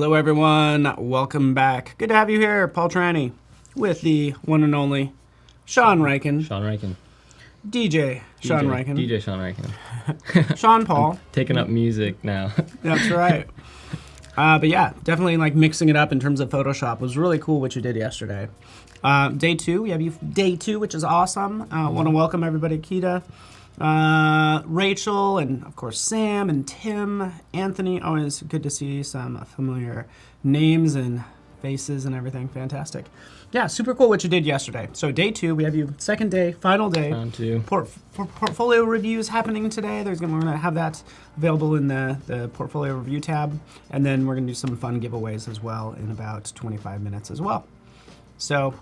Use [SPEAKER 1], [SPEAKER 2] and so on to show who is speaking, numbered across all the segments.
[SPEAKER 1] Hello, everyone. Welcome back. Good to have you here, Paul Tranny, with the one and only Shaun Ryken.
[SPEAKER 2] Shaun Ryken.
[SPEAKER 1] DJ Shaun Ryken.
[SPEAKER 2] DJ Shaun Ryken.
[SPEAKER 1] Sean Paul.
[SPEAKER 2] I'm taking up music now.
[SPEAKER 1] That's right. But yeah, definitely like mixing it up in terms of Photoshop. It was really cool what you did yesterday. Day two, we have you day two, which is awesome. I want to welcome everybody, Keita, Rachel, and of course Sam and Tim, Anthony. Always good to see some familiar names and faces and everything. Fantastic. Yeah, super cool what you did yesterday. So day two, we have you second day, final day.
[SPEAKER 2] Round two.
[SPEAKER 1] Portfolio reviews happening today. We're going to have that available in the portfolio review tab, and then we're going to do some fun giveaways as well in about 25 minutes as well. So.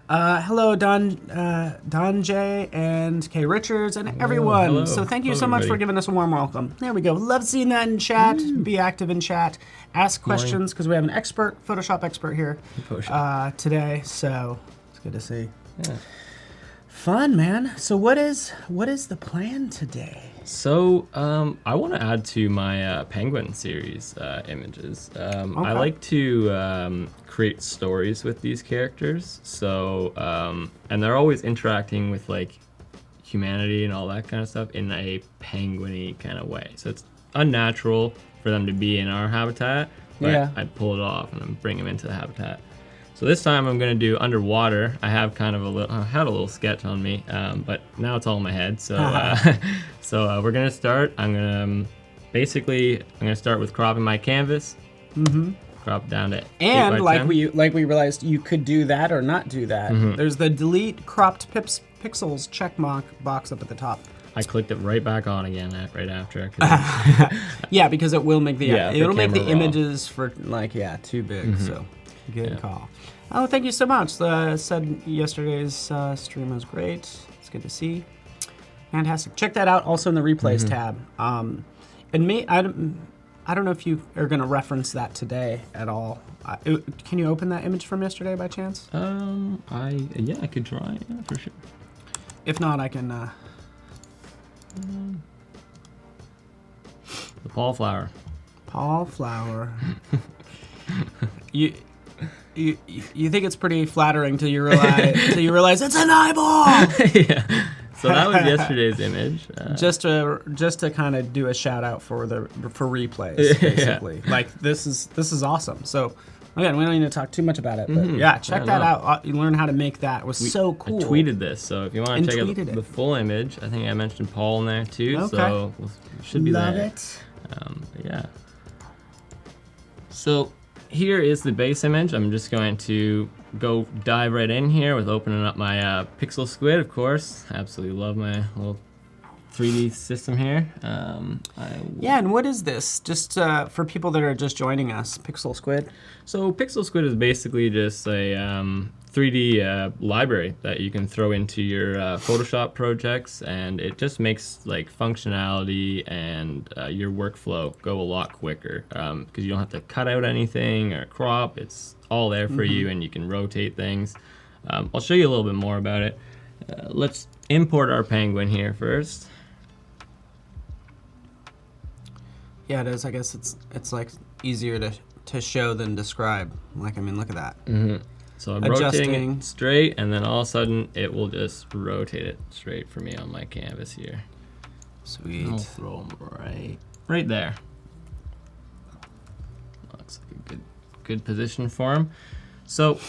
[SPEAKER 1] Hello, Don J and Kay Richards and everyone.
[SPEAKER 2] Hello.
[SPEAKER 1] So thank you
[SPEAKER 2] Hello,
[SPEAKER 1] so much
[SPEAKER 2] everybody.
[SPEAKER 1] for giving us a warm welcome. There we go. Love seeing that in chat. Be active in chat. Ask questions because we have an expert, Photoshop expert here today. So it's good to see.
[SPEAKER 2] Yeah.
[SPEAKER 1] Fun, man. So what is the plan today?
[SPEAKER 2] So I want to add to my Penguin series images. I like to create stories with these characters. So and they're always interacting with like humanity and all that kind of stuff in a penguin-y kind of way. So it's unnatural for them to be in our habitat, but I pull it off and then bring them into the habitat. So this time I'm going to do underwater. I have kind of I had a little sketch on me, but now it's all in my head. So we're going to start. I'm going to start with cropping my canvas. Crop down to 8 by 10.
[SPEAKER 1] we realized you could do that or not do that. There's the delete cropped pixels check box up at the top.
[SPEAKER 2] I clicked it right back on again right after.
[SPEAKER 1] Yeah, because it will make it'll make the
[SPEAKER 2] camera raw.
[SPEAKER 1] images for too big. So good call. Oh, thank you so much. Said yesterday's stream was great. It's good to see. Fantastic. Check that out also in the replays tab. And I don't know if you are going to reference that today at all. Can you open that image from yesterday by chance?
[SPEAKER 2] I could try, for sure.
[SPEAKER 1] If not, I can.
[SPEAKER 2] The Paul flower.
[SPEAKER 1] Paul flower. You think it's pretty flattering till you realize it's an eyeball.
[SPEAKER 2] Yeah. So that was yesterday's image.
[SPEAKER 1] Just to kind of do a shout out for replays, basically. Like this is awesome. So again, we don't need to talk too much about it, but check that out. You learn how to make that. It was so cool.
[SPEAKER 2] I tweeted this, so if you want to check out the full image, I think I mentioned Paul in there too.
[SPEAKER 1] Okay.
[SPEAKER 2] So it should be
[SPEAKER 1] Love
[SPEAKER 2] there.
[SPEAKER 1] it.
[SPEAKER 2] Yeah. So here is the base image. I'm just going to go dive right in here with opening up my Pixel Squid, of course. I absolutely love my little 3D system here.
[SPEAKER 1] And what is this? Just for people that are just joining us, Pixel Squid?
[SPEAKER 2] So Pixel Squid is basically just a 3D library that you can throw into your Photoshop projects, and it just makes like functionality and your workflow go a lot quicker because you don't have to cut out anything or crop. It's all there for you, and you can rotate things. I'll show you a little bit more about it. Let's import our penguin here first.
[SPEAKER 1] Yeah, it is. I guess it's like easier to show than describe. Like, I mean, look at that.
[SPEAKER 2] So I'm rotating it straight, and then all of a sudden it will just rotate it straight for me on my canvas here.
[SPEAKER 1] Sweet.
[SPEAKER 2] I'll throw them right there. Looks like a good position for them. So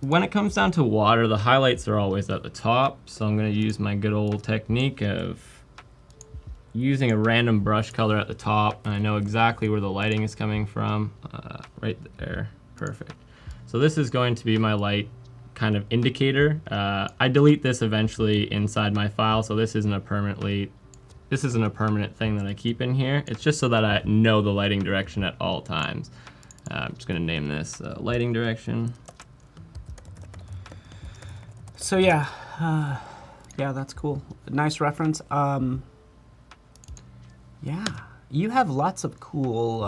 [SPEAKER 2] when it comes down to water, the highlights are always at the top. So I'm going to use my good old technique of using a random brush color at the top, and I know exactly where the lighting is coming from. Right there. Perfect. So this is going to be my light kind of indicator. I delete this eventually inside my file, so this isn't a permanent thing that I keep in here. It's just so that I know the lighting direction at all times. I'm just going to name this lighting direction.
[SPEAKER 1] So yeah, that's cool. Nice reference. Yeah, you have lots of cool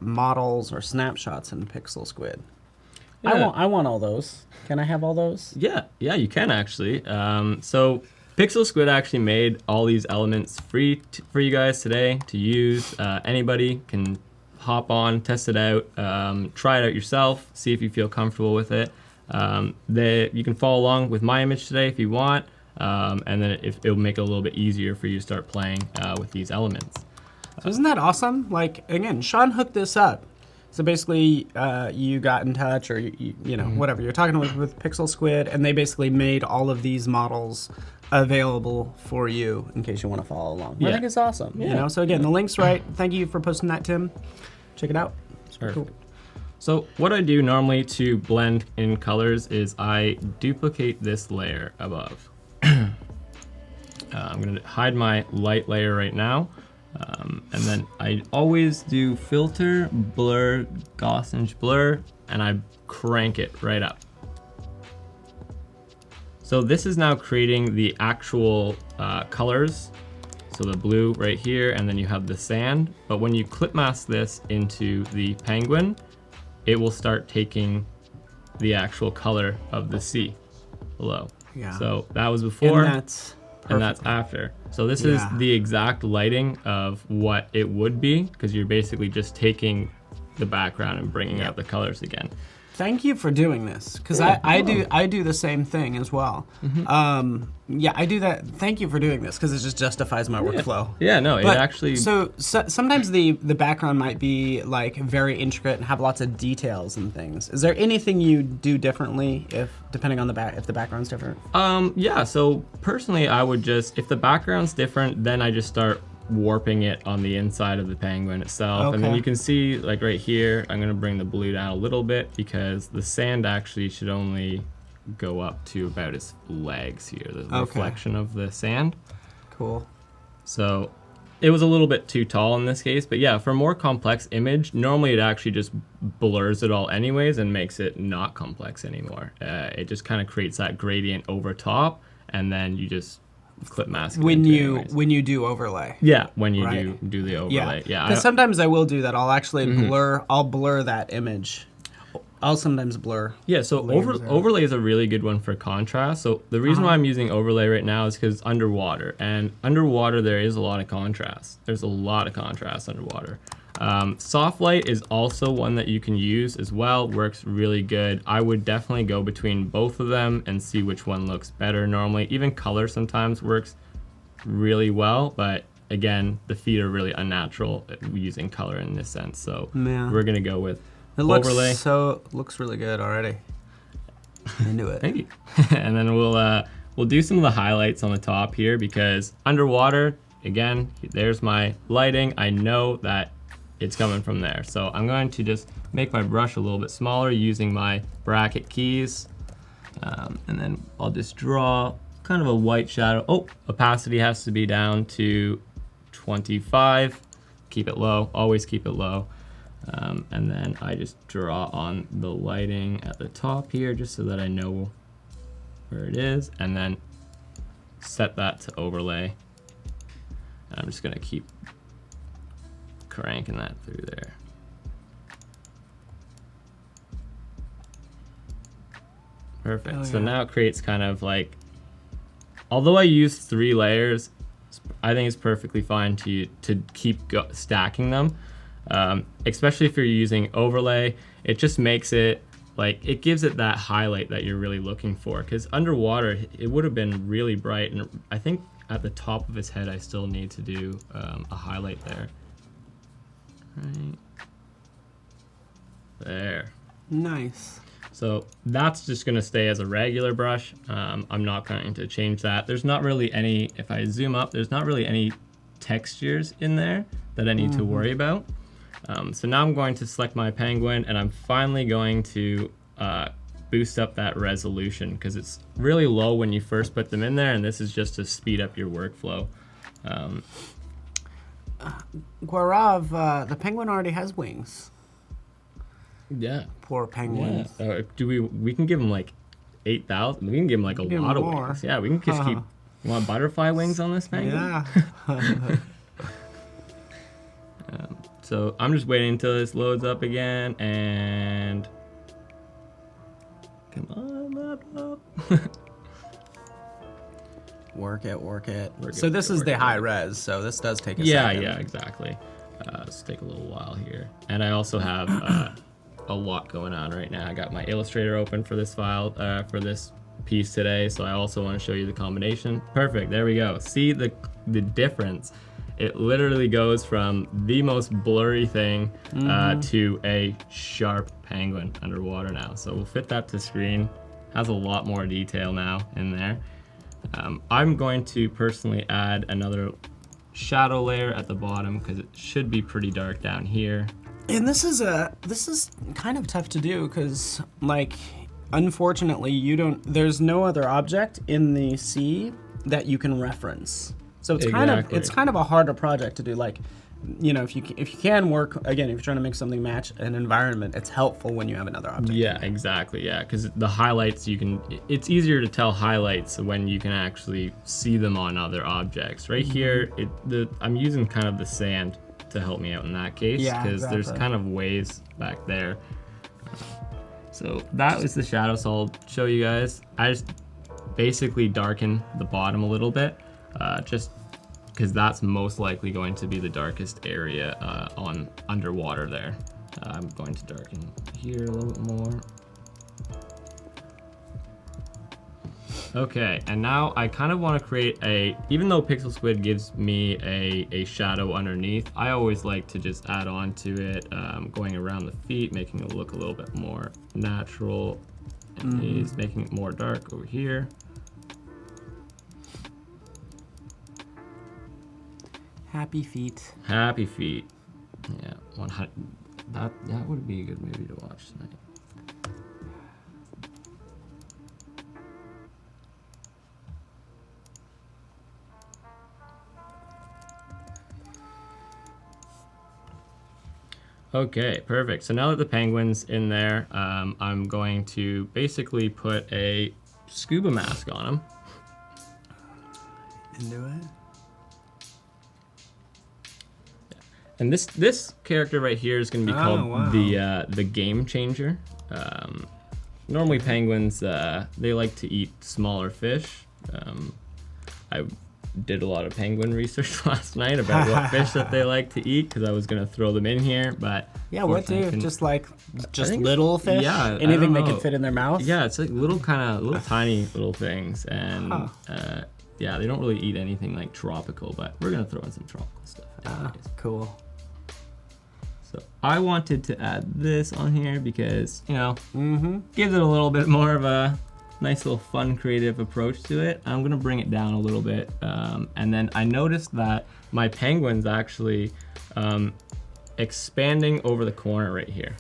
[SPEAKER 1] models or snapshots in Pixel Squid.
[SPEAKER 2] Yeah.
[SPEAKER 1] I want all those. Can I have all those?
[SPEAKER 2] Yeah, you can actually. So Pixel Squid actually made all these elements free for you guys today to use. Anybody can hop on, test it out, try it out yourself, see if you feel comfortable with it. You can follow along with my image today if you want, and then it'll make it a little bit easier for you to start playing with these elements.
[SPEAKER 1] So isn't that awesome? Like, again, Shaun hooked this up. So basically, you got in touch, or you know, whatever. You're talking with Pixel Squid, and they basically made all of these models available for you in case you want to follow along.
[SPEAKER 2] Yeah.
[SPEAKER 1] I think it's awesome.
[SPEAKER 2] Yeah.
[SPEAKER 1] You know, so again, the link's right. Thank you for posting that, Tim. Check it out. It's pretty cool.
[SPEAKER 2] So what I do normally to blend in colors is I duplicate this layer above. I'm going to hide my light layer right now. And then I always do filter, blur, Gaussian blur, and I crank it right up. So this is now creating the actual colors. So the blue right here, and then you have the sand. But when you clip mask this into the penguin, it will start taking the actual color of the sea below.
[SPEAKER 1] Yeah.
[SPEAKER 2] So that was before,
[SPEAKER 1] and
[SPEAKER 2] that's after. So this is the exact lighting of what it would be, because you're basically just taking the background and bringing out the colors again.
[SPEAKER 1] Thank you for doing this, because I do the same thing as well. Yeah, I do that. Thank you for doing this, because it just justifies my workflow.
[SPEAKER 2] Yeah, no,
[SPEAKER 1] But,
[SPEAKER 2] it actually.
[SPEAKER 1] So sometimes the background might be like very intricate and have lots of details and things. Is there anything you do differently depending on if the background's different?
[SPEAKER 2] Yeah. So personally, I would just, if the background's different, then I just start warping it on the inside of the penguin itself. And then you can see, like right here, I'm going to bring the blue down a little bit, because the sand actually should only go up to about his legs here, the reflection of the sand.
[SPEAKER 1] Cool.
[SPEAKER 2] So it was a little bit too tall in this case, but yeah, for a more complex image, normally it actually just blurs it all anyways and makes it not complex anymore. It just kind of creates that gradient over top, and then you just clip mask
[SPEAKER 1] when you do overlay.
[SPEAKER 2] Yeah, when you do the overlay. Yeah.
[SPEAKER 1] Because sometimes I will do that. I'll actually blur that image. I'll sometimes blur.
[SPEAKER 2] Yeah, so overlay is a really good one for contrast. So the reason why I'm using overlay right now is because underwater. And underwater there is a lot of contrast. There's a lot of contrast underwater. Soft light is also one that you can use as well. Works really good. I would definitely go between both of them and see which one looks better normally. Even color sometimes works really well, but again, the feet are really unnatural using color in this sense. So we're gonna go with overlay.
[SPEAKER 1] Looks really good already. Into it.
[SPEAKER 2] Thank you. And then we'll do some of the highlights on the top here, because underwater, again, there's my lighting. I know that it's coming from there. So I'm going to just make my brush a little bit smaller using my bracket keys. And then I'll just draw kind of a white shadow. Oh, opacity has to be down to 25. Keep it low, always keep it low. And then I just draw on the lighting at the top here, just so that I know where it is, and then set that to overlay. And I'm just gonna keep cranking that through there. Perfect. Oh, yeah. So now it creates kind of like, although I use 3 layers, I think it's perfectly fine to keep stacking them. Especially if you're using overlay, it just makes it like, it gives it that highlight that you're really looking for, because underwater it would have been really bright, and I think at the top of his head I still need to do a highlight there. Right there.
[SPEAKER 1] Nice.
[SPEAKER 2] So that's just going to stay as a regular brush. I'm not going to change that. There's not really any, if I zoom up, there's not really any textures in there that I need to worry about. So now I'm going to select my penguin, and I'm finally going to boost up that resolution, because it's really low when you first put them in there, and this is just to speed up your workflow.
[SPEAKER 1] Gaurav, the penguin already has wings.
[SPEAKER 2] Yeah.
[SPEAKER 1] Poor penguin.
[SPEAKER 2] Yeah. We can give him like 8,000. We can give him like a lot of wings. Yeah, we can just keep. You want butterfly wings on this penguin?
[SPEAKER 1] Yeah.
[SPEAKER 2] So I'm just waiting until this loads up again, and come on, laptop.
[SPEAKER 1] Work it. So this is the high res, so this does take a second.
[SPEAKER 2] Yeah, exactly. Let's take a little while here. And I also have a lot going on right now. I got my Illustrator open for this file, for this piece today, so I also want to show you the combination. Perfect, there we go. See the difference. It literally goes from the most blurry thing to a sharp penguin underwater now. So we'll fit that to screen. Has a lot more detail now in there. I'm going to personally add another shadow layer at the bottom because it should be pretty dark down here.
[SPEAKER 1] And this is kind of tough to do because, like, unfortunately, there's no other object in the sea that you can reference. So it's kind of a harder project to do. Like, you know, if you can work again, if you're trying to make something match an environment, it's helpful when you have another object.
[SPEAKER 2] Yeah, exactly. Yeah, because the highlights it's easier to tell highlights when you can actually see them on other objects. Right here, I'm using kind of the sand to help me out in that case because there's kind of waves back there. So that was the shadow. So I'll show you guys. I just basically darken the bottom a little bit, just because that's most likely going to be the darkest area on underwater there. I'm going to darken here a little bit more. Okay, and now I kind of want to create even though Pixel Squid gives me a shadow underneath, I always like to just add on to it, going around the feet, making it look a little bit more natural, and he's making it more dark over here.
[SPEAKER 1] Happy feet.
[SPEAKER 2] Happy feet. Yeah, 100. That would be a good movie to watch tonight. Okay, perfect. So now that the penguin's in there, I'm going to basically put a scuba mask on him.
[SPEAKER 1] Into it.
[SPEAKER 2] And this character right here is going to be called the Game Changer. Normally penguins, they like to eat smaller fish. I did a lot of penguin research last night about what fish that they like to eat because I was going to throw them in here, but
[SPEAKER 1] yeah, what do just little fish?
[SPEAKER 2] Yeah,
[SPEAKER 1] anything they can fit in their mouth.
[SPEAKER 2] Yeah, it's like little tiny little things, and yeah, they don't really eat anything like tropical, but we're gonna throw in some tropical stuff.
[SPEAKER 1] Cool.
[SPEAKER 2] So I wanted to add this on here because, you know, gives it a little bit more of a nice little fun, creative approach to it. I'm gonna bring it down a little bit, and then I noticed that my penguin's actually expanding over the corner right here.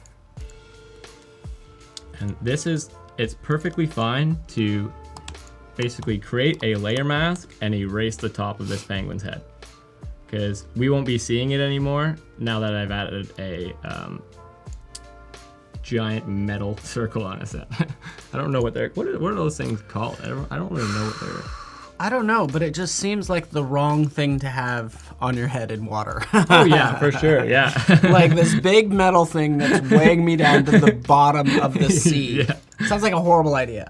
[SPEAKER 2] And it's perfectly fine to basically create a layer mask and erase the top of this penguin's head, because we won't be seeing it anymore now that I've added a giant metal circle on his head. I don't know what are those things called? I don't really know what they're.
[SPEAKER 1] I don't know, but it just seems like the wrong thing to have on your head in water.
[SPEAKER 2] Oh yeah, for sure, yeah.
[SPEAKER 1] Like this big metal thing that's weighing me down to the bottom of the sea. Yeah. Sounds like a horrible idea.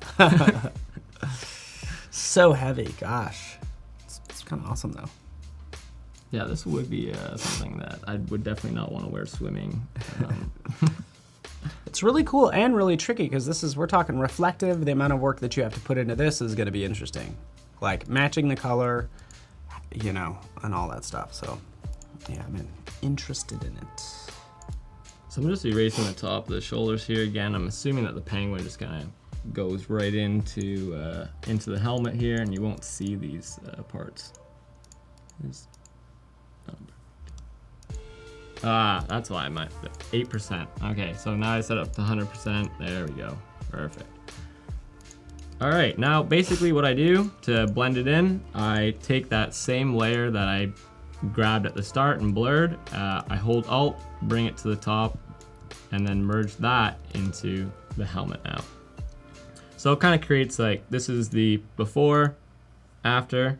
[SPEAKER 1] So heavy, gosh. It's kind of awesome though.
[SPEAKER 2] Yeah, this would be something that I would definitely not want to wear swimming.
[SPEAKER 1] It's really cool and really tricky because we're talking reflective. The amount of work that you have to put into this is going to be interesting. Like matching the color, you know, and all that stuff. So yeah, I'm interested in it.
[SPEAKER 2] So I'm just erasing the top of the shoulders here again. I'm assuming that the penguin just kind of goes right into the helmet here, and you won't see these parts. That's why I might 8%. Okay, so now I set up to 100%. There we go. Perfect. All right, now basically what I do to blend it in, I take that same layer that I grabbed at the start and blurred. I hold Alt, bring it to the top, and then merge that into the helmet now. So it kind of creates like, this is the before, after.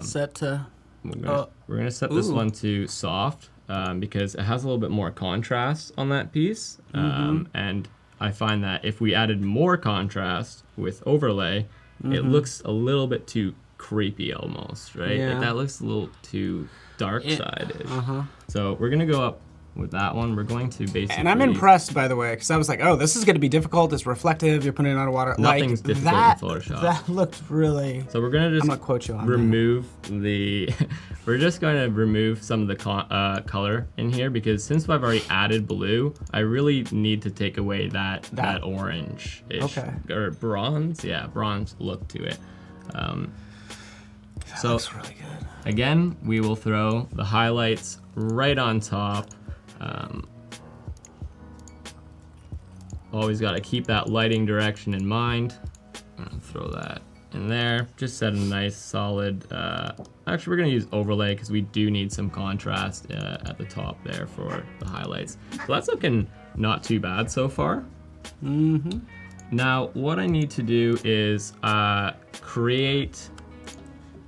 [SPEAKER 1] Set to...
[SPEAKER 2] We're gonna set this one to soft because it has a little bit more contrast on that piece. And I find that if we added more contrast with overlay, it looks a little bit too creepy almost, right?
[SPEAKER 1] Yeah.
[SPEAKER 2] Like that looks a little too dark side-ish. So we're gonna go up with that one. We're going to basically...
[SPEAKER 1] And I'm impressed, by the way, because I was like, oh, this is going to be difficult. It's reflective. You're putting it on water.
[SPEAKER 2] Nothing's difficult in Photoshop.
[SPEAKER 1] That looked really...
[SPEAKER 2] So we're going to just
[SPEAKER 1] quote you on
[SPEAKER 2] remove the... We're just going to remove some of the color in here because since I've already added blue, I really need to take away that orange-ish.
[SPEAKER 1] Okay.
[SPEAKER 2] Or bronze. Yeah, bronze look to it. So
[SPEAKER 1] looks really good.
[SPEAKER 2] Again, we will throw the highlights right on top. Always got to keep that lighting direction in mind. Throw that in there. Just set a nice solid, actually we're gonna use overlay because we do need some contrast at the top there for the highlights. So that's looking not too bad so far. Now what I need to do is create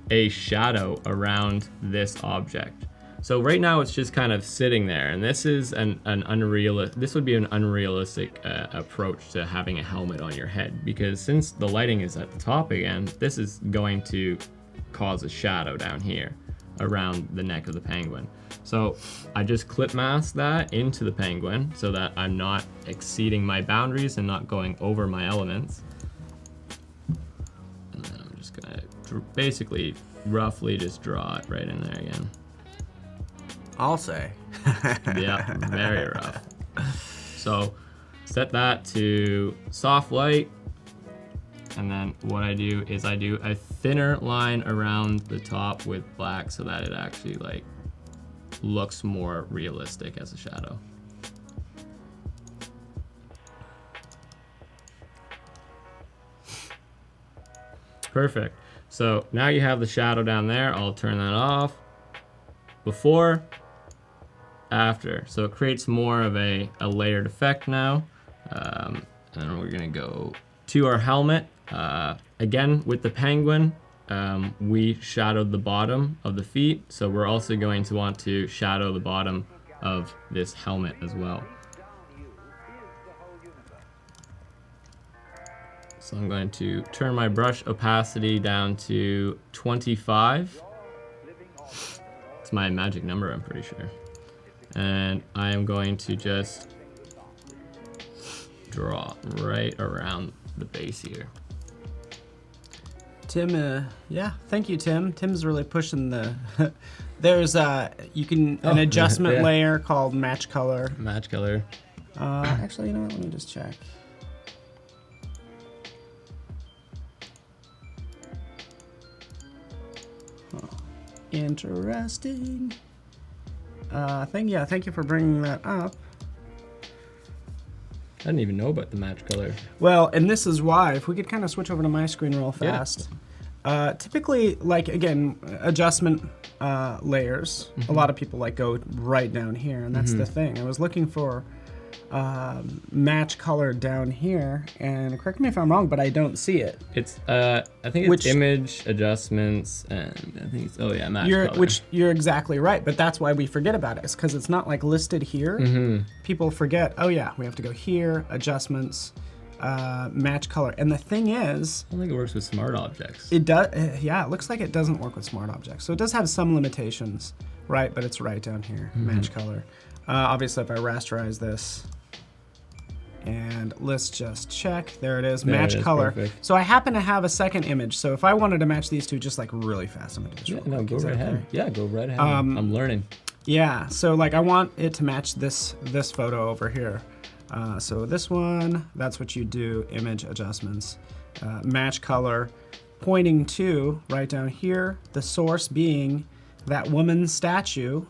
[SPEAKER 2] a shadow around this object. So right now it's just kind of sitting there, and this is this would be an unrealistic approach to having a helmet on your head, because since the lighting is at the top again, this is going to cause a shadow down here around the neck of the penguin. So I just clip mask that into the penguin so that I'm not exceeding my boundaries and not going over my elements. And then I'm just gonna basically roughly just draw it right in there again.
[SPEAKER 1] I'll say.
[SPEAKER 2] Yeah, very rough. So set that to soft light, and then what I do is I do a thinner line around the top with black so that it actually like looks more realistic as a shadow. Perfect. So now you have the shadow down there. I'll turn that off. Before, after. So it creates more of a layered effect now. And then we're gonna go to our helmet. Again, with the penguin, we shadowed the bottom of the feet. So we're also going to want to shadow the bottom of this helmet as well. So I'm going to turn my brush opacity down to 25. It's my magic number, I'm pretty sure. And I am going to just draw right around the base here.
[SPEAKER 1] Tim, yeah, thank you, Tim. Tim's really pushing the... There's an adjustment layer called match color.
[SPEAKER 2] Match color.
[SPEAKER 1] Actually, you know what, let me just check. Interesting. Thank you for bringing that up.
[SPEAKER 2] I didn't even know about the match color.
[SPEAKER 1] Well, and this is why, if we could kind of switch over to my screen real fast. Yeah. Typically, like, again, adjustment layers, a lot of people like go right down here, and that's the thing. I was looking for match color down here, and correct me if I'm wrong, but I don't see it.
[SPEAKER 2] It's I think it's image adjustments, and I think it's match color.
[SPEAKER 1] Which you're exactly right, but that's why we forget about it. It's because it's not like listed here. People forget. Oh yeah, we have to go here, adjustments, match color. And the thing is,
[SPEAKER 2] I don't think it works with smart objects.
[SPEAKER 1] It does. Yeah, it looks like it doesn't work with smart objects. So it does have some limitations, right? But it's right down here, match color. Obviously, if I rasterize this. And let's just check. There it is, match color. Perfect. So I happen to have a second image. So if I wanted to match these two just like really fast, I'm gonna do this real quick.
[SPEAKER 2] Go right ahead. Okay? Yeah, go right ahead. I'm learning.
[SPEAKER 1] Yeah, so like I want it to match this photo over here. So this one, that's what you do, image adjustments. Match color, pointing to right down here, the source being that woman's statue.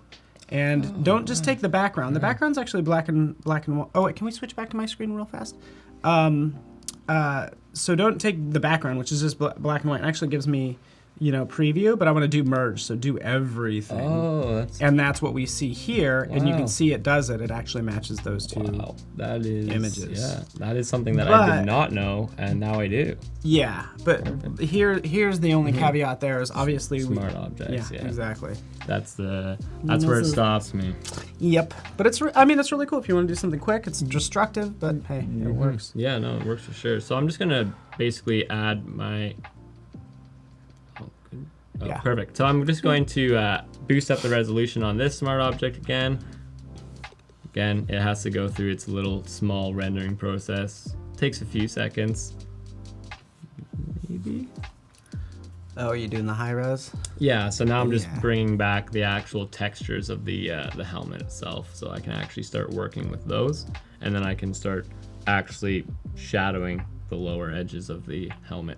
[SPEAKER 1] And don't just take the background. The background's actually black and white. Oh wait, can we switch back to my screen real fast? So don't take the background, which is just black and white. It actually gives me, preview, but I want to do merge, so do everything. And that's what we see here, and you can see it does it. It actually matches those two images.
[SPEAKER 2] Yeah, that is something that I did not know, and now I do.
[SPEAKER 1] Yeah, but here's the only caveat there is obviously
[SPEAKER 2] smart objects. Yeah,
[SPEAKER 1] exactly.
[SPEAKER 2] That's where it stops me.
[SPEAKER 1] Yep, but it's really cool if you want to do something quick. It's destructive, but hey, it works.
[SPEAKER 2] Yeah, no, it works for sure. So I'm just gonna basically add my. Oh,
[SPEAKER 1] Yeah.
[SPEAKER 2] Perfect. So I'm just going to boost up the resolution on this smart object again. Again, it has to go through its little small rendering process. Takes a few seconds. Maybe.
[SPEAKER 1] Oh, are you doing the high res?
[SPEAKER 2] Yeah, so now I'm just
[SPEAKER 1] Yeah.
[SPEAKER 2] bringing back the actual textures of the helmet itself, so I can actually start working with those, and then I can start actually shadowing the lower edges of the helmet.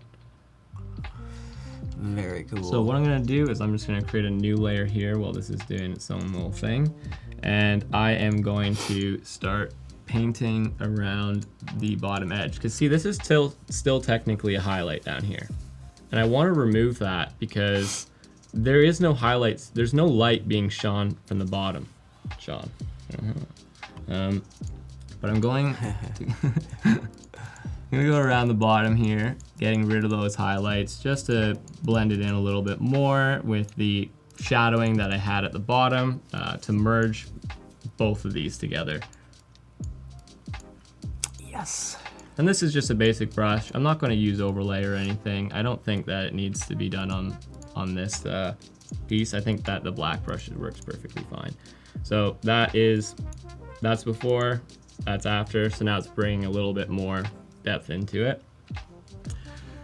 [SPEAKER 1] Very cool.
[SPEAKER 2] So what I'm gonna do is I'm just gonna create a new layer here while this is doing its own little thing, and I am going to start painting around the bottom edge, because see, this is still technically a highlight down here. And I want to remove that because there is no highlights, there's no light being shone from the bottom. Shone. But I'm going to go around the bottom here, getting rid of those highlights just to blend it in a little bit more with the shadowing that I had at the bottom to merge both of these together.
[SPEAKER 1] Yes.
[SPEAKER 2] And this is just a basic brush. I'm not going to use overlay or anything. I don't think that it needs to be done on this piece. I think that the black brush works perfectly fine. So that's before, that's after. So now it's bringing a little bit more depth into it.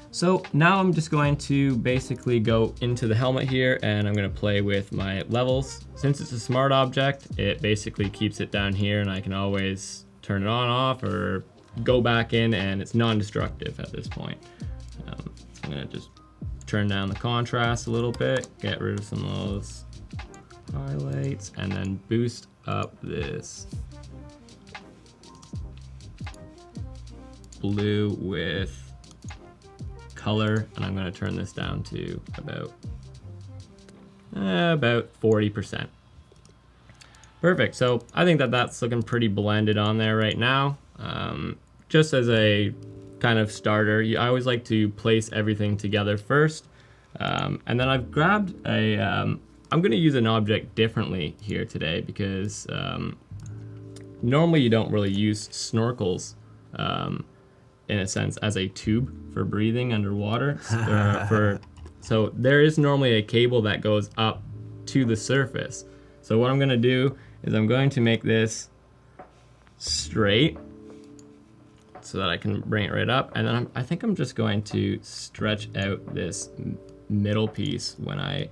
[SPEAKER 2] So now I'm just going to basically go into the helmet here, and I'm going to play with my levels. Since it's a smart object, it basically keeps it down here, and I can always turn it on, off, or go back in, and it's non-destructive at this point. I'm gonna just turn down the contrast a little bit, get rid of some of those highlights, and then boost up this blue with color, and I'm gonna turn this down to about 40%. Perfect, so I think that that's looking pretty blended on there right now. Just as a kind of starter, I always like to place everything together first. And then I've grabbed I'm gonna use an object differently here today because normally you don't really use snorkels in a sense as a tube for breathing underwater. So there is normally a cable that goes up to the surface. So what I'm gonna do is I'm going to make this straight so that I can bring it right up, and then I think I'm just going to stretch out this middle piece when I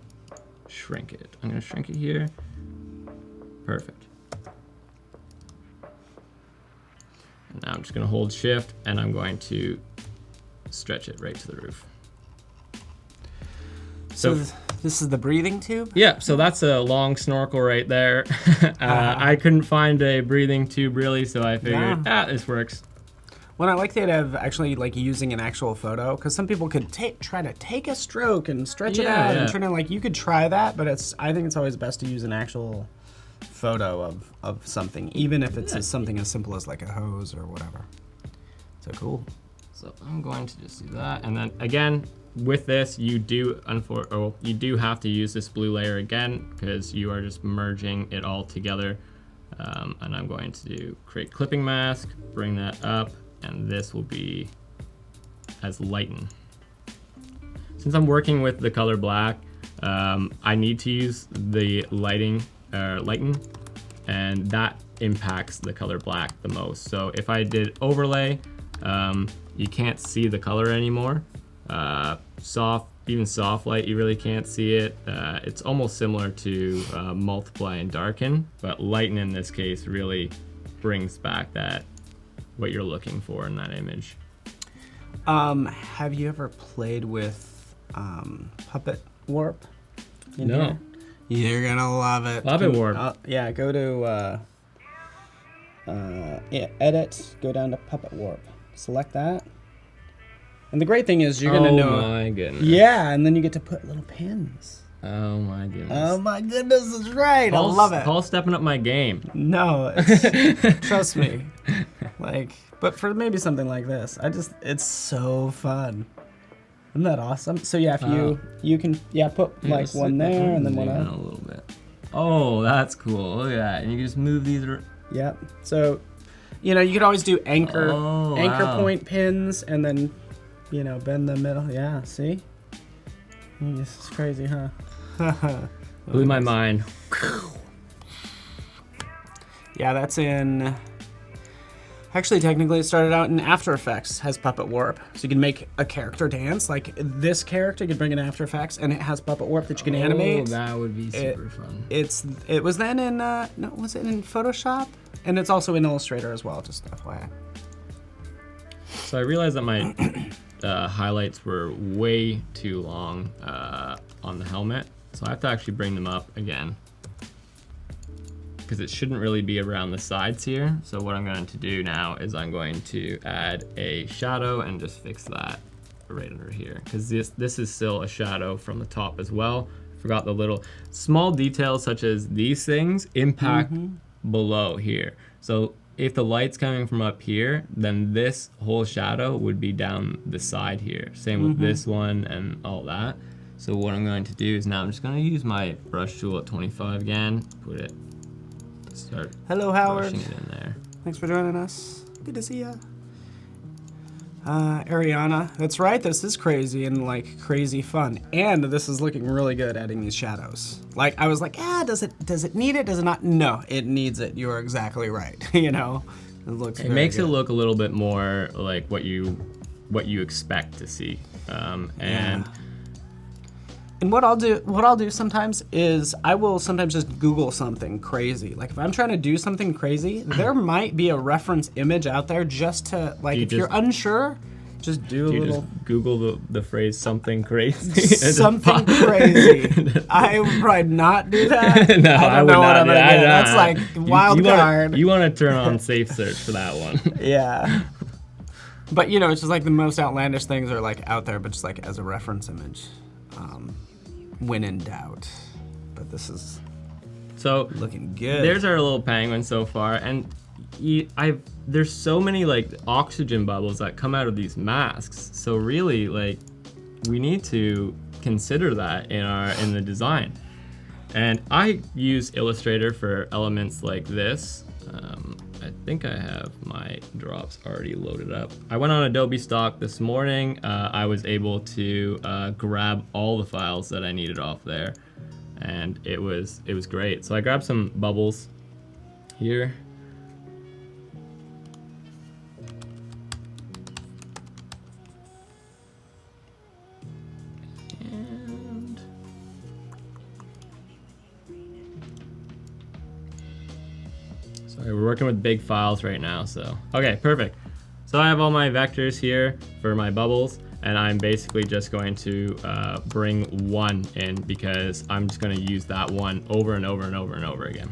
[SPEAKER 2] shrink it. I'm gonna shrink it here. Perfect. And now I'm just gonna hold shift, and I'm going to stretch it right to the roof.
[SPEAKER 1] So this is the breathing tube?
[SPEAKER 2] Yeah, so that's a long snorkel right there. I couldn't find a breathing tube really, so I figured, this works.
[SPEAKER 1] When I like the idea of actually like using an actual photo, because some people could try to take a stroke and stretch it out and turn it, like, you could try that, but I think it's always best to use an actual photo of something, even if it's something as simple as like a hose or whatever. So cool.
[SPEAKER 2] So I'm going to just do that, and then again with this, you do have to use this blue layer again because you are just merging it all together. And I'm going to create clipping mask, bring that up, and this will be as lighten. Since I'm working with the color black, I need to use the lighten, and that impacts the color black the most. So if I did overlay, you can't see the color anymore. Even soft light, you really can't see it. It's almost similar to multiply and darken, but lighten in this case really brings back what you're looking for in that image.
[SPEAKER 1] Have you ever played with Puppet Warp?
[SPEAKER 2] No.
[SPEAKER 1] You're gonna love it.
[SPEAKER 2] Puppet Warp.
[SPEAKER 1] Yeah, go to edit, go down to Puppet Warp. Select that. And the great thing is you're gonna know.
[SPEAKER 2] Oh my goodness.
[SPEAKER 1] Yeah, and then you get to put little pins.
[SPEAKER 2] Oh my goodness.
[SPEAKER 1] Oh my goodness, that's right. I love it.
[SPEAKER 2] Paul's stepping up my game.
[SPEAKER 1] No, trust me. But for maybe something like this, it's so fun. Isn't that awesome? So yeah, if you can put like one there and then one up.
[SPEAKER 2] A little bit. Oh, that's cool. Look at that. And you can just move these.
[SPEAKER 1] Yep. So, you could always do anchor point pins and then, bend the middle. Yeah, see? This is crazy, huh?
[SPEAKER 2] Blew my mind.
[SPEAKER 1] Yeah, that's in... Actually, technically, it started out in After Effects, has Puppet Warp. So you can make a character dance. Like this character, you can bring in After Effects, and it has Puppet Warp that you can animate.
[SPEAKER 2] Oh, that would be super fun.
[SPEAKER 1] It was then in, no, was it in Photoshop? And it's also in Illustrator as well, just FYI.
[SPEAKER 2] So I realized that my highlights were way too long on the helmet. So I have to actually bring them up again, because it shouldn't really be around the sides here. So what I'm going to do now is I'm going to add a shadow and just fix that right under here, because this is still a shadow from the top as well. Forgot the little small details such as these things impact below here. So if the light's coming from up here, then this whole shadow would be down the side here. Same with this one and all that. So what I'm going to do is now I'm just going to use my brush tool at 25 again, put it, start
[SPEAKER 1] Hello, Howard.
[SPEAKER 2] brushing it in there.
[SPEAKER 1] Thanks for joining us. Good to see ya. Ariana, that's right. This is crazy and like crazy fun, and this is looking really good adding these shadows. Like I was like, does it need it? Does it not? No, it needs it. You are exactly right. You know, it looks.
[SPEAKER 2] It makes it look a little bit more like what you expect to see, and.
[SPEAKER 1] And what I'll do sometimes is I will sometimes just Google something crazy. Like if I'm trying to do something crazy, there might be a reference image out there just to like if you're unsure, just do a little.
[SPEAKER 2] Just Google the phrase something crazy.
[SPEAKER 1] Something crazy. I would probably not do that.
[SPEAKER 2] No, I would not do that.
[SPEAKER 1] That's like wild card.
[SPEAKER 2] You want to turn on safe search for that one.
[SPEAKER 1] Yeah. But you know, it's just like the most outlandish things are like out there, but just like as a reference image. When in doubt, but this is
[SPEAKER 2] so
[SPEAKER 1] looking good.
[SPEAKER 2] There's our little penguin so far, and there's so many like oxygen bubbles that come out of these masks. So really, like, we need to consider that in the design. And I use Illustrator for elements like this. I think I have my drops already loaded up. I went on Adobe Stock this morning. I was able to grab all the files that I needed off there, and it was great. So I grabbed some bubbles here. We're working with big files right now, so. Okay, perfect. So I have all my vectors here for my bubbles, and I'm basically just going to bring one in because I'm just gonna use that one over and over and over and over again.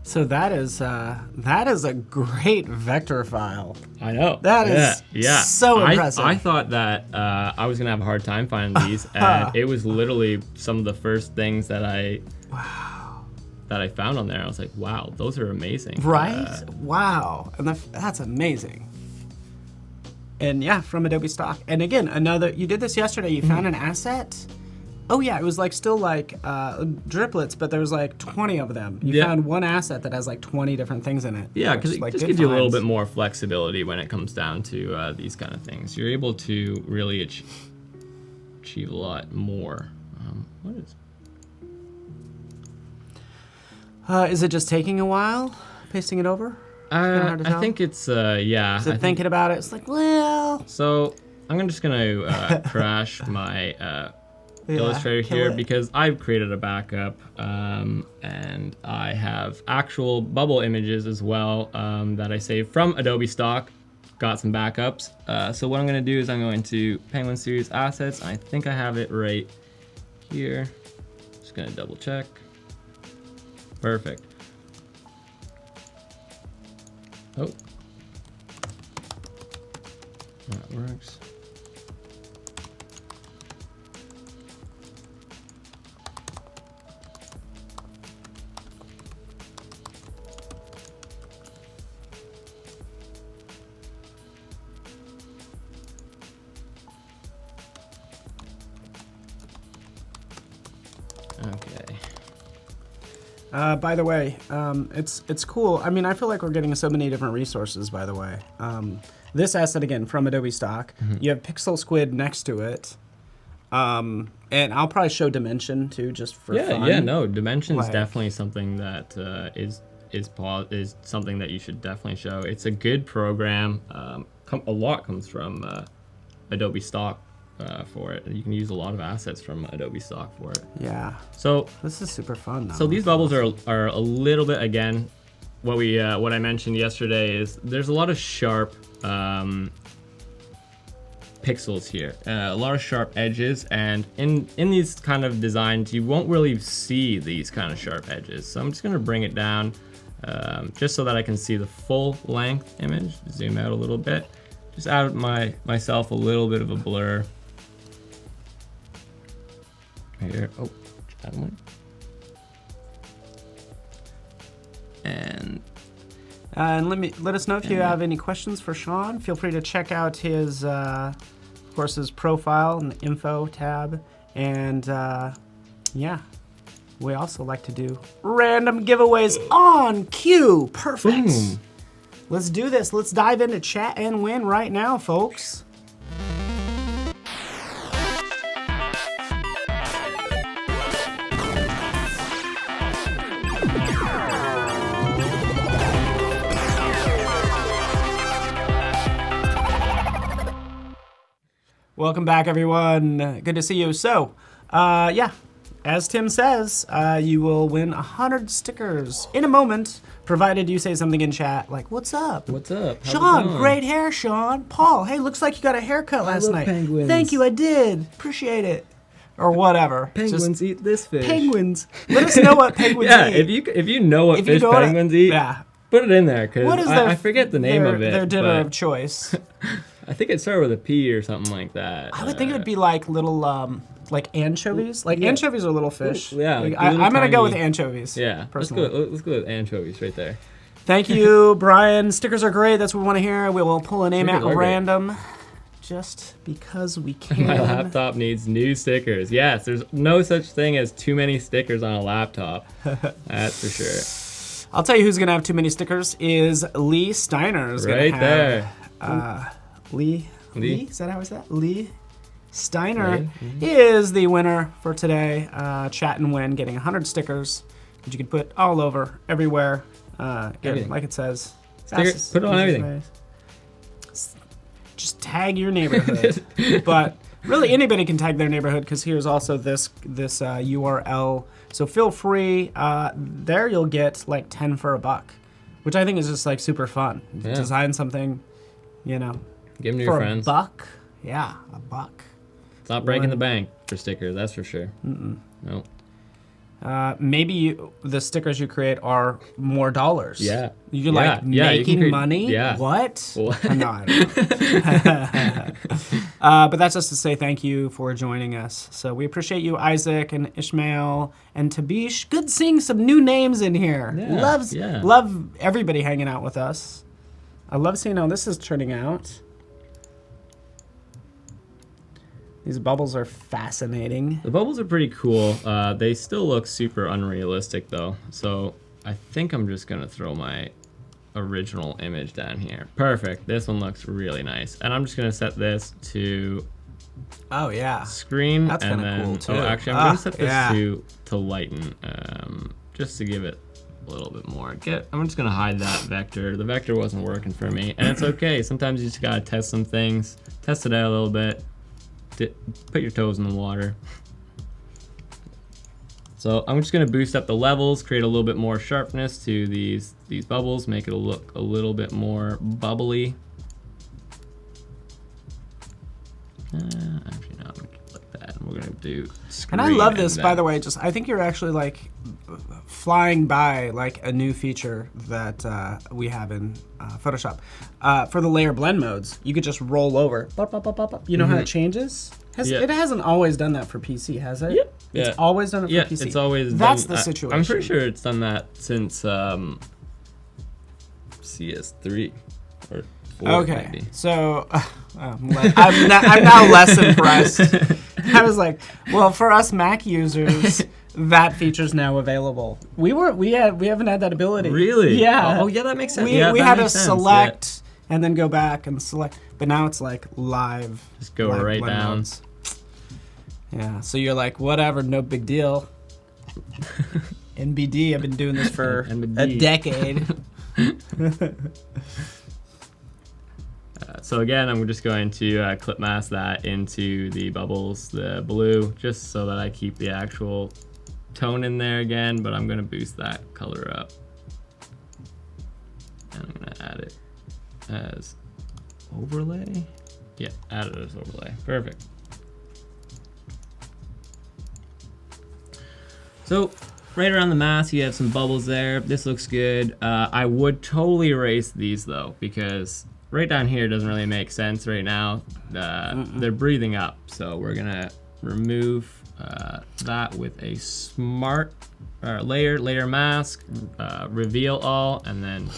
[SPEAKER 1] So that is a great vector file.
[SPEAKER 2] I know.
[SPEAKER 1] That is so impressive.
[SPEAKER 2] I thought that I was gonna have a hard time finding these, and it was literally some of the first things that I found on there. I was like, wow, those are amazing.
[SPEAKER 1] Right? Wow. And that's amazing. And yeah, from Adobe Stock. And again, you did this yesterday. You found an asset. Oh yeah, it was like still like driplets, but there was like 20 of them. You found one asset that has like 20 different things in it.
[SPEAKER 2] Yeah, because it just gives you a little bit more flexibility when it comes down to these kind of things. You're able to really achieve a lot more. What
[SPEAKER 1] is it just taking a while, pasting it over?
[SPEAKER 2] I think it's, yeah.
[SPEAKER 1] Is it thinking about it? It's like, well.
[SPEAKER 2] So I'm just going to crash my Illustrator here because I've created a backup and I have actual bubble images as well that I saved from Adobe Stock. Got some backups. So what I'm going to do is I'm going to Penguin Series Assets. I think I have it right here. Just going to double check. Perfect. Oh. That works. Okay.
[SPEAKER 1] By the way, it's cool. I mean, I feel like we're getting so many different resources, by the way. This asset, again, from Adobe Stock. You have Pixel Squid next to it. And I'll probably show Dimension, too, just for fun.
[SPEAKER 2] Yeah, no, Dimension is definitely something that is something that you should definitely show. It's a good program. A lot comes from Adobe Stock for it. You can use a lot of assets from Adobe Stock for it.
[SPEAKER 1] Yeah.
[SPEAKER 2] So
[SPEAKER 1] this is super fun, though.
[SPEAKER 2] So these bubbles are a little bit, again, what I mentioned yesterday is there's a lot of sharp pixels here, a lot of sharp edges, and in these kind of designs you won't really see these kind of sharp edges. So I'm just going to bring it down just so that I can see the full length image. Zoom out a little bit, just add myself a little bit of a blur right here. Oh, add one.
[SPEAKER 1] And let us know if you have any questions for Shaun. Feel free to check out his, of course, his profile in the info tab. And yeah, we also like to do random giveaways on cue. Perfect. Boom. Let's do this. Let's dive into chat and win right now, folks. Welcome back, everyone. Good to see you. So, yeah, as Tim says, you will win 100 stickers in a moment, provided you say something in chat like, "What's up?
[SPEAKER 2] What's up?
[SPEAKER 1] Shaun, great hair, Shaun. Paul, hey, looks like you got a haircut last night.
[SPEAKER 3] Penguins.
[SPEAKER 1] Thank you, I did. Appreciate it." Or whatever.
[SPEAKER 3] Penguins eat this fish.
[SPEAKER 1] Penguins. Let us know what penguins eat.
[SPEAKER 2] if you know what fish penguins eat, put it in there, because I forget the name of it.
[SPEAKER 1] Their dinner of choice.
[SPEAKER 2] I think it started with a P or something like that.
[SPEAKER 1] I would think it would be like little, like anchovies. Like anchovies are little fish.
[SPEAKER 2] Yeah.
[SPEAKER 1] Like, I'm going to go with anchovies.
[SPEAKER 2] Yeah.
[SPEAKER 1] Personally.
[SPEAKER 2] Let's go with anchovies right there.
[SPEAKER 1] Thank you, Brian. Stickers are great. That's what we want to hear. We will pull a name at random just because we can.
[SPEAKER 2] My laptop needs new stickers. Yes, there's no such thing as too many stickers on a laptop. That's for sure.
[SPEAKER 1] I'll tell you who's going to have too many stickers is Lee Steiner.
[SPEAKER 2] Right there.
[SPEAKER 1] Lee? Is that how it's that? Lee Steiner is the winner for today. Chat and win, getting 100 stickers that you can put all over, everywhere. Like it says.
[SPEAKER 2] Stickers, put it on everything.
[SPEAKER 1] Just tag your neighborhood. But really anybody can tag their neighborhood, because here's also this URL. So feel free. There you'll get like 10 for $1, which I think is just like super fun. Yeah. Design something, you know.
[SPEAKER 2] Give them to your friends.
[SPEAKER 1] For $1? Yeah, $1.
[SPEAKER 2] It's not breaking the bank for stickers, that's for sure. No.
[SPEAKER 1] Maybe the stickers you create are more dollars.
[SPEAKER 2] Yeah.
[SPEAKER 1] You're making money?
[SPEAKER 2] Yeah.
[SPEAKER 1] What? No, I don't know. But that's just to say thank you for joining us. So we appreciate you, Isaac and Ishmael and Tabish. Good seeing some new names in here.
[SPEAKER 2] Yeah.
[SPEAKER 1] Love everybody hanging out with us. I love seeing how this is turning out. These bubbles are fascinating.
[SPEAKER 2] The bubbles are pretty cool. They still look super unrealistic though. So I think I'm just gonna throw my original image down here. Perfect. This one looks really nice. And I'm just gonna set this to screen.
[SPEAKER 1] That's
[SPEAKER 2] and
[SPEAKER 1] then cool too.
[SPEAKER 2] Oh, actually, I'm gonna set this to lighten, just to give it a little bit more. I'm just gonna hide that vector. The vector wasn't working for me, and it's okay. Sometimes you just gotta test some things, test it out a little bit. Put your toes in the water. So I'm just gonna boost up the levels, create a little bit more sharpness to these bubbles, make it look a little bit more bubbly. Actually, no, I'm gonna keep it like that. And we're gonna do screen.
[SPEAKER 1] And I love this, by the way. I think you're actually like flying by like a new feature that we have in Photoshop. For the layer blend modes, you could just roll over. You know how it changes? It hasn't always done that for PC, has it?
[SPEAKER 2] Yep.
[SPEAKER 1] It's always done it for PC.
[SPEAKER 2] It's always
[SPEAKER 1] That's
[SPEAKER 2] done,
[SPEAKER 1] the situation.
[SPEAKER 2] I'm pretty sure it's done that since CS3 or 4.
[SPEAKER 1] Okay,
[SPEAKER 2] maybe.
[SPEAKER 1] so I'm now less impressed. I was like, well, for us Mac users, that feature's now available. We haven't had that ability.
[SPEAKER 2] Really?
[SPEAKER 1] Yeah.
[SPEAKER 2] Oh, yeah, that makes sense.
[SPEAKER 1] We had to select and then go back and select, but now it's like live.
[SPEAKER 2] Just go
[SPEAKER 1] live
[SPEAKER 2] right
[SPEAKER 1] blend
[SPEAKER 2] down.
[SPEAKER 1] modes. Yeah. So you're like, whatever, no big deal. NBD. I've been doing this for a decade.
[SPEAKER 2] So again, I'm just going to clip mask that into the bubbles, the blue, just so that I keep the actual tone in there again, but I'm going to boost that color up. And I'm going to add it as overlay. Yeah, add it as overlay. Perfect. So right around the mask, you have some bubbles there. This looks good. I would totally erase these though, because right down here doesn't really make sense right now. They're breathing up, so we're gonna remove that with a smart layer mask, reveal all, and then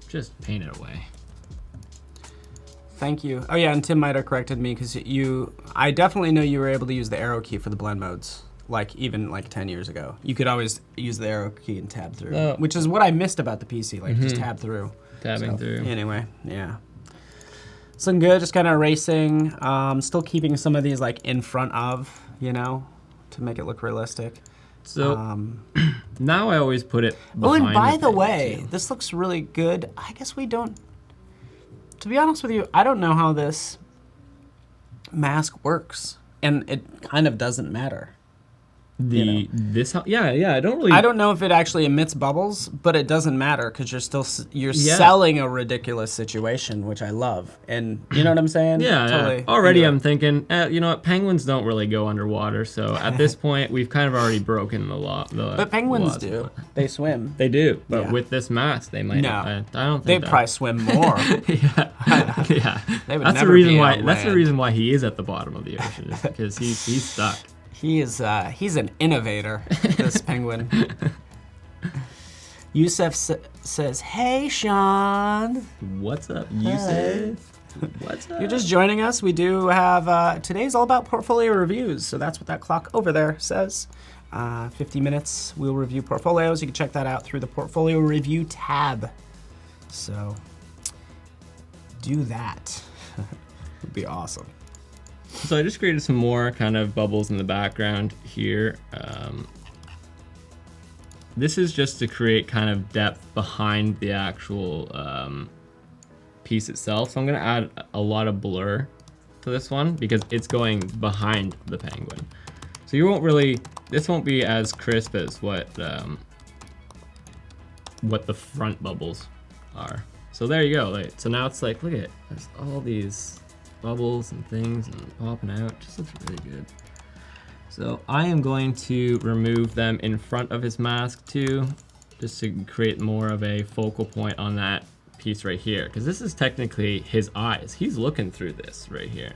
[SPEAKER 2] just paint it away.
[SPEAKER 1] Thank you. Oh yeah, and Tim might have corrected me because I definitely know you were able to use the arrow key for the blend modes. Like even like 10 years ago, you could always use the arrow key and tab through, which is what I missed about the PC. Like just tab through.
[SPEAKER 2] Tabbing through.
[SPEAKER 1] Anyway, yeah. It's looking good, just kind of erasing. Still keeping some of these like in front of, to make it look realistic.
[SPEAKER 2] So now I always put it behind.
[SPEAKER 1] Oh, and by the way, this looks really good. I guess we don't, to be honest with you, I don't know how this mask works. And it kind of doesn't matter. I don't know if it actually emits bubbles, but it doesn't matter because you're selling a ridiculous situation, which I love, and you know what I'm saying?
[SPEAKER 2] Yeah,
[SPEAKER 1] totally.
[SPEAKER 2] Yeah. Already, I'm thinking, you know what? Penguins don't really go underwater, so at this point, we've kind of already broken the law.
[SPEAKER 1] But penguins do. They swim.
[SPEAKER 2] They do, but with this mask, they might.
[SPEAKER 1] No,
[SPEAKER 2] I don't think
[SPEAKER 1] they'd probably swim more.
[SPEAKER 2] yeah.
[SPEAKER 1] They would
[SPEAKER 2] that's
[SPEAKER 1] never
[SPEAKER 2] the reason
[SPEAKER 1] be
[SPEAKER 2] why.
[SPEAKER 1] on
[SPEAKER 2] That's the
[SPEAKER 1] land.
[SPEAKER 2] reason why he is at the bottom of the ocean, is because he's stuck.
[SPEAKER 1] He's an innovator, this penguin. Yusef says, "Hey, Shaun."
[SPEAKER 2] What's up, Yusef? What's up?
[SPEAKER 1] You're just joining us. We do have today's all about portfolio reviews, so that's what that clock over there says. 50 minutes. We'll review portfolios. You can check that out through the portfolio review tab. So do that. Would be awesome.
[SPEAKER 2] So I just created some more kind of bubbles in the background here. This is just to create kind of depth behind the actual piece itself. So I'm gonna add a lot of blur to this one because it's going behind the penguin. So you won't really, this won't be as crisp as what the front bubbles are. So there you go. So now it's like, look at it. There's all these bubbles and things and popping out. Just looks really good. So I am going to remove them in front of his mask too, just to create more of a focal point on that piece right here, because this is technically his eyes. He's looking through this right here.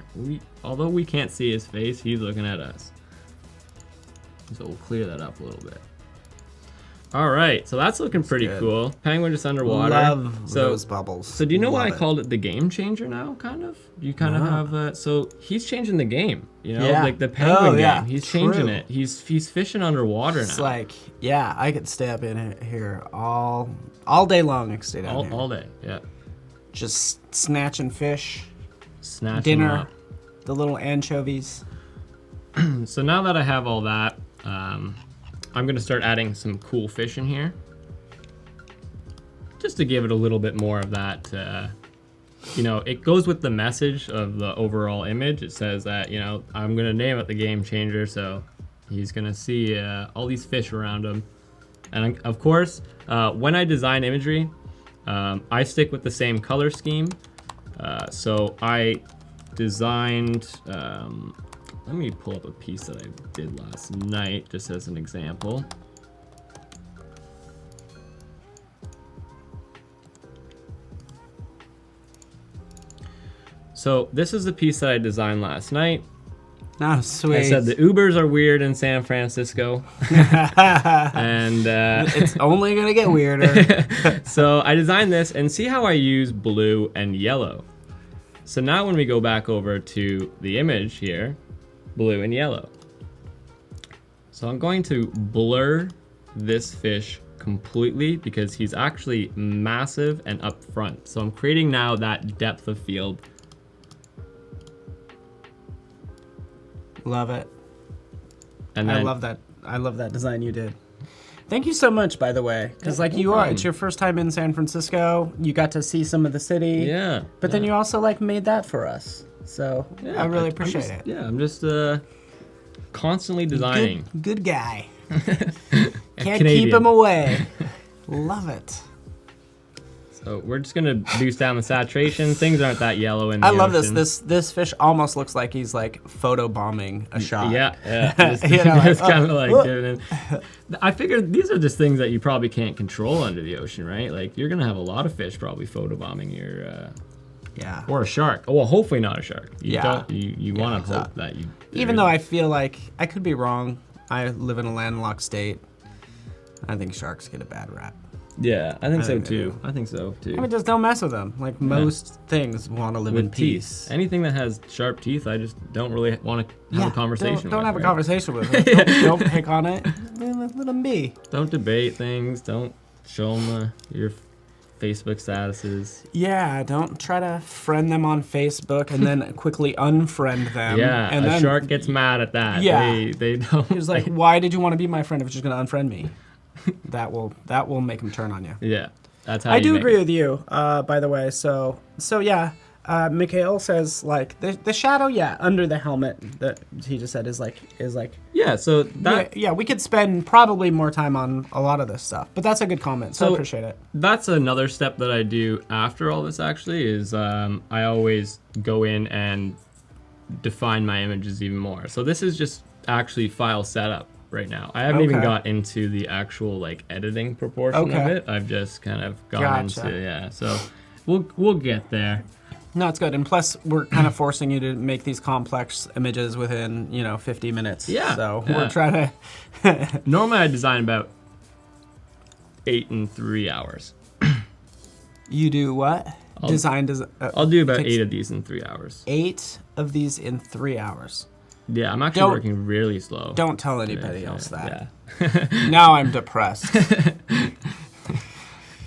[SPEAKER 2] Although we can't see his face, he's looking at us. So we'll clear that up a little bit. All right, so that's looking pretty cool. Penguin just underwater.
[SPEAKER 1] Love those bubbles.
[SPEAKER 2] So do you know why I called it the game changer now, kind of? You kind of have, so he's changing the game, like the penguin game. He's changing it. He's fishing underwater now.
[SPEAKER 1] It's like, I could stay up in here all day long. I could stay down here.
[SPEAKER 2] All day, yeah.
[SPEAKER 1] Just snatching fish.
[SPEAKER 2] Snatching
[SPEAKER 1] dinner, the little anchovies.
[SPEAKER 2] So now that I have all that, I'm gonna start adding some cool fish in here, just to give it a little bit more of that, it goes with the message of the overall image. It says that, I'm gonna name it the game changer, so he's gonna see all these fish around him. And of course, when I design imagery, I stick with the same color scheme. So I designed, let me pull up a piece that I did last night, just as an example. So this is the piece that I designed last night.
[SPEAKER 1] Oh, sweet.
[SPEAKER 2] I said the Ubers are weird in San Francisco. And
[SPEAKER 1] it's only going to get weirder.
[SPEAKER 2] So I designed this, and see how I use blue and yellow. So now when we go back over to the image here, blue and yellow. So I'm going to blur this fish completely because he's actually massive and up front. So I'm creating now that depth of field.
[SPEAKER 1] Love it.
[SPEAKER 2] And then,
[SPEAKER 1] I love that design you did. Thank you so much, by the way, because like you are, it's your first time in San Francisco. You got to see some of the city.
[SPEAKER 2] Yeah.
[SPEAKER 1] But then you also like made that for us. So
[SPEAKER 2] Yeah,
[SPEAKER 1] I really appreciate it.
[SPEAKER 2] Yeah, I'm just constantly designing.
[SPEAKER 1] Good guy. Can't
[SPEAKER 2] Canadian.
[SPEAKER 1] keep him away. Love it.
[SPEAKER 2] So we're just gonna boost down the saturation. Things aren't that yellow in the
[SPEAKER 1] I love
[SPEAKER 2] ocean.
[SPEAKER 1] this fish almost looks like he's like photo bombing a shot.
[SPEAKER 2] Yeah. Just,
[SPEAKER 1] You know,
[SPEAKER 2] just
[SPEAKER 1] like,
[SPEAKER 2] kind of like
[SPEAKER 1] oh.
[SPEAKER 2] doing it. I figured these are just things that you probably can't control under the ocean, right? Like you're gonna have a lot of fish probably photobombing your.
[SPEAKER 1] Yeah.
[SPEAKER 2] Or a shark. Oh, well, hopefully not a shark. You want to
[SPEAKER 1] exactly.
[SPEAKER 2] hope that you.
[SPEAKER 1] Even though I feel like I could be wrong. I live in a landlocked state. I think sharks get a bad rap.
[SPEAKER 2] Yeah, I think so
[SPEAKER 1] think they
[SPEAKER 2] too.
[SPEAKER 1] do.
[SPEAKER 2] I think so too.
[SPEAKER 1] I mean, just don't mess with them. Like most things want to live in
[SPEAKER 2] With
[SPEAKER 1] peace.
[SPEAKER 2] teeth. Anything that has sharp teeth, I just don't really want to have a conversation
[SPEAKER 1] Don't
[SPEAKER 2] with.
[SPEAKER 1] have a
[SPEAKER 2] right?
[SPEAKER 1] conversation with them. Don't pick on it. Let them be.
[SPEAKER 2] Don't debate things. Don't show them your Facebook statuses.
[SPEAKER 1] Yeah, don't try to friend them on Facebook and then quickly unfriend them.
[SPEAKER 2] Yeah,
[SPEAKER 1] and
[SPEAKER 2] a
[SPEAKER 1] then
[SPEAKER 2] shark gets mad at that.
[SPEAKER 1] Yeah.
[SPEAKER 2] They don't.
[SPEAKER 1] He's like, why did you want to be my friend if you're just gonna unfriend me? That will make him turn on you.
[SPEAKER 2] Yeah, that's how
[SPEAKER 1] I
[SPEAKER 2] you
[SPEAKER 1] do
[SPEAKER 2] make
[SPEAKER 1] agree
[SPEAKER 2] it.
[SPEAKER 1] with you, by the way. So yeah, Mikhail says like the shadow, under the helmet that he just said is like
[SPEAKER 2] Yeah, so that
[SPEAKER 1] yeah, we could spend probably more time on a lot of this stuff, but that's a good comment. So I appreciate it.
[SPEAKER 2] That's another step that I do after all this. Actually, is I always go in and define my images even more. So this is just actually file setup right now. I haven't even got into the actual like editing proportion of it. I've just kind of gone into So we'll get there.
[SPEAKER 1] No, it's good. And plus, we're kind of forcing you to make these complex images within 50 minutes.
[SPEAKER 2] Yeah.
[SPEAKER 1] So we're trying to.
[SPEAKER 2] Normally, I design about 8 in 3 hours.
[SPEAKER 1] You do what?
[SPEAKER 2] I'll do about 8 of these in 3 hours.
[SPEAKER 1] 8 of these in 3 hours.
[SPEAKER 2] Yeah, I'm actually working really slow.
[SPEAKER 1] Don't tell anybody else that.
[SPEAKER 2] Yeah.
[SPEAKER 1] Now I'm depressed.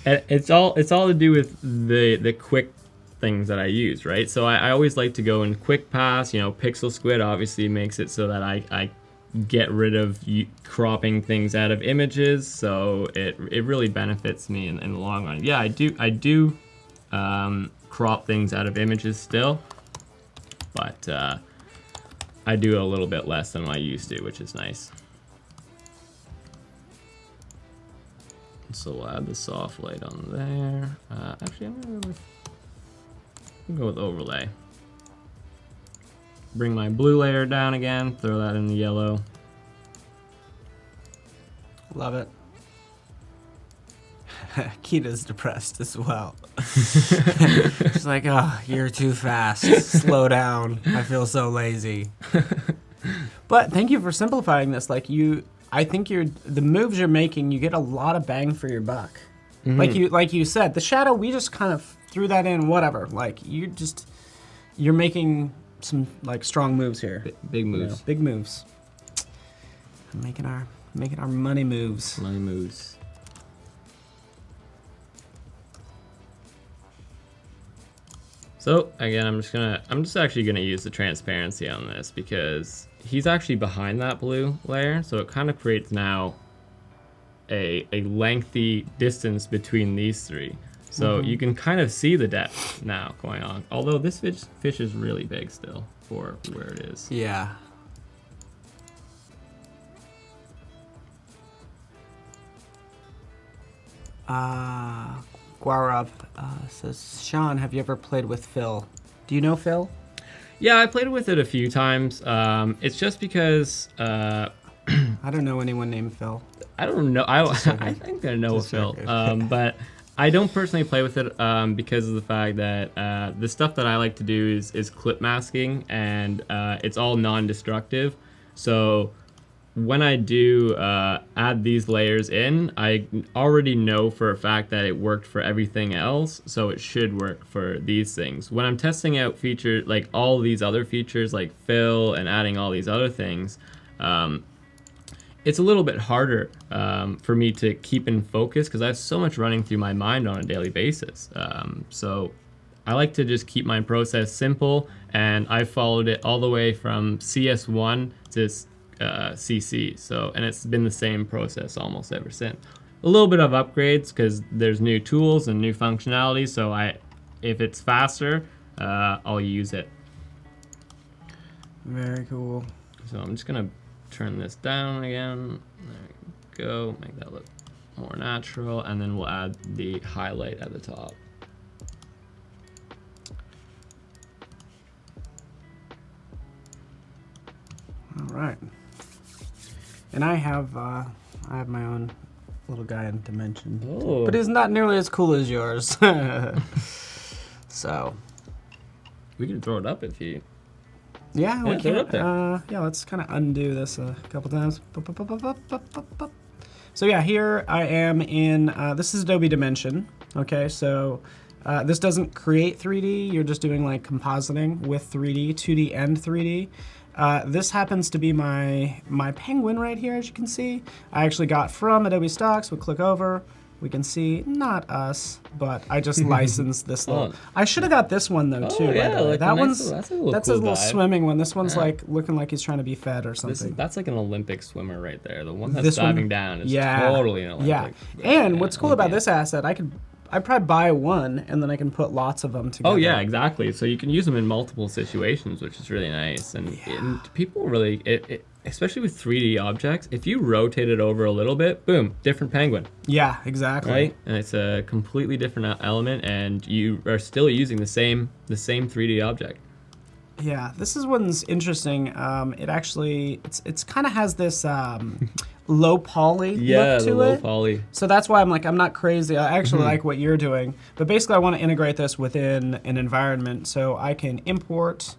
[SPEAKER 2] And it's all to do with the quick things that I use, right? So I always like to go in quick pass. Pixel Squid obviously makes it so that I get rid of cropping things out of images. So it really benefits me in the long run. Yeah, I do crop things out of images still, but I do a little bit less than I used to, which is nice. So we'll add the soft light on there. Actually, I'm gonna go with overlay. Bring my blue layer down again, throw that in the yellow.
[SPEAKER 1] Love it. Kita's depressed as well. She's like, oh, you're too fast. Slow down. I feel so lazy. But thank you for simplifying this. I think the moves you're making, you get a lot of bang for your buck. Mm-hmm. Like you said, the shadow, we just kind of threw that in, whatever. Like you're making some like strong moves here.
[SPEAKER 2] Big moves.
[SPEAKER 1] Big moves. Making our money moves.
[SPEAKER 2] Money moves. So again, I'm just actually gonna use the transparency on this because he's actually behind that blue layer, so it kind of creates now a lengthy distance between these three. So you can kind of see the depth now going on. Although this fish is really big still for where it is.
[SPEAKER 1] Yeah. Guarab says, Sean, have you ever played with Phil? Do you know Phil?
[SPEAKER 2] Yeah, I played with it a few times. It's just because
[SPEAKER 1] I don't know anyone named Phil.
[SPEAKER 2] I don't know. I think I know Phil, but I don't personally play with it because of the fact that the stuff that I like to do is clip masking, and it's all non-destructive. So when I do add these layers in, I already know for a fact that it worked for everything else, so it should work for these things. When I'm testing out features, like all these other features like fill and adding all these other things, it's a little bit harder for me to keep in focus because I have so much running through my mind on a daily basis. So I like to just keep my process simple, and I followed it all the way from CS1 to CC. So, and it's been the same process almost ever since. A little bit of upgrades because there's new tools and new functionality. So if it's faster, I'll use it.
[SPEAKER 1] Very cool.
[SPEAKER 2] So I'm just gonna turn this down again. There we go. Make that look more natural, and then we'll add the highlight at the top.
[SPEAKER 1] All right. And I have my own little guy in Dimension, but he's not nearly as cool as yours. So
[SPEAKER 2] we can throw it up if you.
[SPEAKER 1] Yeah, we
[SPEAKER 2] throw it
[SPEAKER 1] can.
[SPEAKER 2] up there.
[SPEAKER 1] Yeah, let's kind of undo this a couple times. So yeah, here I am in. This is Adobe Dimension. Okay, so this doesn't create 3D. You're just doing like compositing with 3D, 2D, and 3D. This happens to be my penguin right here, as you can see. I actually got from Adobe Stocks. We'll click over. We can see, not us, but I just licensed this little. I should have got this one though too.
[SPEAKER 2] Yeah,
[SPEAKER 1] by the way.
[SPEAKER 2] like
[SPEAKER 1] That one's
[SPEAKER 2] that's a
[SPEAKER 1] cool
[SPEAKER 2] little
[SPEAKER 1] swimming one. This one's like looking like he's trying to be fed or something.
[SPEAKER 2] That's like an Olympic swimmer right there. The one that's diving down is totally an Olympic.
[SPEAKER 1] Yeah, and what's cool about this asset, I'd probably buy one and then I can put lots of them together.
[SPEAKER 2] Oh yeah, exactly. So you can use them in multiple situations, which is really nice. And people really, especially with 3D objects, if you rotate it over a little bit, boom, different penguin.
[SPEAKER 1] Yeah, exactly.
[SPEAKER 2] Right, and it's a completely different element, and you are still using the same 3D object.
[SPEAKER 1] Yeah, this one's interesting. It actually, it's kind of has this low poly look to it.
[SPEAKER 2] Yeah, low poly.
[SPEAKER 1] So that's why I'm not crazy. I actually like what you're doing. But basically, I want to integrate this within an environment. So I can import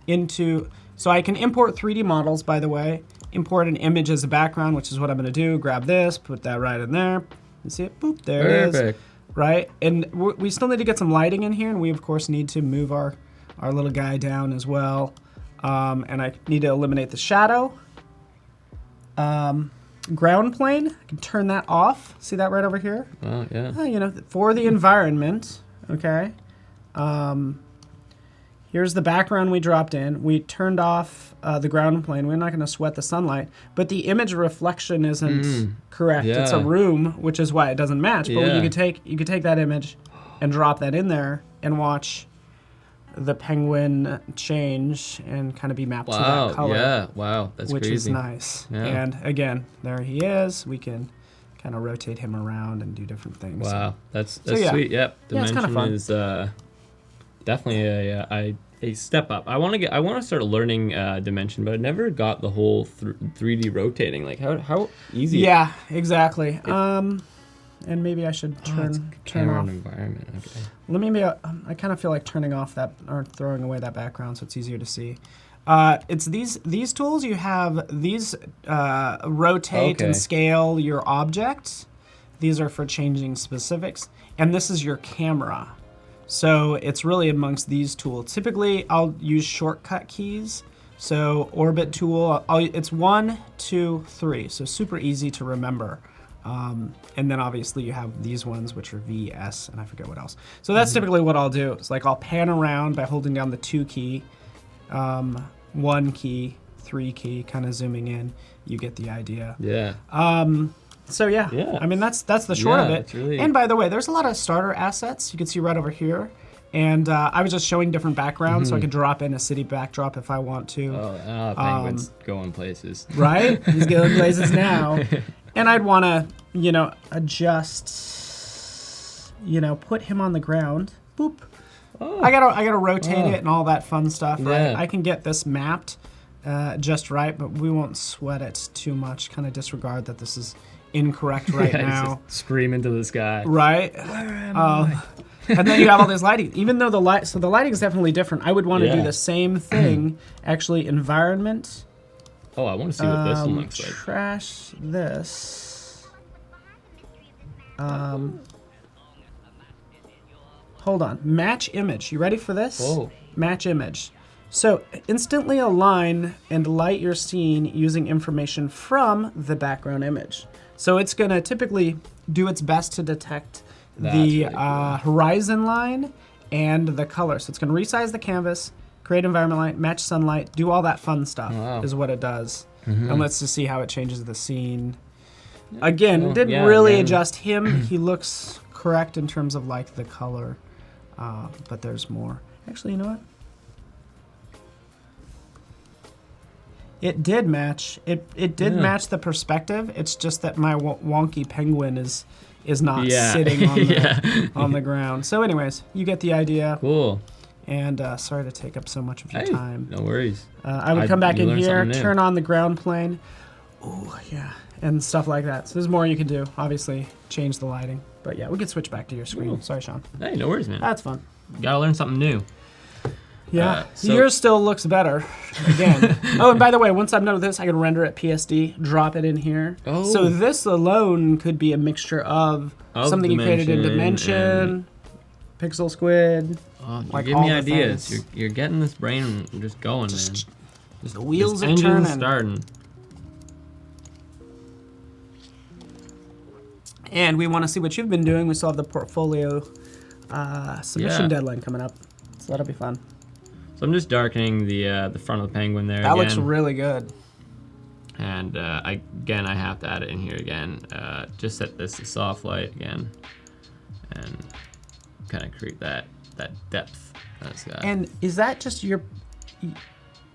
[SPEAKER 1] 3D models, by the way. Import an image as a background, which is what I'm going to do. Grab this, put that right in there. You see it? Boop, there it is. Right? And we still need to get some lighting in here. And we, of course, need to move our little guy down as well. And I need to eliminate the shadow. Ground plane, I can turn that off. See that right over here?
[SPEAKER 2] Oh, yeah.
[SPEAKER 1] For the environment, okay? Here's the background we dropped in. We turned off the ground plane. We're not going to sweat the sunlight. But the image reflection isn't correct.
[SPEAKER 2] Yeah.
[SPEAKER 1] It's a room, which is why it doesn't match. But you could take that image and drop that in there and watch the penguin change and kind of be mapped to that color.
[SPEAKER 2] Yeah, wow, that's
[SPEAKER 1] which
[SPEAKER 2] crazy.
[SPEAKER 1] Is nice. Yeah. And again, there he is. We can kind of rotate him around and do different things.
[SPEAKER 2] Wow, that's sweet. Yep, Dimension
[SPEAKER 1] it's kind of fun.
[SPEAKER 2] Is definitely a step up. I want to start learning Dimension, but I never got the whole 3D rotating. Like how easy?
[SPEAKER 1] Yeah, exactly. And maybe I should turn off.
[SPEAKER 2] Environment. Okay.
[SPEAKER 1] Well, maybe I kind of feel like turning off that or throwing away that background so it's easier to see. It's these tools. You have these rotate and scale your objects. These are for changing specifics, and this is your camera. So it's really amongst these tools. Typically, I'll use shortcut keys. So orbit tool. It's 1, 2, 3. So super easy to remember. And then obviously you have these ones, which are V, S, and I forget what else. So that's typically what I'll do. It's like I'll pan around by holding down the 2 key, 1 key, 3 key, kind of zooming in. You get the idea.
[SPEAKER 2] Yeah.
[SPEAKER 1] So yeah. I mean that's the short of it.
[SPEAKER 2] Really...
[SPEAKER 1] And by the way, there's a lot of starter assets you can see right over here. And I was just showing different backgrounds, so I could drop in a city backdrop if I want to.
[SPEAKER 2] Oh, penguins going places.
[SPEAKER 1] Right? He's going places now. And I'd want to, adjust, put him on the ground. Boop. Oh. I gotta rotate it and all that fun stuff, right? I can get this mapped just right, but we won't sweat it too much. Kind of disregard that this is incorrect right now.
[SPEAKER 2] Just scream into the sky.
[SPEAKER 1] Right?
[SPEAKER 2] Where am I?
[SPEAKER 1] And then you have all this lighting. Even though the lighting is definitely different, I would want to do the same thing. Actually, environment.
[SPEAKER 2] Oh, I want to see what this one looks like.
[SPEAKER 1] Trash this. Hold on. Match image. You ready for this?
[SPEAKER 2] Whoa.
[SPEAKER 1] Match image. So instantly align and light your scene using information from the background image. So it's going to typically do its best to detect the
[SPEAKER 2] really cool.
[SPEAKER 1] horizon line and the color. So it's going to resize the canvas, create environment light, match sunlight, do all that fun stuff is what it does. And let's just see how it changes the scene. Again, didn't really adjust him. He looks correct in terms of like the color, but there's more. Actually, you know what? It did match. It did match the perspective. It's just that my wonky penguin is not sitting on on the ground. So anyways, you get the idea.
[SPEAKER 2] Cool.
[SPEAKER 1] And sorry to take up so much of your time.
[SPEAKER 2] No worries.
[SPEAKER 1] I would come back in here, turn on the ground plane. Oh, yeah. And stuff like that. So there's more you can do. Obviously, change the lighting. But yeah, we could switch back to your screen. Ooh. Sorry, Shaun.
[SPEAKER 2] Hey, no worries, man.
[SPEAKER 1] That's fun.
[SPEAKER 2] Gotta learn something new.
[SPEAKER 1] Yeah, yours still looks better. Again. Oh, and by the way, once I'm done with this, I can render it PSD, drop it in here. Oh. So this alone could be a mixture of something you created in Dimension, Pixel Squid.
[SPEAKER 2] Oh, like give me ideas. You're getting this brain just going, man. Just
[SPEAKER 1] the wheels are turning.
[SPEAKER 2] Starting.
[SPEAKER 1] And we want to see what you've been doing. We still have the portfolio submission deadline coming up, so that'll be fun.
[SPEAKER 2] So I'm just darkening the front of the penguin there.
[SPEAKER 1] That looks really good.
[SPEAKER 2] And I have to add it in here again. Just set this to soft light again, and kind of create that depth.
[SPEAKER 1] And is that just your?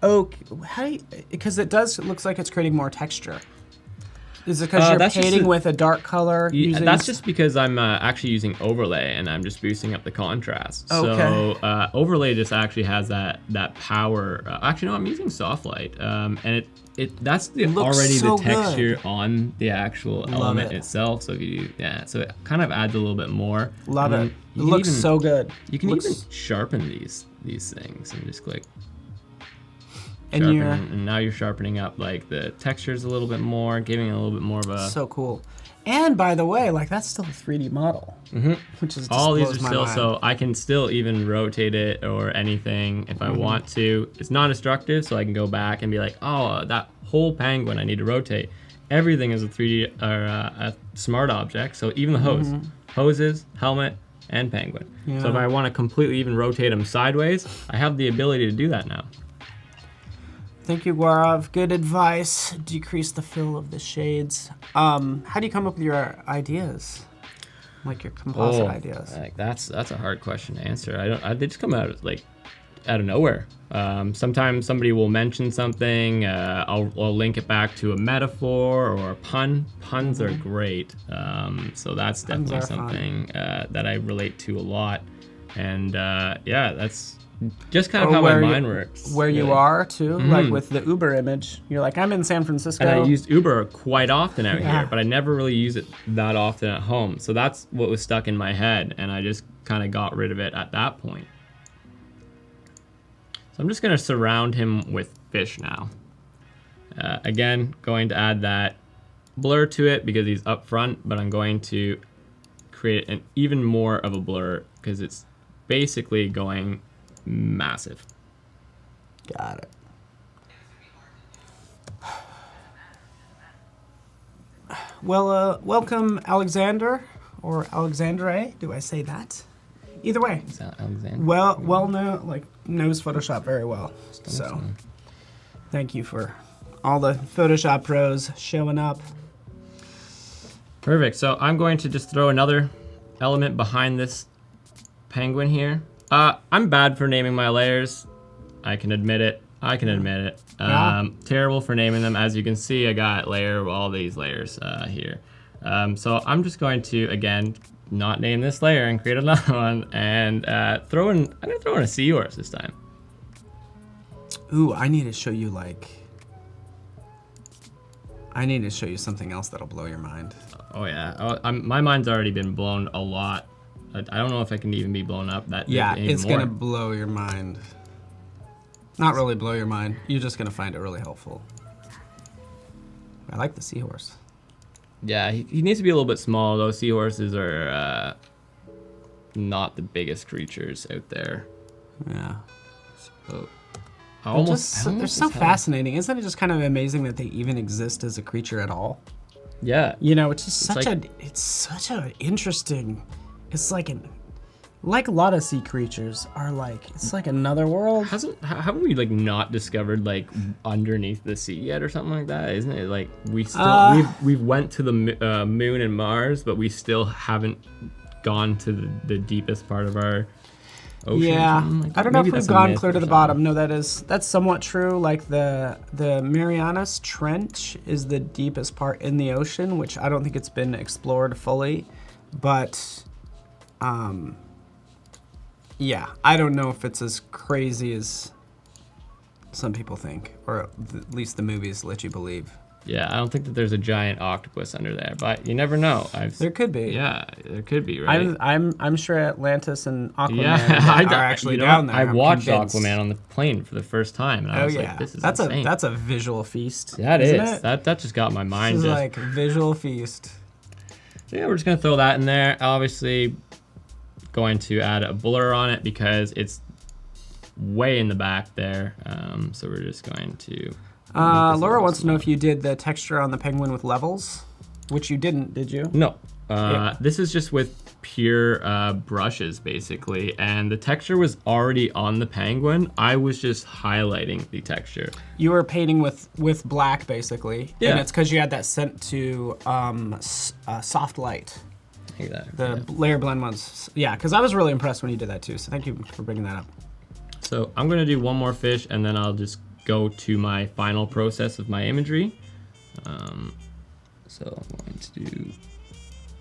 [SPEAKER 1] Oh, how? Because it looks like it's creating more texture. Is it because you're painting with a dark color?
[SPEAKER 2] That's just because I'm actually using overlay and I'm just boosting up the contrast.
[SPEAKER 1] Okay.
[SPEAKER 2] So overlay just actually has that power. Actually, no, I'm using soft light, and that's already the texture on the actual element itself. So so it kind of adds a little bit more.
[SPEAKER 1] Love it. It looks so good.
[SPEAKER 2] You can even sharpen these things and just click.
[SPEAKER 1] And
[SPEAKER 2] now you're sharpening up like the textures a little bit more, giving it a little bit more of a...
[SPEAKER 1] So cool. And by the way, like that's still a 3D model, which is just
[SPEAKER 2] all these are still, so I can still even rotate it or anything if I want to. It's non-destructive, so I can go back and be like, oh, that whole penguin I need to rotate. Everything is a 3D or a smart object, so even the hoses, helmet, and penguin. Yeah. So if I want to completely even rotate them sideways, I have the ability to do that now.
[SPEAKER 1] Thank you, Gaurav. Good advice. Decrease the fill of the shades. How do you come up with your ideas? Like your composite ideas?
[SPEAKER 2] Like that's a hard question to answer. They just come out of nowhere. Sometimes somebody will mention something. I'll link it back to a metaphor or a pun. Puns are great. So that's definitely something that I relate to a lot. And that's just kind of how my mind works.
[SPEAKER 1] Where you are, too, like with the Uber image. You're like, I'm in San Francisco.
[SPEAKER 2] And I used Uber quite often out here, but I never really use it that often at home. So that's what was stuck in my head, and I just kind of got rid of it at that point. So I'm just going to surround him with fish now. Again, going to add that blur to it because he's up front, but I'm going to create an even more of a blur because it's basically going massive.
[SPEAKER 1] Got it. Well, welcome, Alexander, or Alexandre. Do I say that? Either way.
[SPEAKER 2] Is that Alexander?
[SPEAKER 1] Well knows Photoshop very well. So, thank you for all the Photoshop pros showing up.
[SPEAKER 2] Perfect. So I'm going to just throw another element behind this penguin here. I'm bad for naming my layers. I can admit it. Terrible for naming them. As you can see, I got all these layers here. So I'm just going to, again, not name this layer and create another one and I'm gonna throw in a seahorse this time.
[SPEAKER 1] Ooh, I need to show you something else that'll blow your mind.
[SPEAKER 2] Oh yeah, my mind's already been blown a lot. I don't know if I can even be blown up that
[SPEAKER 1] it's gonna blow your mind. Not really blow your mind. You're just gonna find it really helpful. I like the seahorse.
[SPEAKER 2] Yeah, he needs to be a little bit small. Those seahorses are not the biggest creatures out there.
[SPEAKER 1] Yeah.
[SPEAKER 2] So
[SPEAKER 1] They're so fascinating. Isn't it just kind of amazing that they even exist as a creature at all?
[SPEAKER 2] Yeah.
[SPEAKER 1] You know, it's just it's such a interesting. It's like a lot of sea creatures are like, it's like another world.
[SPEAKER 2] Haven't we like not discovered like underneath the sea yet or something like that? Isn't it like we still we've went to the moon and Mars, but we still haven't gone to the deepest part of our ocean?
[SPEAKER 1] Yeah,
[SPEAKER 2] like
[SPEAKER 1] I don't know if we've gone clear to the bottom. No, that's somewhat true. Like the Marianas Trench is the deepest part in the ocean, which I don't think it's been explored fully, but yeah, I don't know if it's as crazy as some people think, or at least the movies let you believe.
[SPEAKER 2] Yeah, I don't think that there's a giant octopus under there, but you never know.
[SPEAKER 1] There could be.
[SPEAKER 2] Yeah, there could be, right?
[SPEAKER 1] I'm sure Atlantis and Aquaman are actually down there.
[SPEAKER 2] I watched Aquaman on the plane for the first time, and I was like, "This is insane."
[SPEAKER 1] That's a visual feast.
[SPEAKER 2] That is.
[SPEAKER 1] It?
[SPEAKER 2] That just got my mind.
[SPEAKER 1] This is like a visual feast.
[SPEAKER 2] So yeah, we're just gonna throw that in there. Obviously, going to add a blur on it because it's way in the back there. So we're just going to.
[SPEAKER 1] Laura wants to know if you did the texture on the penguin with levels, which you didn't, did you?
[SPEAKER 2] No. This is just with pure brushes, basically. And the texture was already on the penguin. I was just highlighting the texture.
[SPEAKER 1] You were painting with black, basically.
[SPEAKER 2] Yeah.
[SPEAKER 1] And it's because you had that sent to soft light. The layer blend ones. Yeah, because I was really impressed when you did that too. So thank you for bringing that up.
[SPEAKER 2] So I'm going to do one more fish, and then I'll just go to my final process of my imagery. So I'm going to do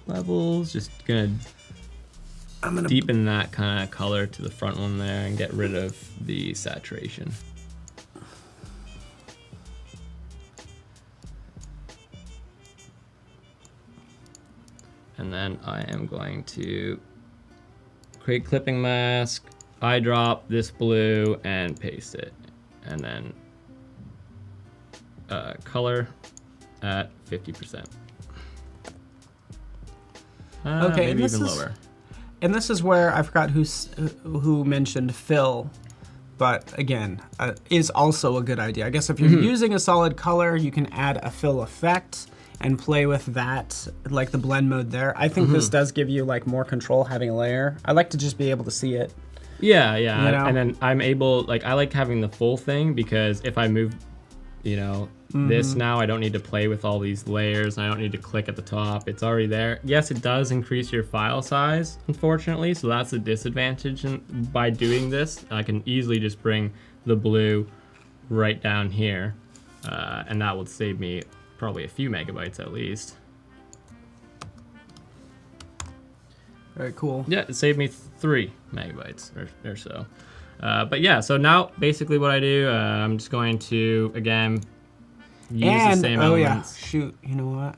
[SPEAKER 2] levels, just I'm gonna deepen that kind of color to the front one there and get rid of the saturation. And then I am going to create clipping mask, eyedrop this blue, and paste it. And then color at 50%.
[SPEAKER 1] Okay,
[SPEAKER 2] maybe even lower.
[SPEAKER 1] And this is where I forgot who mentioned fill, but again, is also a good idea. I guess if you're using a solid color, you can add a fill effect and play with that, like the blend mode there. I think this does give you like more control having a layer. I like to just be able to see it.
[SPEAKER 2] Yeah.
[SPEAKER 1] You know?
[SPEAKER 2] And then I'm able, like, I like having the full thing because if I move, this now, I don't need to play with all these layers. I don't need to click at the top. It's already there. Yes, it does increase your file size, unfortunately. So that's a disadvantage by doing this. I can easily just bring the blue right down here. And that would save me probably a few megabytes at least.
[SPEAKER 1] Very cool.
[SPEAKER 2] Yeah, it saved me 3 megabytes or so. But yeah, so now basically what I do, I'm just going to, again, use the same elements.
[SPEAKER 1] Yeah, shoot, you know what?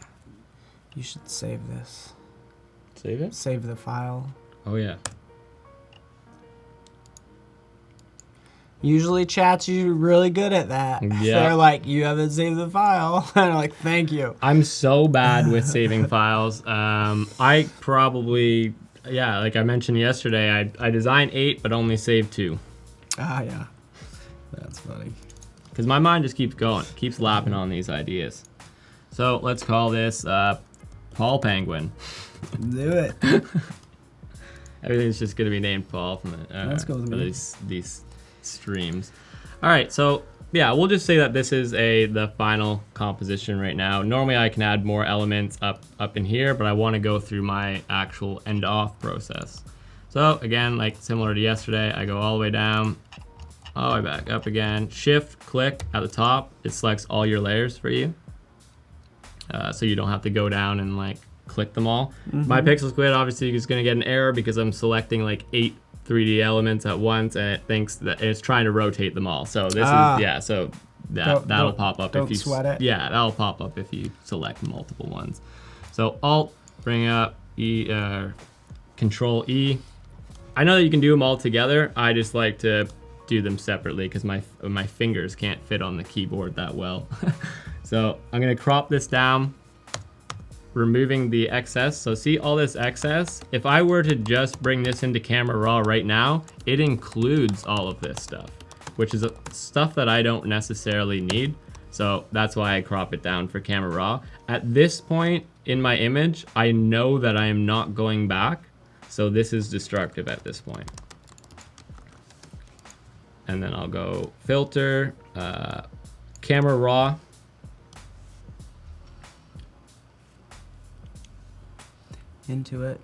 [SPEAKER 1] You should save this.
[SPEAKER 2] Save it?
[SPEAKER 1] Save the file.
[SPEAKER 2] Oh yeah.
[SPEAKER 1] Usually chat's usually really good at that.
[SPEAKER 2] Yeah.
[SPEAKER 1] They're like, you haven't saved the file. And I'm like, thank you.
[SPEAKER 2] I'm so bad with saving files. I probably, like I mentioned yesterday, I designed 8, but only saved 2.
[SPEAKER 1] Ah, yeah. That's funny.
[SPEAKER 2] Because my mind just keeps going, keeps lapping on these ideas. So let's call this Paul Penguin.
[SPEAKER 1] Do it.
[SPEAKER 2] Everything's just going to be named Paul from
[SPEAKER 1] Let's go with me.
[SPEAKER 2] these streams. All right, so yeah, we'll just say that this is the final composition right now. Normally I can add more elements up in here, but I want to go through my actual end off process. So again, like similar to yesterday, I go all the way down, all the way back up again. Shift click at the top, it selects all your layers for you. So you don't have to go down and like click them all. My pixel squid obviously is going to get an error because I'm selecting like 8 3D elements at once, and it thinks that it's trying to rotate them all. So this is so that'll pop up if you
[SPEAKER 1] sweat it.
[SPEAKER 2] Yeah, that'll pop up if you select multiple ones. So Alt, bring up E, Control E. I know that you can do them all together. I just like to do them separately because my fingers can't fit on the keyboard that well. So I'm gonna crop this down, removing the excess. So see all this excess? If I were to just bring this into Camera Raw right now, it includes all of this stuff. which is stuff that I don't necessarily need. So that's why I crop it down for camera raw. At this point in my image, I know that I am not going back. So this is destructive at this point. And then I'll go filter, camera raw.
[SPEAKER 1] Into it.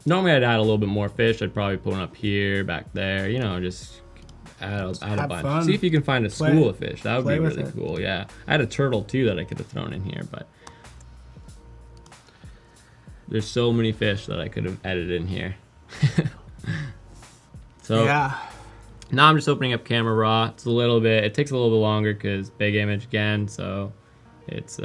[SPEAKER 2] Normally I'd add a little bit more fish. I'd probably put one up here, back there, you know, just add a bunch.
[SPEAKER 1] Fun.
[SPEAKER 2] See if you can find a school of fish. That would be really cool, yeah. I had a turtle too that I could have thrown in here, but there's so many fish that I could have added in here. So
[SPEAKER 1] yeah.
[SPEAKER 2] Now I'm just opening up camera raw. It's a little bit, it takes a little bit longer because big image again, so it's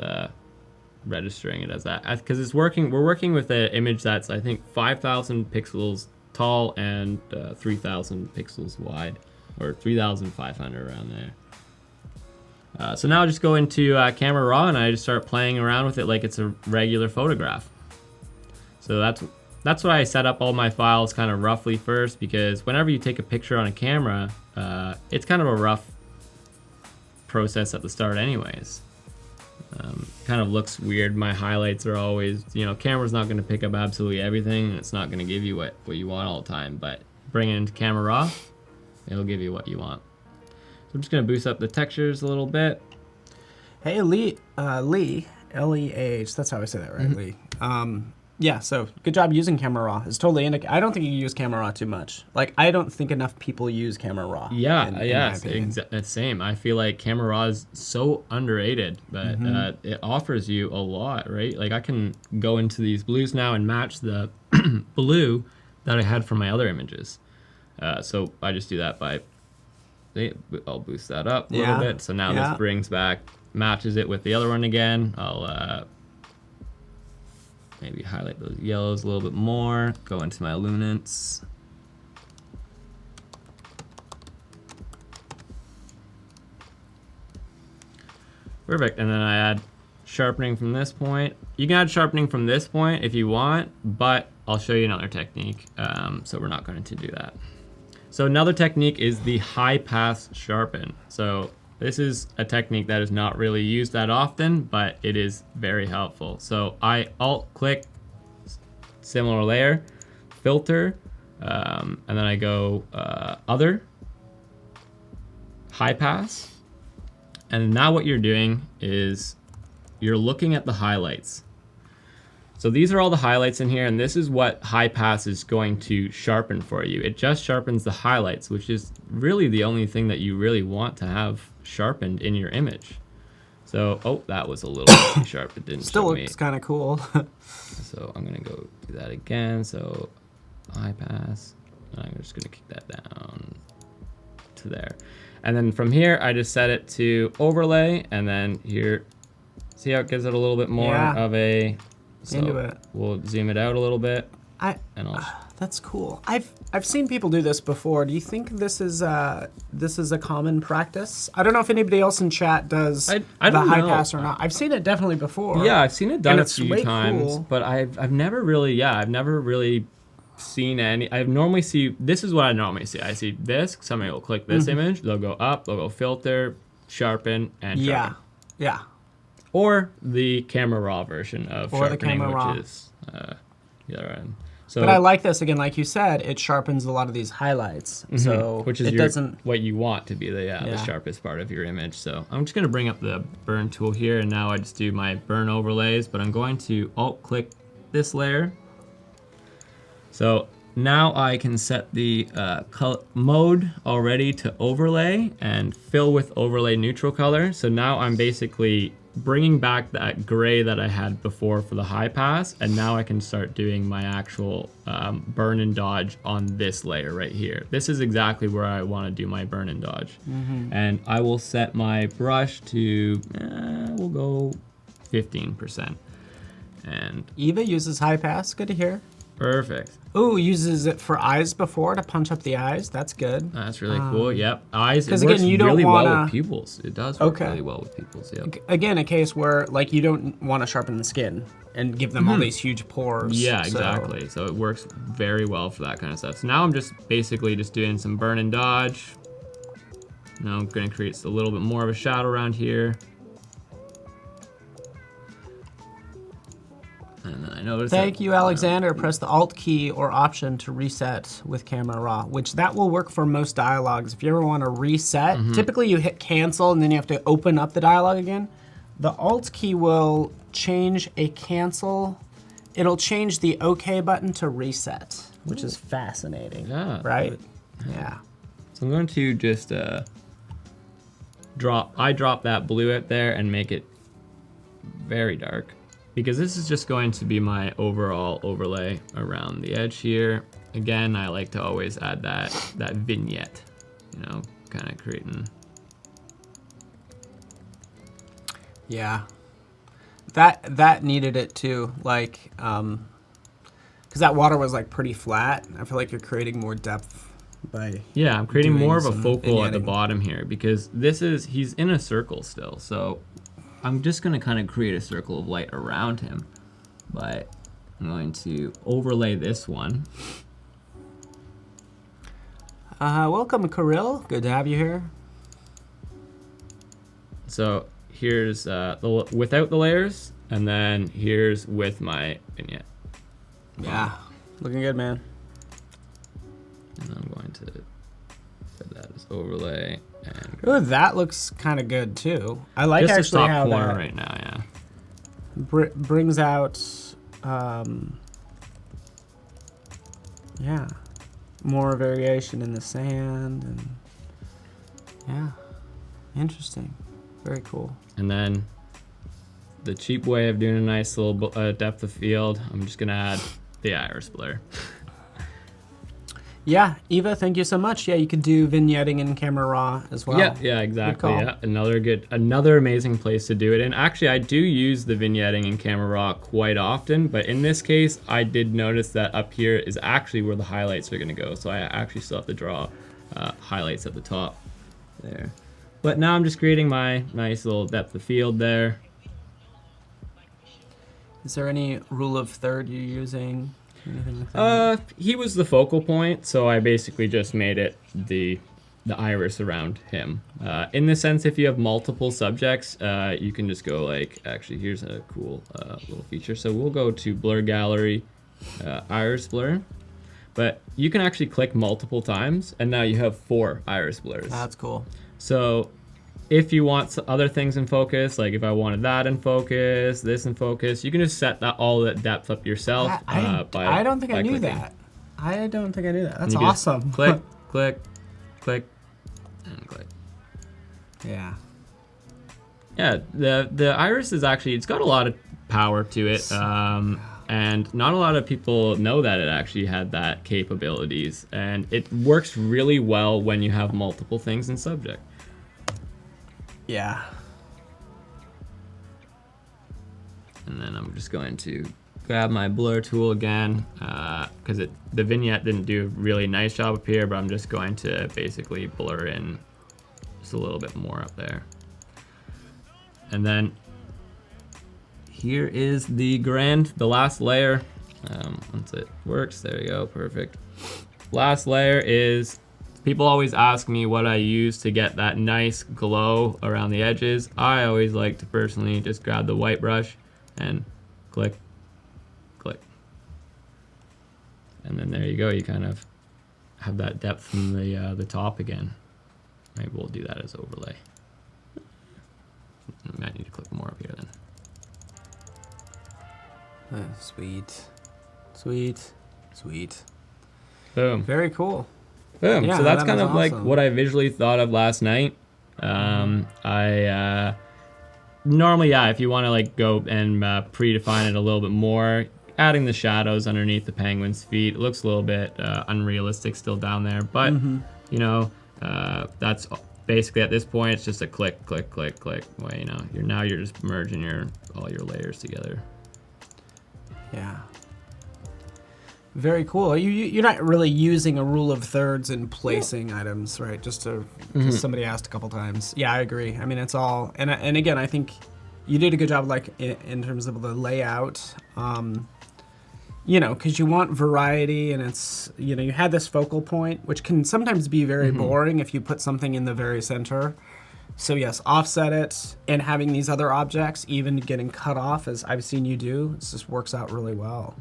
[SPEAKER 2] registering it as that, because it's working. We're working with an image that's I think 5,000 pixels tall and 3,000 pixels wide, or 3,500 around there. So now I just go into camera raw and I just start playing around with it like it's a regular photograph. So that's why I set up all my files kind of roughly first, because whenever you take a picture on a camera, it's kind of a rough process at the start anyways. Kind of looks weird. My highlights are always, you know, camera's not going to pick up absolutely everything. It's not going to give you what you want all the time, but bring it into camera raw, it'll give you what you want. So I'm just going to boost up the textures a little bit.
[SPEAKER 1] Hey, Lee, L-E-H, that's how I say that, right, Lee? Yeah, so good job using camera raw. It's totally I don't think you use camera raw too much. Like, I don't think enough people use camera raw.
[SPEAKER 2] Yeah, same. I feel like camera raw is so underrated, but it offers you a lot, right? Like, I can go into these blues now and match the blue that I had from my other images. So I just do that by, I'll boost that up a little bit. So now this brings back, matches it with the other one again. I'll maybe highlight those yellows a little bit more, go into my luminance. Perfect, and then I add sharpening from this point. You can add sharpening from this point if you want, but I'll show you another technique, so we're not going to do that. So another technique is the high pass sharpen. So this is a technique that is not really used that often, but it is very helpful. So I alt-click similar layer, filter, and then I go other, high pass. And now what you're doing is you're looking at the highlights. So these are all the highlights in here, and this is what high pass is going to sharpen for you. It just sharpens the highlights, which is really the only thing that you really want to have sharpened in your image. So, oh, that was a little bit too sharp. It didn't
[SPEAKER 1] Still
[SPEAKER 2] show me.
[SPEAKER 1] looks kind of cool.
[SPEAKER 2] So I'm gonna go do that again. So high pass, and I'm just gonna kick that down to there. And then from here, I just set it to overlay, and then here, see how it gives it a little bit more of a, so we'll zoom it out a little bit.
[SPEAKER 1] That's cool. I've seen people do this before. Do you think this is a common practice? I don't know if anybody else in chat does the high pass or not. I've seen it definitely before.
[SPEAKER 2] Yeah, I've seen it done a few times, but I've never really seen any. I normally see, this is what I normally see. I see this, somebody will click this image, they'll go up, they'll go filter, sharpen, and sharpen.
[SPEAKER 1] Yeah.
[SPEAKER 2] Or the camera raw version of sharpening, which is the other end. So,
[SPEAKER 1] but I like this, again, like you said, it sharpens a lot of these highlights. So
[SPEAKER 2] which is what you want to be the sharpest part of your image. So I'm just gonna bring up the burn tool here, and now I just do my burn overlays, but I'm going to alt-click this layer. So now I can set the mode already to overlay and fill with overlay neutral color. So now I'm basically bringing back that gray that I had before for the high pass, and now I can start doing my actual burn and dodge on this layer right here. This is exactly where I want to do my burn and dodge. And I will set my brush to, we'll go 15%. And
[SPEAKER 1] Eva uses high pass, good to hear.
[SPEAKER 2] Perfect.
[SPEAKER 1] Ooh, uses it for eyes before to punch up the eyes. That's good.
[SPEAKER 2] That's really cool. Yep. Eyes. It
[SPEAKER 1] 'cause
[SPEAKER 2] works
[SPEAKER 1] again, you don't
[SPEAKER 2] really well
[SPEAKER 1] wanna-
[SPEAKER 2] with pupils. It does work
[SPEAKER 1] Okay.
[SPEAKER 2] really well with pupils. Yep.
[SPEAKER 1] Again, a case where like you don't want to sharpen the skin and give them all these huge pores.
[SPEAKER 2] Yeah,
[SPEAKER 1] so-
[SPEAKER 2] exactly. So it works very well for that kind of stuff. So now I'm just basically just doing some burn and dodge. Now I'm gonna create a little bit more of a shadow around here. And then I noticed
[SPEAKER 1] Thank you, Alexander. Press the Alt key or Option to reset with Camera Raw, which that will work for most dialogues. If you ever want to reset, typically you hit cancel and then you have to open up the dialogue again. The Alt key will change a cancel. It'll change the OK button to reset, which is fascinating.
[SPEAKER 2] Yeah.
[SPEAKER 1] Right? Yeah.
[SPEAKER 2] So I'm going to just drop that blue out there and make it very dark, because this is just going to be my overall overlay around the edge here. Again, I like to always add that vignette, you know, kind of creating.
[SPEAKER 1] Yeah. That needed it too, like, because that water was like pretty flat. I feel like you're creating more depth by.
[SPEAKER 2] Yeah, I'm creating
[SPEAKER 1] doing
[SPEAKER 2] more of a
[SPEAKER 1] some
[SPEAKER 2] focal at the
[SPEAKER 1] vignetting.
[SPEAKER 2] bottom here, because he's in a circle still. So I'm just gonna kind of create a circle of light around him, but I'm going to overlay this one.
[SPEAKER 1] Welcome, Kirill. Good to have you here.
[SPEAKER 2] So here's without the layers, and then here's with my vignette.
[SPEAKER 1] Yeah, looking good, man.
[SPEAKER 2] And I'm going to put that as overlay and
[SPEAKER 1] Ooh, that looks kind of good too. I like
[SPEAKER 2] just the
[SPEAKER 1] actually
[SPEAKER 2] top
[SPEAKER 1] how
[SPEAKER 2] corner
[SPEAKER 1] that
[SPEAKER 2] right now. Yeah.
[SPEAKER 1] brings out, yeah, more variation in the sand and yeah, interesting, very cool.
[SPEAKER 2] And then the cheap way of doing a nice little depth of field, I'm just gonna add the iris blur.
[SPEAKER 1] Yeah, Eva, thank you so much. Yeah, you could do vignetting in Camera Raw as well.
[SPEAKER 2] Yeah, exactly.
[SPEAKER 1] call.
[SPEAKER 2] Yeah, another amazing place to do it. And actually, I do use the vignetting in Camera Raw quite often, but in this case, I did notice that up here is actually where the highlights are going to go. So I actually still have to draw highlights at the top there. But now I'm just creating my nice little depth of field there.
[SPEAKER 1] Is there any rule of third you're using? Anything like that?
[SPEAKER 2] He was the focal point, so I basically just made it the iris around him. In the sense, if you have multiple subjects, you can just go like, actually, here's a cool little feature. So we'll go to Blur Gallery, Iris Blur, but you can actually click multiple times, and now you have 4 iris blurs.
[SPEAKER 1] That's cool.
[SPEAKER 2] So if you want other things in focus, like if I wanted that in focus, this in focus, you can just set all that depth up yourself.
[SPEAKER 1] I don't think I knew
[SPEAKER 2] clicking.
[SPEAKER 1] that. I don't think I knew that. That's
[SPEAKER 2] You just
[SPEAKER 1] awesome.
[SPEAKER 2] Click, click, click, and click.
[SPEAKER 1] Yeah.
[SPEAKER 2] Yeah, the iris is actually, it's got a lot of power to it, and not a lot of people know that it actually had that capabilities, and it works really well when you have multiple things in subject.
[SPEAKER 1] Yeah.
[SPEAKER 2] And then I'm just going to grab my blur tool again, because the vignette didn't do a really nice job up here, but I'm just going to basically blur in just a little bit more up there. And then here is the last layer. Once it works, there we go, perfect. Last layer is, people always ask me what I use to get that nice glow around the edges. I always like to personally just grab the white brush and click, click. And then there you go, you kind of have that depth from the top again. Maybe we'll do that as overlay. I might need to click more up here then.
[SPEAKER 1] Sweet. Sweet. Sweet.
[SPEAKER 2] Boom.
[SPEAKER 1] Very cool.
[SPEAKER 2] Boom.
[SPEAKER 1] Yeah,
[SPEAKER 2] So that's
[SPEAKER 1] that
[SPEAKER 2] kind
[SPEAKER 1] was
[SPEAKER 2] of like
[SPEAKER 1] awesome.
[SPEAKER 2] what I visually thought of last night. I normally, yeah, if you want to like go and predefine it a little bit more, adding the shadows underneath the penguin's feet, it looks a little bit unrealistic still down there, but you know, that's basically at this point it's just a click, click, click, click. Well, you know, you're just merging all your layers together.
[SPEAKER 1] Yeah. Very cool. You're not really using a rule of thirds in placing items, right? Just to, because somebody asked a couple times. Yeah, I agree. I mean, it's all, and again, I think you did a good job, like in terms of the layout. Because you want variety, and it's, you had this focal point, which can sometimes be very boring if you put something in the very center. So yes, offset it, and having these other objects even getting cut off, as I've seen you do, it just works out really well.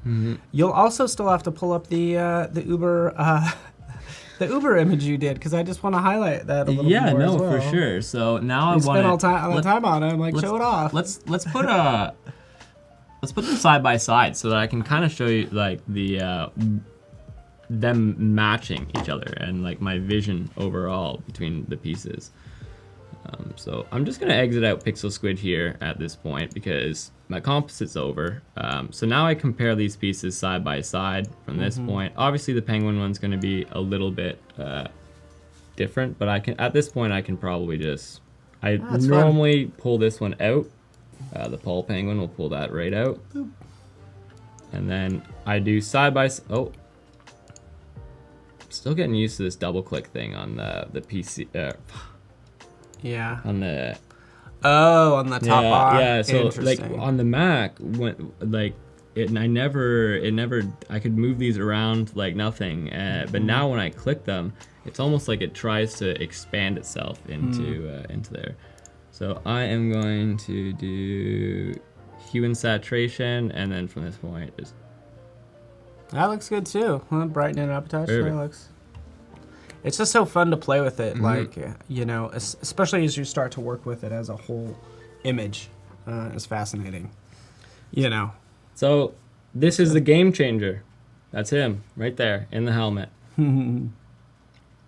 [SPEAKER 1] You'll also still have to pull up the Uber the Uber image you did, because I just want to highlight that a little more.
[SPEAKER 2] Yeah, no,
[SPEAKER 1] as well.
[SPEAKER 2] for sure. So now I want to
[SPEAKER 1] spend all the time on it. I'm like, show it off.
[SPEAKER 2] Let's put them side by side so that I can kind of show you like the them matching each other and like my vision overall between the pieces. So I'm just going to exit out Pixel Squid here at this point because my composite's over. So now I compare these pieces side by side from this point. Obviously the penguin one's going to be a little bit different, but at this point I can probably just, normally pull this one out. The Paul penguin will pull that right out. Boop. And then I do side by side. Oh. Still getting used to this double click thing on the PC.
[SPEAKER 1] Yeah.
[SPEAKER 2] On the
[SPEAKER 1] top bar.
[SPEAKER 2] Yeah, so like on the Mac, when like I could move these around like nothing. But now when I click them, it's almost like it tries to expand itself into there. So I am going to do hue and saturation, and then from this point just.
[SPEAKER 1] That looks good too. Brighten it up a touch. That looks. It's just so fun to play with it, like, especially as you start to work with it as a whole image. It's fascinating,
[SPEAKER 2] So this is the game changer. That's him right there in the helmet.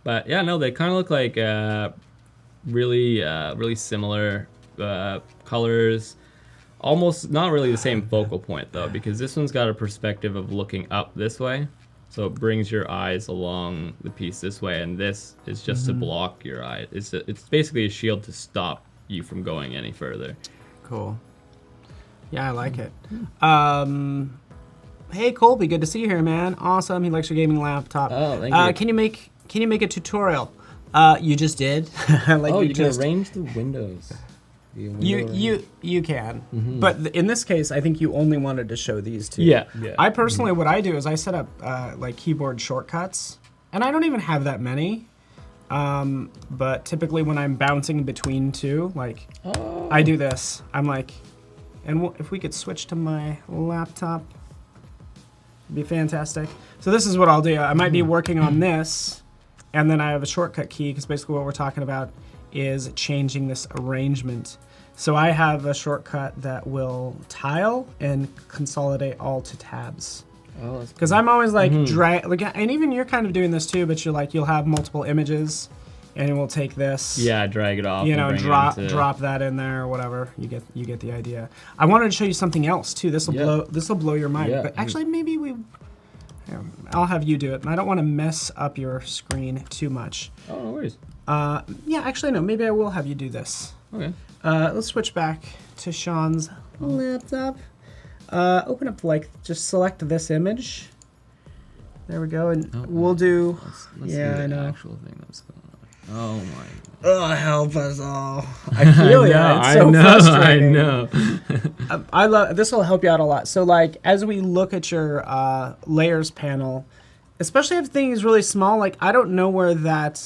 [SPEAKER 2] But yeah, no, they kind of look like really similar colors. Almost not really the same focal point though, because this one's got a perspective of looking up this way. So it brings your eyes along the piece this way, and this is just to block your eye. It's basically a shield to stop you from going any further.
[SPEAKER 1] Cool. Yeah, I like it. Hey Colby, good to see you here, man. Awesome. He likes your gaming laptop.
[SPEAKER 2] Oh, thank you.
[SPEAKER 1] Can you make a tutorial? You just did.
[SPEAKER 2] You can arrange the windows.
[SPEAKER 1] You can, but in this case, I think you only wanted to show these two.
[SPEAKER 2] Yeah.
[SPEAKER 1] I personally, what I do is I set up like keyboard shortcuts, and I don't even have that many. But typically, when I'm bouncing between two, like I do this. I'm like, and if we could switch to my laptop, it'd be fantastic. So this is what I'll do. I might be working on this, and then I have a shortcut key because basically what we're talking about is changing this arrangement. So I have a shortcut that will tile and consolidate all to tabs. Oh, that's because I'm always like drag, like, and even you're kind of doing this too. But you'll have multiple images, and it will take this.
[SPEAKER 2] Yeah, drag it off.
[SPEAKER 1] Drop that in there or whatever. You get the idea. I wanted to show you something else too. This will blow your mind. Yeah. But actually, maybe I'll have you do it. I don't want to mess up your screen too much.
[SPEAKER 2] Oh, no worries.
[SPEAKER 1] Yeah, actually, no. Maybe I will have you do this.
[SPEAKER 2] Okay.
[SPEAKER 1] Let's switch back to Shaun's laptop. Open up, just select this image. There we go, and we'll do.
[SPEAKER 2] Let's see the actual thing that's going on. Oh my.
[SPEAKER 1] Oh, help us all! I feel it's so frustrating.
[SPEAKER 2] I know.
[SPEAKER 1] I love this. Will help you out a lot. So, like, as we look at your layers panel. Especially if things is really small, like I don't know where that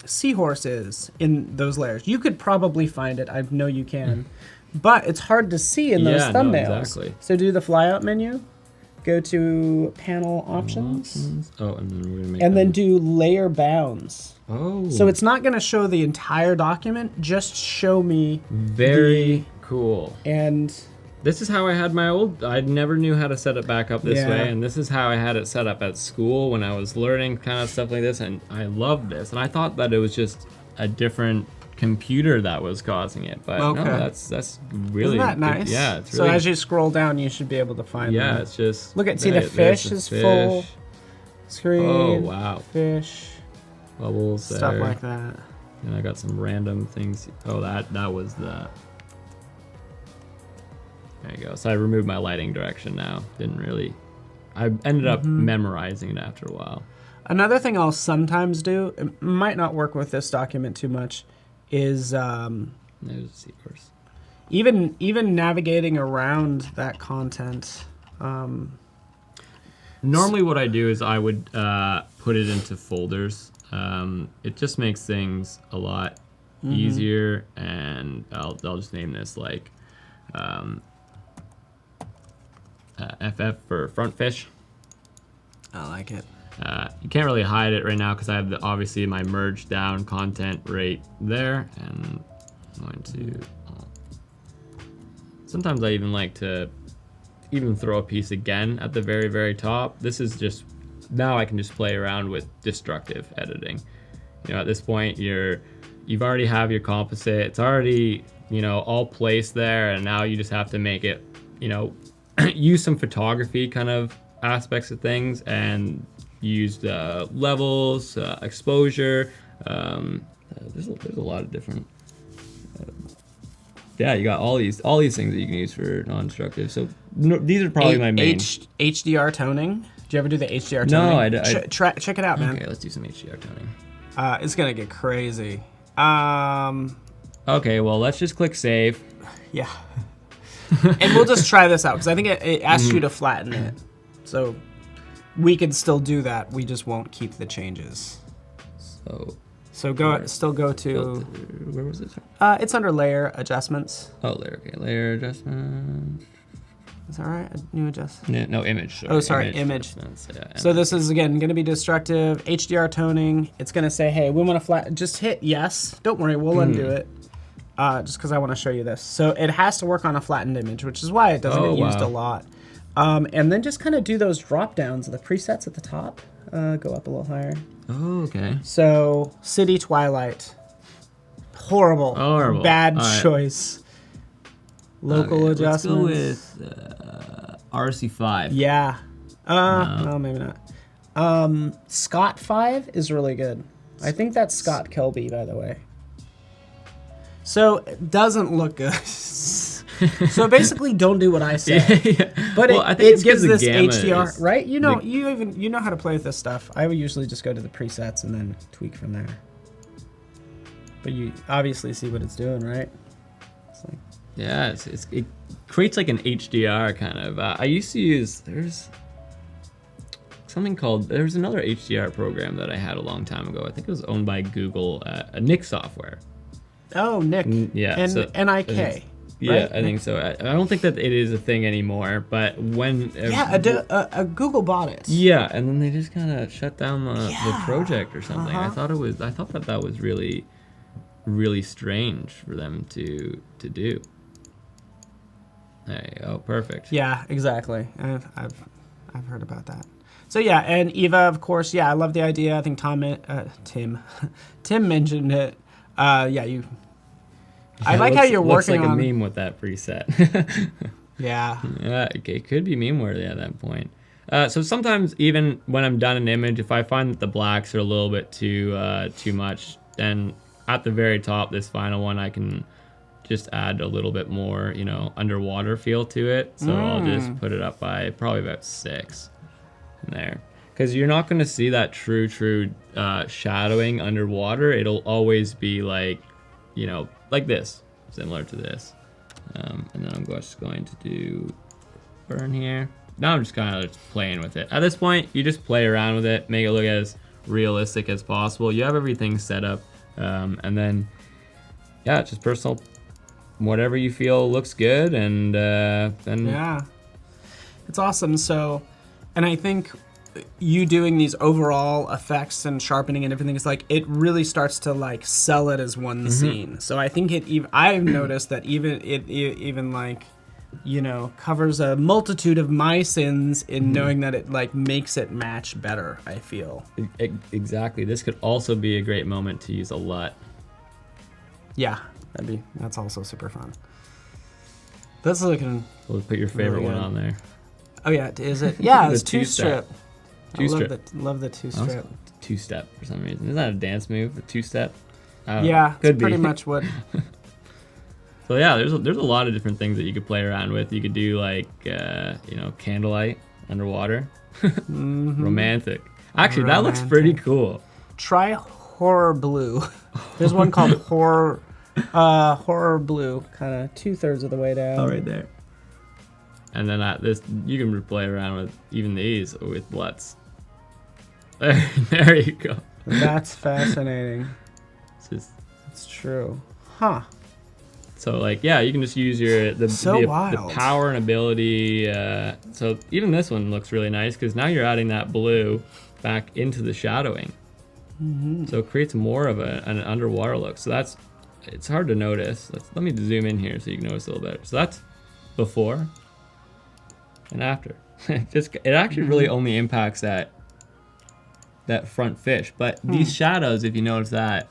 [SPEAKER 1] seahorse is in those layers. You could probably find it. I know you can. But it's hard to see in those thumbnails.
[SPEAKER 2] No, exactly.
[SPEAKER 1] So do the flyout menu, go to panel options.
[SPEAKER 2] Oh, and then we're going to make
[SPEAKER 1] then do layer bounds.
[SPEAKER 2] Oh.
[SPEAKER 1] So it's not going to show the entire document, just show me
[SPEAKER 2] Very cool.
[SPEAKER 1] And
[SPEAKER 2] this is how I had my I never knew how to set it back up this way, and this is how I had it set up at school when I was learning kind of stuff like this, and I loved this. And I thought that it was just a different computer that was causing it, but no, that's really
[SPEAKER 1] Isn't that nice?
[SPEAKER 2] Good. Yeah, it's
[SPEAKER 1] so
[SPEAKER 2] really,
[SPEAKER 1] as you scroll down, you should be able to find them.
[SPEAKER 2] It's just
[SPEAKER 1] look at the fish is full screen.
[SPEAKER 2] Oh wow,
[SPEAKER 1] fish
[SPEAKER 2] bubbles
[SPEAKER 1] stuff
[SPEAKER 2] there.
[SPEAKER 1] Like that.
[SPEAKER 2] And I got some random things. Oh, that was the. There you go. So I removed my lighting direction now. Didn't really I ended up memorizing it after a while.
[SPEAKER 1] Another thing I'll sometimes do, it might not work with this document too much, is
[SPEAKER 2] There's a sequence.
[SPEAKER 1] even navigating around that content.
[SPEAKER 2] Normally what I do is I would put it into folders. It just makes things a lot easier, and I'll just name this like FF for front fish.
[SPEAKER 1] I like it.
[SPEAKER 2] You can't really hide it right now because I have obviously my merged down content right there, and I'm going to. Sometimes I even like to throw a piece again at the very, very top. This is just, now I can just play around with destructive editing. At this point you've already have your composite. It's already, all placed there, and now you just have to make it, use some photography kind of aspects of things and use the levels, exposure. There's a lot of different. You got all these things that you can use for non-destructive. So these are probably my main.
[SPEAKER 1] HDR toning. Do you ever do the HDR toning?
[SPEAKER 2] No, I
[SPEAKER 1] check it out, man.
[SPEAKER 2] Okay, let's do some HDR toning.
[SPEAKER 1] It's gonna get crazy.
[SPEAKER 2] Okay, well, let's just click save.
[SPEAKER 1] Yeah. And we'll just try this out because I think it asks you to flatten it. So we can still do that. We just won't keep the changes. So go to
[SPEAKER 2] filter. Where was it?
[SPEAKER 1] it's under layer adjustments.
[SPEAKER 2] Oh, layer adjustment.
[SPEAKER 1] Is that right? A new adjustment?
[SPEAKER 2] No, image. Sorry.
[SPEAKER 1] Oh, sorry, image.
[SPEAKER 2] Yeah,
[SPEAKER 1] so this is again going to be destructive. HDR toning. It's going to say, hey, we want to flatten. Just hit yes. Don't worry, we'll undo it. Just because I want to show you this. So it has to work on a flattened image, which is why it doesn't get used a lot. And then just kind of do those drop downs of the presets at the top. Go up a little higher.
[SPEAKER 2] Oh, okay.
[SPEAKER 1] So City Twilight. Horrible. Bad choice. Local adjustments.
[SPEAKER 2] Let's go with RC5.
[SPEAKER 1] Yeah. No, maybe not. Scott 5 is really good. I think that's Scott Kelby, by the way. So it doesn't look good. So basically, don't do what I say. But I think it gives this HDR, right? You know how to play with this stuff. I would usually just go to the presets and then tweak from there. But you obviously see what it's doing, right? It's like,
[SPEAKER 2] yeah, it creates like an HDR kind of. I used to use there's another HDR program that I had a long time ago. I think it was owned by Google, Nik software.
[SPEAKER 1] Oh, Nik.
[SPEAKER 2] Yeah,
[SPEAKER 1] and NIK.
[SPEAKER 2] Yeah,
[SPEAKER 1] right?
[SPEAKER 2] I think so. I don't think that it is a thing anymore, but when...
[SPEAKER 1] Google bought it.
[SPEAKER 2] Yeah, and then they just kind of shut down the project or something. I thought that was really, really strange for them to do. There you go, perfect.
[SPEAKER 1] Yeah, exactly. I've heard about that. So yeah, and Eva, of course, yeah, I love the idea. I think Tim mentioned it. I like how you're working
[SPEAKER 2] on... Looks like
[SPEAKER 1] a
[SPEAKER 2] meme with that preset.
[SPEAKER 1] Yeah.
[SPEAKER 2] Yeah, it could be meme worthy at that point. So sometimes even when I'm done an image, if I find that the blacks are a little bit too much, then at the very top, this final one, I can just add a little bit more, underwater feel to it. So I'll just put it up by probably about 6 in there. Because you're not going to see that true shadowing underwater. It'll always be like, like this, similar to this. And then I'm just going to do burn here. Now I'm just kind of playing with it. At this point, you just play around with it, make it look as realistic as possible. You have everything set up. And then, yeah, it's just personal, whatever you feel looks good. And then...
[SPEAKER 1] Yeah. It's awesome. So, and I think you doing these overall effects and sharpening and everything is like, it really starts to like sell it as one scene. So I think I've noticed that even like, covers a multitude of my sins in knowing that it like makes it match better, I feel.
[SPEAKER 2] Exactly. This could also be a great moment to use a LUT.
[SPEAKER 1] Yeah, that's also super fun. That's looking...
[SPEAKER 2] We'll put your favorite one on there.
[SPEAKER 1] Oh yeah, is it? Yeah, it's two-strip. Love the two-strip.
[SPEAKER 2] Two-step for some reason. Isn't that a dance move? A two-step?
[SPEAKER 1] Yeah, it's pretty much what...
[SPEAKER 2] So yeah, there's a lot of different things that you could play around with. You could do like, candlelight. underwater. Romantic. Actually, that looks pretty cool.
[SPEAKER 1] Try horror blue. There's one called horror blue, kind of 2/3 of the way down.
[SPEAKER 2] Oh, right there. And then you can play around with even these with LUTs. There you go.
[SPEAKER 1] That's fascinating.
[SPEAKER 2] It's
[SPEAKER 1] true. Huh.
[SPEAKER 2] So like, yeah, you can just use the power and ability. So even this one looks really nice because now you're adding that blue back into the shadowing. So it creates more of an underwater look. So it's hard to notice. Let me zoom in here so you can notice a little better. So that's before and after. It actually really only impacts that front fish. But these shadows, if you notice that,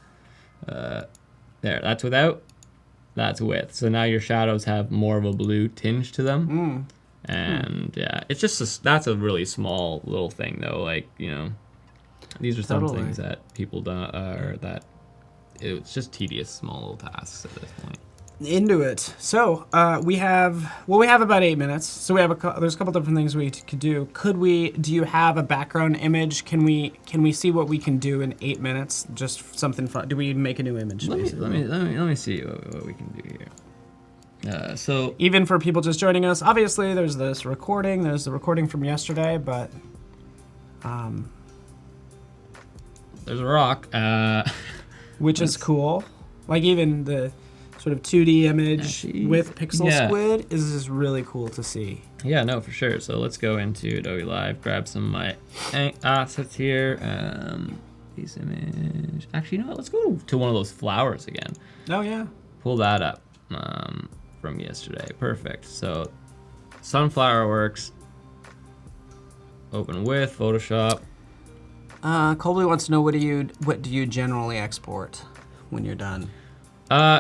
[SPEAKER 2] there, that's without, that's with. So now your shadows have more of a blue tinge to them. And yeah, it's just that's a really small little thing though. Like, you know, these are some things that people don't, or that it's just tedious small little tasks at this point.
[SPEAKER 1] Into it. So we have about 8 minutes. So we have there's a couple different things we could do. Do you have a background image? Can we see what we can do in 8 minutes? Just something fun. Do we make a new image?
[SPEAKER 2] Let me see what we can do here. So
[SPEAKER 1] even for people just joining us, obviously there's this recording. There's the recording from yesterday, but
[SPEAKER 2] there's a rock,
[SPEAKER 1] which is cool. Like even the sort of 2D image with pixel squid is really cool to see.
[SPEAKER 2] Yeah, no, for sure. So let's go into Adobe Live, grab some of my assets here. Piece image. Actually, you know what? Let's go to one of those flowers again.
[SPEAKER 1] Oh, yeah.
[SPEAKER 2] Pull that up from yesterday. Perfect. So sunflower works. Open with Photoshop.
[SPEAKER 1] Colby wants to know what do you generally export when you're done?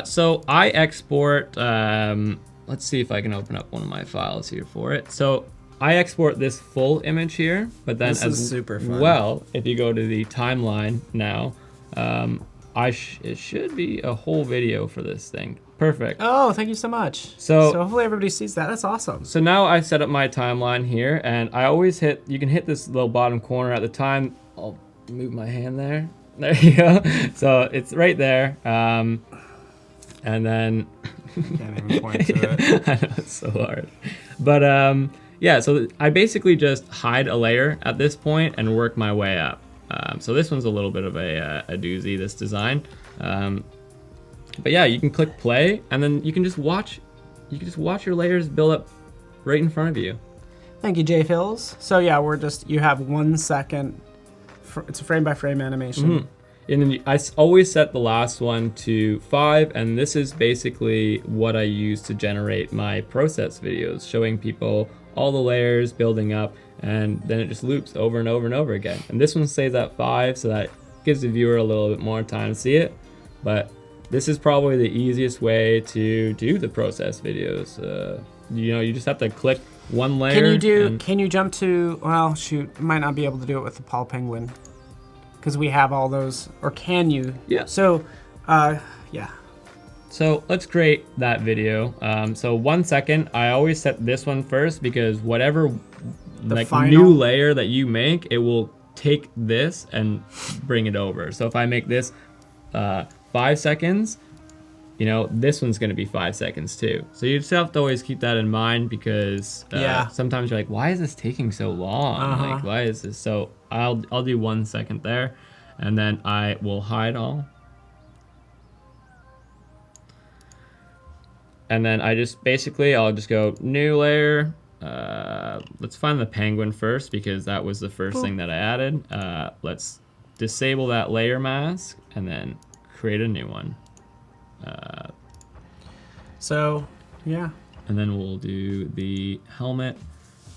[SPEAKER 2] So I export, let's see if I can open up one of my files here for it. So I export this full image here, but then
[SPEAKER 1] this is super fun.
[SPEAKER 2] Well, if you go to the timeline now, it should be a whole video for this thing. Perfect.
[SPEAKER 1] Oh, thank you so much. So hopefully everybody sees that. That's awesome.
[SPEAKER 2] So now I set up my timeline here, and I always you can hit this little bottom corner at the time. I'll move my hand there. There you go. So it's right there. And then
[SPEAKER 1] can't even point to it.
[SPEAKER 2] I know, it's so hard. But yeah, so I basically just hide a layer at this point and work my way up. So this one's a little bit of a doozy, this design. But yeah, you can click play and then you can just watch your layers build up right in front of you.
[SPEAKER 1] Thank you, J Phils. So yeah, you have 1 second. It's a frame by frame animation.
[SPEAKER 2] And then I always set the last one to 5, and this is basically what I use to generate my process videos, showing people all the layers building up, and then it just loops over and over and over again. And this one stays at 5, so that gives the viewer a little bit more time to see it. But this is probably the easiest way to do the process videos. You just have to click one layer.
[SPEAKER 1] Can you jump to? Well, shoot, might not be able to do it with the Paul Penguin. Because we have all those, or can you?
[SPEAKER 2] Yeah.
[SPEAKER 1] So, yeah.
[SPEAKER 2] So let's create that video. So 1 second, I always set this one first because whatever new layer that you make, it will take this and bring it over. So if I make this 5 seconds, this one's gonna be 5 seconds too. So you just have to always keep that in mind because sometimes you're like, why is this taking so long? Like, why is this? So I'll do 1 second there, and then I will hide all. And then I'll just go new layer. Let's find the penguin first because that was the first thing that I added. Let's disable that layer mask and then create a new one.
[SPEAKER 1] So, yeah.
[SPEAKER 2] And then we'll do the helmet,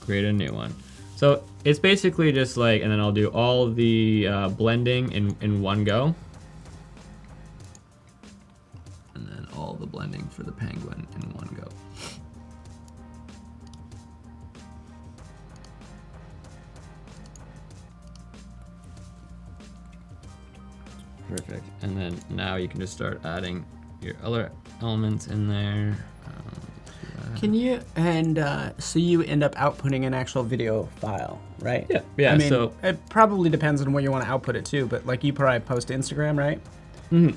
[SPEAKER 2] create a new one. So it's basically just like, and then I'll do all the blending in one go. And then all the blending for the penguin in one go. Perfect. And then now you can just start adding your other elements in there.
[SPEAKER 1] Can you, and so you end up outputting an actual video file, right?
[SPEAKER 2] Yeah.
[SPEAKER 1] I mean,
[SPEAKER 2] so
[SPEAKER 1] it probably depends on where you want to output it to, but like you probably post to Instagram, right?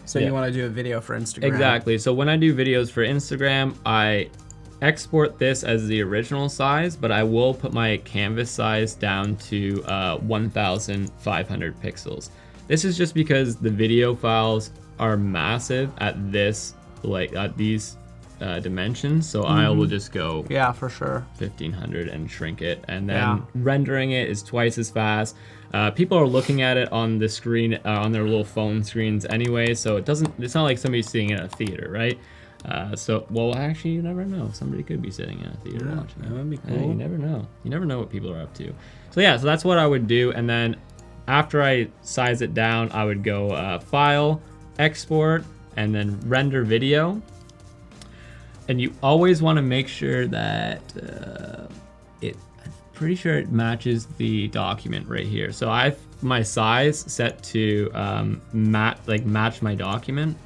[SPEAKER 1] So you want to do a video for Instagram.
[SPEAKER 2] Exactly. So when I do videos for Instagram, I export this as the original size, but I will put my canvas size down to 1,500 pixels. This is just because the video files are massive at this, like at these dimensions. So I will just go
[SPEAKER 1] for sure
[SPEAKER 2] 1,500 and shrink it, and then rendering it is twice as fast. People are looking at it on the screen, on their little phone screens anyway, so it's not like somebody's sitting in a theater, right? Well, actually, you never know. Somebody could be sitting in a theater watching it.
[SPEAKER 1] That would be cool.
[SPEAKER 2] Yeah, you never know. You never know what people are up to. So yeah, so that's what I would do, and then after I size it down, I would go File, Export, and then Render Video. And you always want to make sure that I'm pretty sure it matches the document right here. So I've my size set to match my document.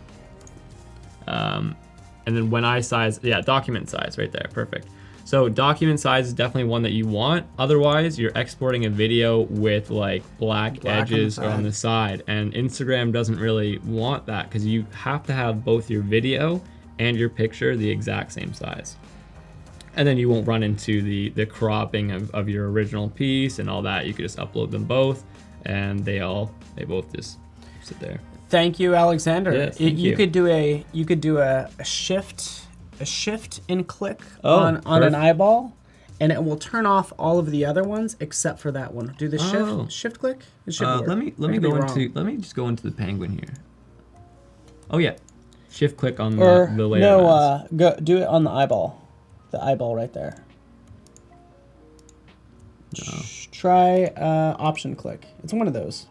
[SPEAKER 2] And then when I size, document size right there, perfect. So document size is definitely one that you want. Otherwise, you're exporting a video with like black edges on the side, and Instagram doesn't really want that because you have to have both your video and your picture the exact same size. And then you won't run into the cropping of your original piece and all that. You could just upload them both, and they both just sit there.
[SPEAKER 1] Thank you, Alexander.
[SPEAKER 2] Yes, thank you.
[SPEAKER 1] You could do a shift and click on an eyeball, and it will turn off all of the other ones except for that one. Do the shift click. It should work.
[SPEAKER 2] Let me just go into the penguin here. Oh yeah, shift click on the layer.
[SPEAKER 1] No, go do it on the eyeball. The eyeball right there. No. Try option click. It's one of those.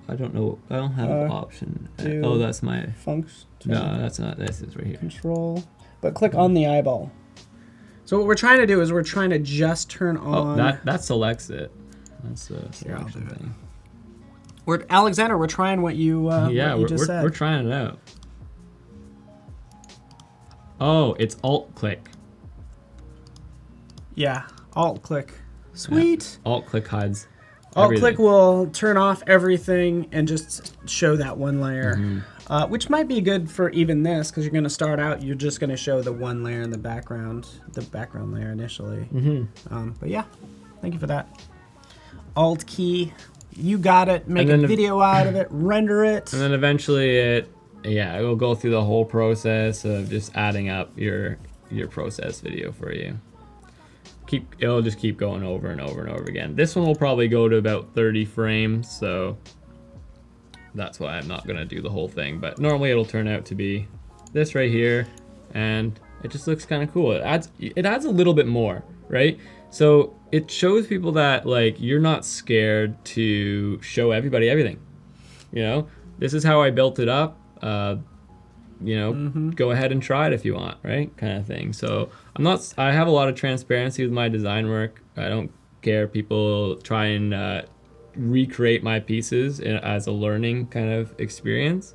[SPEAKER 2] I don't know. I don't have an option. Oh, that's my
[SPEAKER 1] function.
[SPEAKER 2] No, that's not. This is right here.
[SPEAKER 1] Control, but click on the eyeball. So what we're trying to do is we're trying to just turn on.
[SPEAKER 2] Oh, that selects it. That's a selection thing.
[SPEAKER 1] Alexander, we're trying what you just said.
[SPEAKER 2] We're trying it out. Oh, it's alt click.
[SPEAKER 1] Yeah, alt click. Sweet.
[SPEAKER 2] Yeah. Alt click hides.
[SPEAKER 1] Alt click will turn off everything and just show that one layer, which might be good for even this because you're going to start out. You're just going to show the one layer in the background layer initially. But yeah, thank you for that. Alt key, you got it. Make a video out of it, render it,
[SPEAKER 2] and then eventually it will go through the whole process of just adding up your process video for you. It'll just keep going over and over and over again. This one will probably go to about 30 frames, so that's why I'm not gonna do the whole thing. But normally it'll turn out to be this right here, and it just looks kind of cool. It adds a little bit more, right? So it shows people that like you're not scared to show everybody everything. You know, this is how I built it up. Go ahead and try it if you want, right? Kind of thing. So I have a lot of transparency with my design work. I don't care people try and recreate my pieces as a learning kind of experience.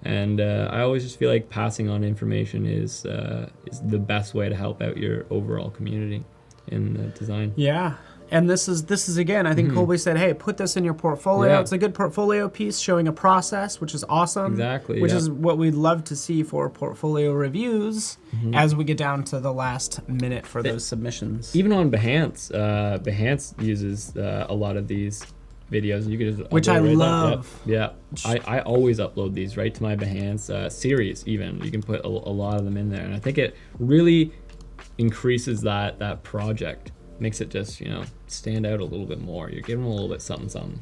[SPEAKER 2] And I always just feel like passing on information is the best way to help out your overall community in design.
[SPEAKER 1] Yeah. And this is again, I think Colby said, hey, put this in your portfolio. Yeah. It's a good portfolio piece showing a process, which is awesome.
[SPEAKER 2] Exactly.
[SPEAKER 1] Which is what we'd love to see for portfolio reviews as we get down to the last minute for those submissions.
[SPEAKER 2] Even on Behance, Behance uses a lot of these videos. You could just
[SPEAKER 1] which I love.
[SPEAKER 2] Yep. Yeah. I always upload these right to my Behance series even. You can put a lot of them in there. And I think it really increases that project. Makes it just, stand out a little bit more. You're giving them a little bit something.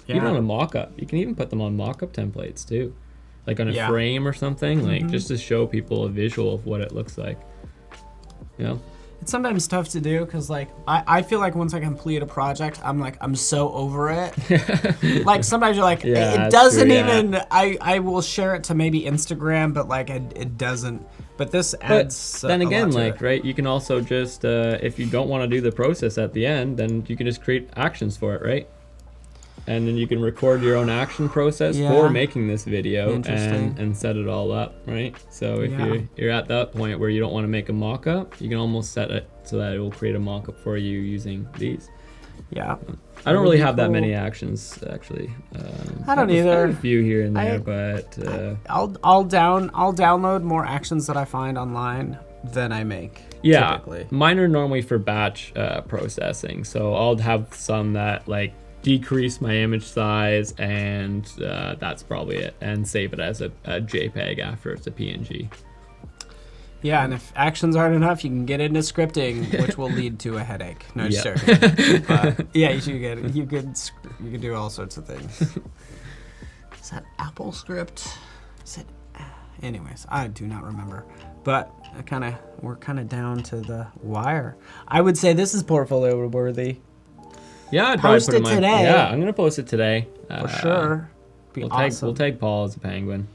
[SPEAKER 2] Yeah. Even on a mock-up. You can even put them on mock-up templates too. Like on a frame or something, like just to show people a visual of what it looks like.
[SPEAKER 1] It's sometimes tough to do because like I feel like once I complete a project, I'm so over it. Like sometimes you're like, it doesn't even, I will share it to maybe Instagram, but like it doesn't. But this adds.
[SPEAKER 2] But then again, right? You can also just, if you don't want to do the process at the end, then you can just create actions for it, right? and then you can record your own action process for making this video and set it all up, right? So if you're at that point where you don't want to make a mock-up, you can almost set it so that it will create a mock-up for you using these.
[SPEAKER 1] Yeah.
[SPEAKER 2] I don't really have that many actions, actually.
[SPEAKER 1] I don't either.
[SPEAKER 2] A few here and there, but
[SPEAKER 1] I'll download more actions that I find online than I make.
[SPEAKER 2] Yeah,
[SPEAKER 1] typically.
[SPEAKER 2] Mine are normally for batch processing, so I'll have some that like decrease my image size, and that's probably it, and save it as a JPEG after it's a PNG.
[SPEAKER 1] Yeah, and if actions aren't enough, you can get into scripting, which will lead to a headache. No, just joking. Yeah, you could do all sorts of things. Is that Apple script? Is it? Anyways, I do not remember. But we're kind of down to the wire. I would say this is portfolio worthy.
[SPEAKER 2] Yeah, I'd
[SPEAKER 1] post it today.
[SPEAKER 2] Yeah, I'm gonna post it today
[SPEAKER 1] for sure.
[SPEAKER 2] We'll tag Paul as a penguin.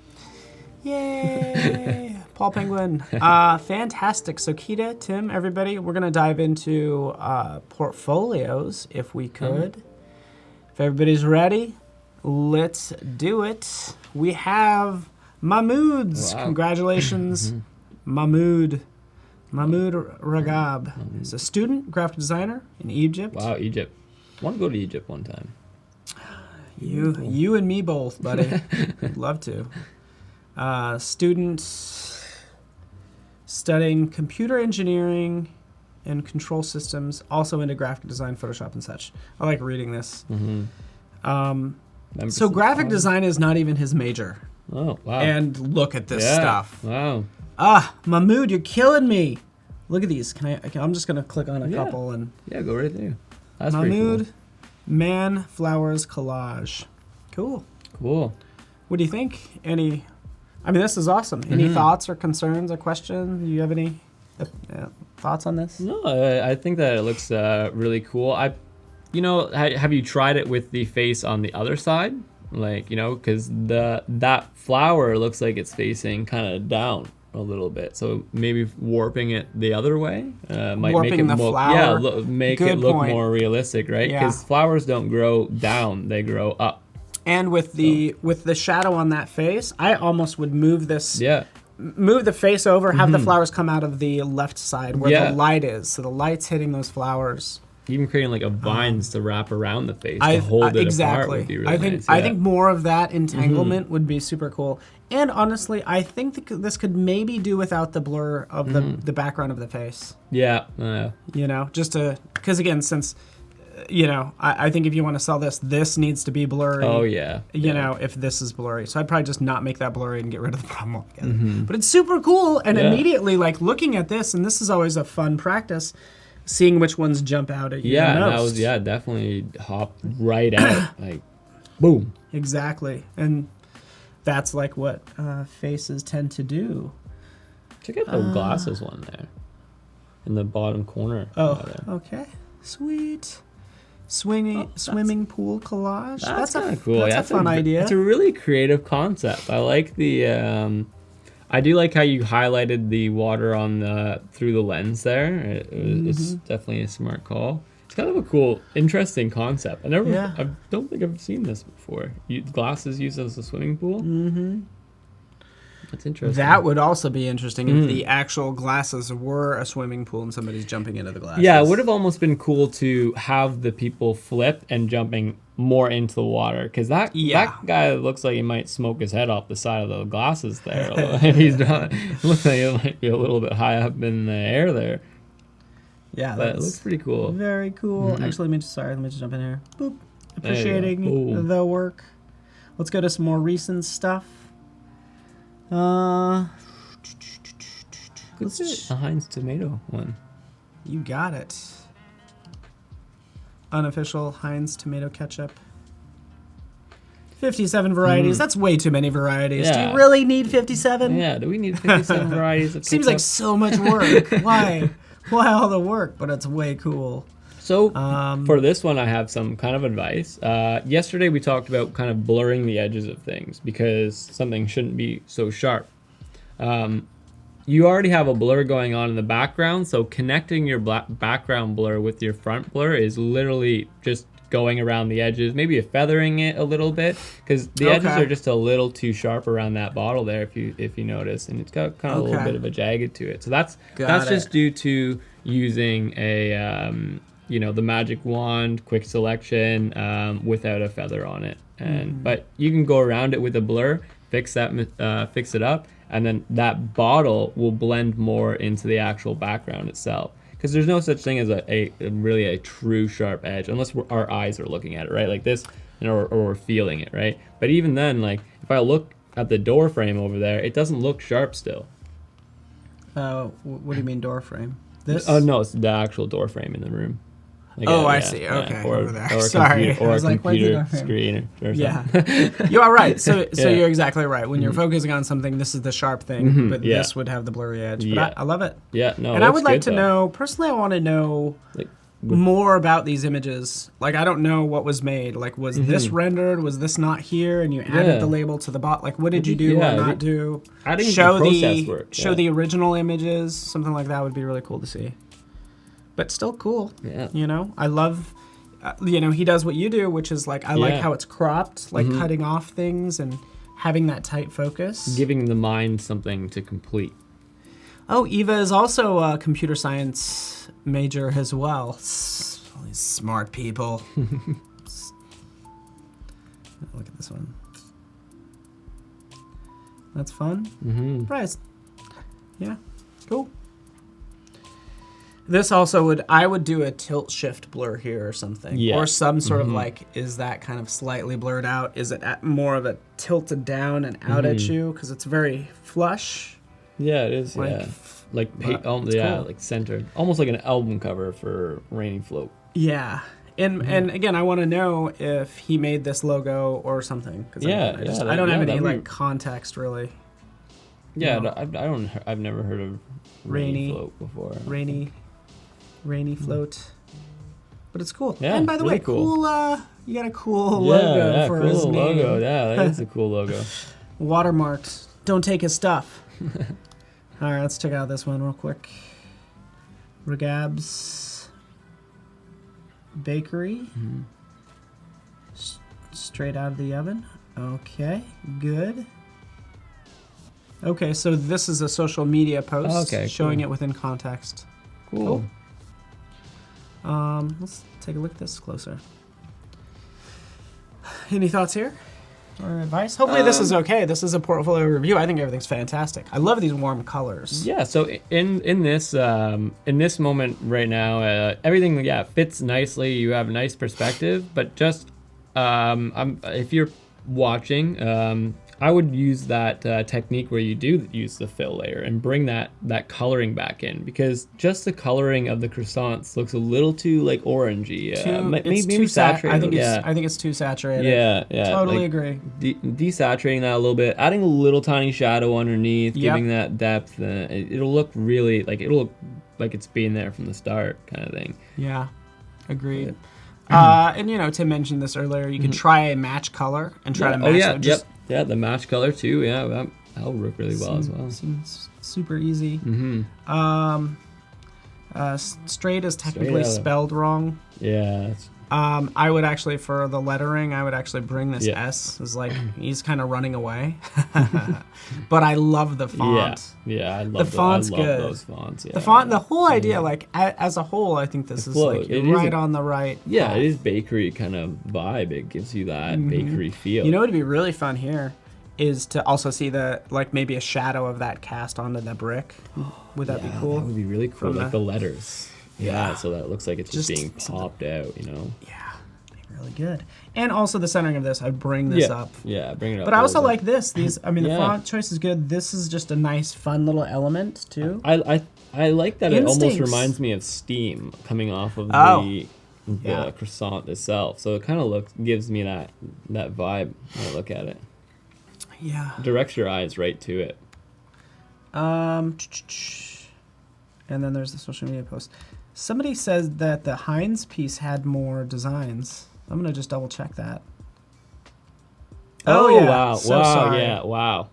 [SPEAKER 1] Yay! Paul Penguin. Fantastic. So Keita, Tim, everybody, we're going to dive into portfolios if we could. If everybody's ready, let's do it. We have Mahmoud's. Wow. Congratulations, Mahmoud. Mahmoud Ragab is a student, graphic designer in Egypt.
[SPEAKER 2] Wow, Egypt. I want to go to Egypt one time.
[SPEAKER 1] You and me both, buddy. I'd love to. Student studying computer engineering and control systems, also into graphic design, Photoshop, and such. I like reading this. So graphic design is not even his major.
[SPEAKER 2] Oh, wow.
[SPEAKER 1] And look at this stuff.
[SPEAKER 2] Wow.
[SPEAKER 1] Mahmoud, you're killing me. Look at these. I'm just going to click on a couple. And
[SPEAKER 2] yeah, go right there. That's
[SPEAKER 1] Mahmoud,
[SPEAKER 2] cool.
[SPEAKER 1] Man Flowers Collage. Cool.
[SPEAKER 2] Cool.
[SPEAKER 1] What do you think? This is awesome. Any thoughts or concerns or questions? Do you have any thoughts on this?
[SPEAKER 2] No, I think that it looks really cool. Have you tried it with the face on the other side? Because that flower looks like it's facing kind of down a little bit. So maybe warping it the other way might
[SPEAKER 1] warping
[SPEAKER 2] make it
[SPEAKER 1] flower.
[SPEAKER 2] Make it look more realistic, right? Because flowers don't grow down; they grow up.
[SPEAKER 1] And with the shadow on that face, I almost would move this. Yeah. Move the face over, have the flowers come out of the left side where the light is. So the light's hitting those flowers.
[SPEAKER 2] Even creating like a vines to wrap around the face to hold it apart would be really nice.
[SPEAKER 1] I think more of that entanglement would be super cool. And honestly, I think this could maybe do without the blur of the background of the face.
[SPEAKER 2] Yeah.
[SPEAKER 1] Because again, since... I think if you want to sell this needs to be blurry.
[SPEAKER 2] Oh, yeah.
[SPEAKER 1] If this is blurry. So I'd probably just not make that blurry and get rid of the problem altogether. But it's super cool. And immediately, looking at this, and this is always a fun practice, seeing which ones jump out at you most.
[SPEAKER 2] That was, definitely hop right out. Boom.
[SPEAKER 1] Exactly. And that's what faces tend to do.
[SPEAKER 2] Check out the glasses one there. In the bottom corner.
[SPEAKER 1] Oh, okay. Sweet. Swimming pool collage. That's kind of cool. That's a fun idea.
[SPEAKER 2] It's a really creative concept. I like the. I do like how you highlighted the water through the lens there. It's definitely a smart call. It's kind of a cool, interesting concept. I don't think I've seen this before. Glasses used as a swimming pool. That's interesting.
[SPEAKER 1] That would also be interesting if the actual glasses were a swimming pool and somebody's jumping into the glasses.
[SPEAKER 2] Yeah, it would have almost been cool to have the people flip and jumping more into the water, because that guy looks like he might smoke his head off the side of the glasses there. He's not. Looks like it might be a little bit high up in the air there.
[SPEAKER 1] Yeah,
[SPEAKER 2] but it looks pretty cool.
[SPEAKER 1] Very cool. Actually, let me just jump in here. Boop. Appreciating the work. Let's go to some more recent stuff.
[SPEAKER 2] What's it? A Heinz tomato one.
[SPEAKER 1] You got it. Unofficial Heinz tomato ketchup. 57 varieties. That's way too many varieties. Yeah. Do you really need 57?
[SPEAKER 2] Yeah, do we need 57 varieties of ketchup?
[SPEAKER 1] Seems like so much work. Why? Why all the work? But it's way cool.
[SPEAKER 2] So for this one, I have some kind of advice. Yesterday, we talked about kind of blurring the edges of things because something shouldn't be so sharp. You already have a blur going on in the background, so connecting your background blur with your front blur is literally just going around the edges, maybe feathering it a little bit, because the edges are just a little too sharp around that bottle there, if you notice, and it's got kind of a little bit of a jagged to it. So that's just due to using a the magic wand, quick selection, without a feather on it. And but you can go around it with a blur, fix it up, and then that bottle will blend more into the actual background itself. Because there's no such thing as a really true sharp edge, unless our eyes are looking at it, right? Like this, or we're feeling it, right? But even then, like if I look at the door frame over there, it doesn't look sharp still.
[SPEAKER 1] What do you mean door frame? This?
[SPEAKER 2] Oh no, it's the actual door frame in the room. Like
[SPEAKER 1] I see. Okay, over there. Sorry,
[SPEAKER 2] or a computer screen or something.
[SPEAKER 1] You are right. So you're exactly right. When you're focusing on something, this is the sharp thing, but this would have the blurry edge. But I love it.
[SPEAKER 2] Yeah, no.
[SPEAKER 1] And I would like to know personally. I want to know more about these images. Like I don't know what was made. Like was this rendered? Was this not here? And you added the label to the bot. Like what did you do or not do? Show the original images. Something like that would be really cool to see. But still cool. Yeah. I love, he does what you do, which is like, I like how it's cropped, like cutting off things and having that tight focus.
[SPEAKER 2] Giving the mind something to complete.
[SPEAKER 1] Oh, Eva is also a computer science major as well. All these smart people. Look at this one. That's fun. Surprised. Yeah, cool. This also I would do a tilt shift blur here or something. Or some sort of like, is that kind of slightly blurred out? Is it at more of a tilted down and out at you? Because it's very flush.
[SPEAKER 2] Yeah, it is. Like cool. Like centered. Almost like an album cover for Raining Float.
[SPEAKER 1] Yeah. And again, I want to know if he made this logo or something. I don't have any context really.
[SPEAKER 2] Yeah, I've never heard of Rainy Float before.
[SPEAKER 1] Rainy float, but it's cool.
[SPEAKER 2] Yeah,
[SPEAKER 1] and by the
[SPEAKER 2] really
[SPEAKER 1] way, cool. You got a cool logo for his name.
[SPEAKER 2] Logo. Yeah, that is a cool logo.
[SPEAKER 1] Watermarked. Don't take his stuff. All right, let's check out this one real quick. Regab's Bakery. Straight out of the oven. Okay, good. Okay, so this is a social media post showing it within context. Cool. Let's take a look at this closer. Any thoughts here or advice? Hopefully this is okay. This is a portfolio review. I think everything's fantastic. I love these warm colors.
[SPEAKER 2] Yeah. So in this moment right now, everything fits nicely. You have a nice perspective, but just if you're watching. I would use that technique where you do use the fill layer and bring that coloring back in, because just the coloring of the croissants looks a little too like orangey. Maybe saturated.
[SPEAKER 1] I think it's too saturated.
[SPEAKER 2] Yeah.
[SPEAKER 1] Totally agree.
[SPEAKER 2] Desaturating that a little bit, adding a little tiny shadow underneath, giving that depth. It'll look really it'll look like it's been there from the start, kind of thing.
[SPEAKER 1] Yeah, agreed. And Tim mentioned this earlier. You can try a match color and try to match it.
[SPEAKER 2] Yeah, the match color too. Yeah, that'll work really well as well.
[SPEAKER 1] Seems super easy. Straight is technically spelled wrong.
[SPEAKER 2] Yeah.
[SPEAKER 1] I would actually, for the lettering, I would actually bring this S as like he's kind of running away. But I love the font.
[SPEAKER 2] Yeah, I love
[SPEAKER 1] the font's good.
[SPEAKER 2] I love those fonts. Yeah.
[SPEAKER 1] The font, the whole idea, like as a whole, I think this is like right on the right.
[SPEAKER 2] Yeah, it is bakery kind of vibe. It gives you that bakery feel.
[SPEAKER 1] You know what would be really fun here is to also see maybe a shadow of that cast onto the brick. Would that be cool?
[SPEAKER 2] That would be really cool. Like the letters. Yeah, so that looks like it's just being popped out,
[SPEAKER 1] Yeah, really good. And also the centering of this, I'd bring this up.
[SPEAKER 2] Yeah, bring it up.
[SPEAKER 1] But I also like this. The font choice is good. This is just a nice, fun little element too.
[SPEAKER 2] I like that. It almost reminds me of steam coming off of the croissant itself. So it kind of gives me that vibe when I look at it.
[SPEAKER 1] Yeah.
[SPEAKER 2] Directs your eyes right to it.
[SPEAKER 1] And then there's the social media post. Somebody says that the Heinz piece had more designs. I'm going to just double check that.
[SPEAKER 2] Oh, yeah. Wow.
[SPEAKER 1] Sorry.
[SPEAKER 2] Yeah, wow.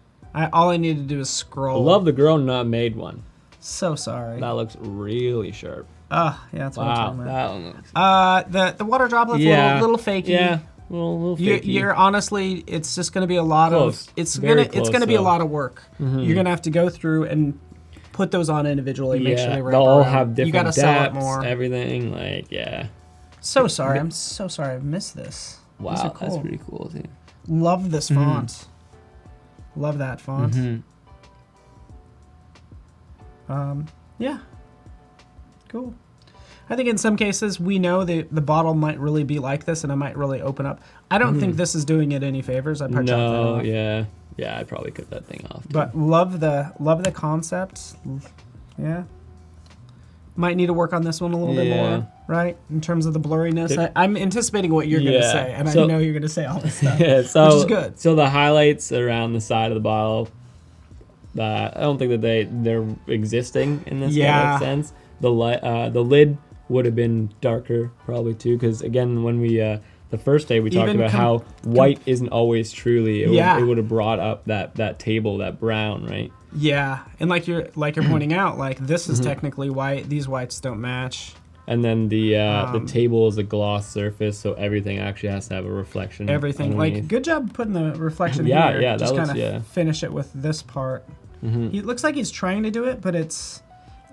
[SPEAKER 1] All I need to do is scroll.
[SPEAKER 2] I love the girl not made one.
[SPEAKER 1] So sorry.
[SPEAKER 2] That looks really sharp.
[SPEAKER 1] Yeah, that's what I'm
[SPEAKER 2] Wow,
[SPEAKER 1] talking about.
[SPEAKER 2] that one looks...
[SPEAKER 1] The water droplets, little fakey.
[SPEAKER 2] Yeah, little fakey.
[SPEAKER 1] You're honestly, it's just going to be a lot
[SPEAKER 2] Close.
[SPEAKER 1] of it's
[SPEAKER 2] Very
[SPEAKER 1] going to be a lot of work. You're going to have to go through and put those on individually, make sure they wrap
[SPEAKER 2] they'll all
[SPEAKER 1] around.
[SPEAKER 2] have different
[SPEAKER 1] you gotta sell it
[SPEAKER 2] depths,
[SPEAKER 1] more.
[SPEAKER 2] everything. Like, yeah.
[SPEAKER 1] So sorry, I'm so sorry I've missed this. These are
[SPEAKER 2] Wow,
[SPEAKER 1] cool.
[SPEAKER 2] that's pretty cool too.
[SPEAKER 1] Love this font. Love that font. Yeah. Cool. I think in some cases we know the bottle might really be like this and it might really open up. I don't think this is doing it any favors. I'd probably chop that off.
[SPEAKER 2] Yeah, I'd probably cut that thing off too.
[SPEAKER 1] But love the concept. Yeah. Might need to work on this one a little bit more, right? In terms of the blurriness. I'm anticipating what you're going to say, and I know you're going to say all this stuff, which is good.
[SPEAKER 2] So the highlights around the side of the bottle, I don't think that they're existing in this kind of sense. The lid would have been darker probably too, because again, when we the first day we talked about how white isn't always truly. It would have brought up that table, that brown, right?
[SPEAKER 1] Yeah, and like you're pointing out, like this is technically white. These whites don't match.
[SPEAKER 2] And then the table is a gloss surface, so everything actually has to have a reflection.
[SPEAKER 1] Everything,
[SPEAKER 2] underneath.
[SPEAKER 1] like good job putting the reflection
[SPEAKER 2] Yeah,
[SPEAKER 1] here.
[SPEAKER 2] yeah,
[SPEAKER 1] Just
[SPEAKER 2] that
[SPEAKER 1] kind
[SPEAKER 2] looks,
[SPEAKER 1] of finish it with this part. It looks like he's trying to do it, but it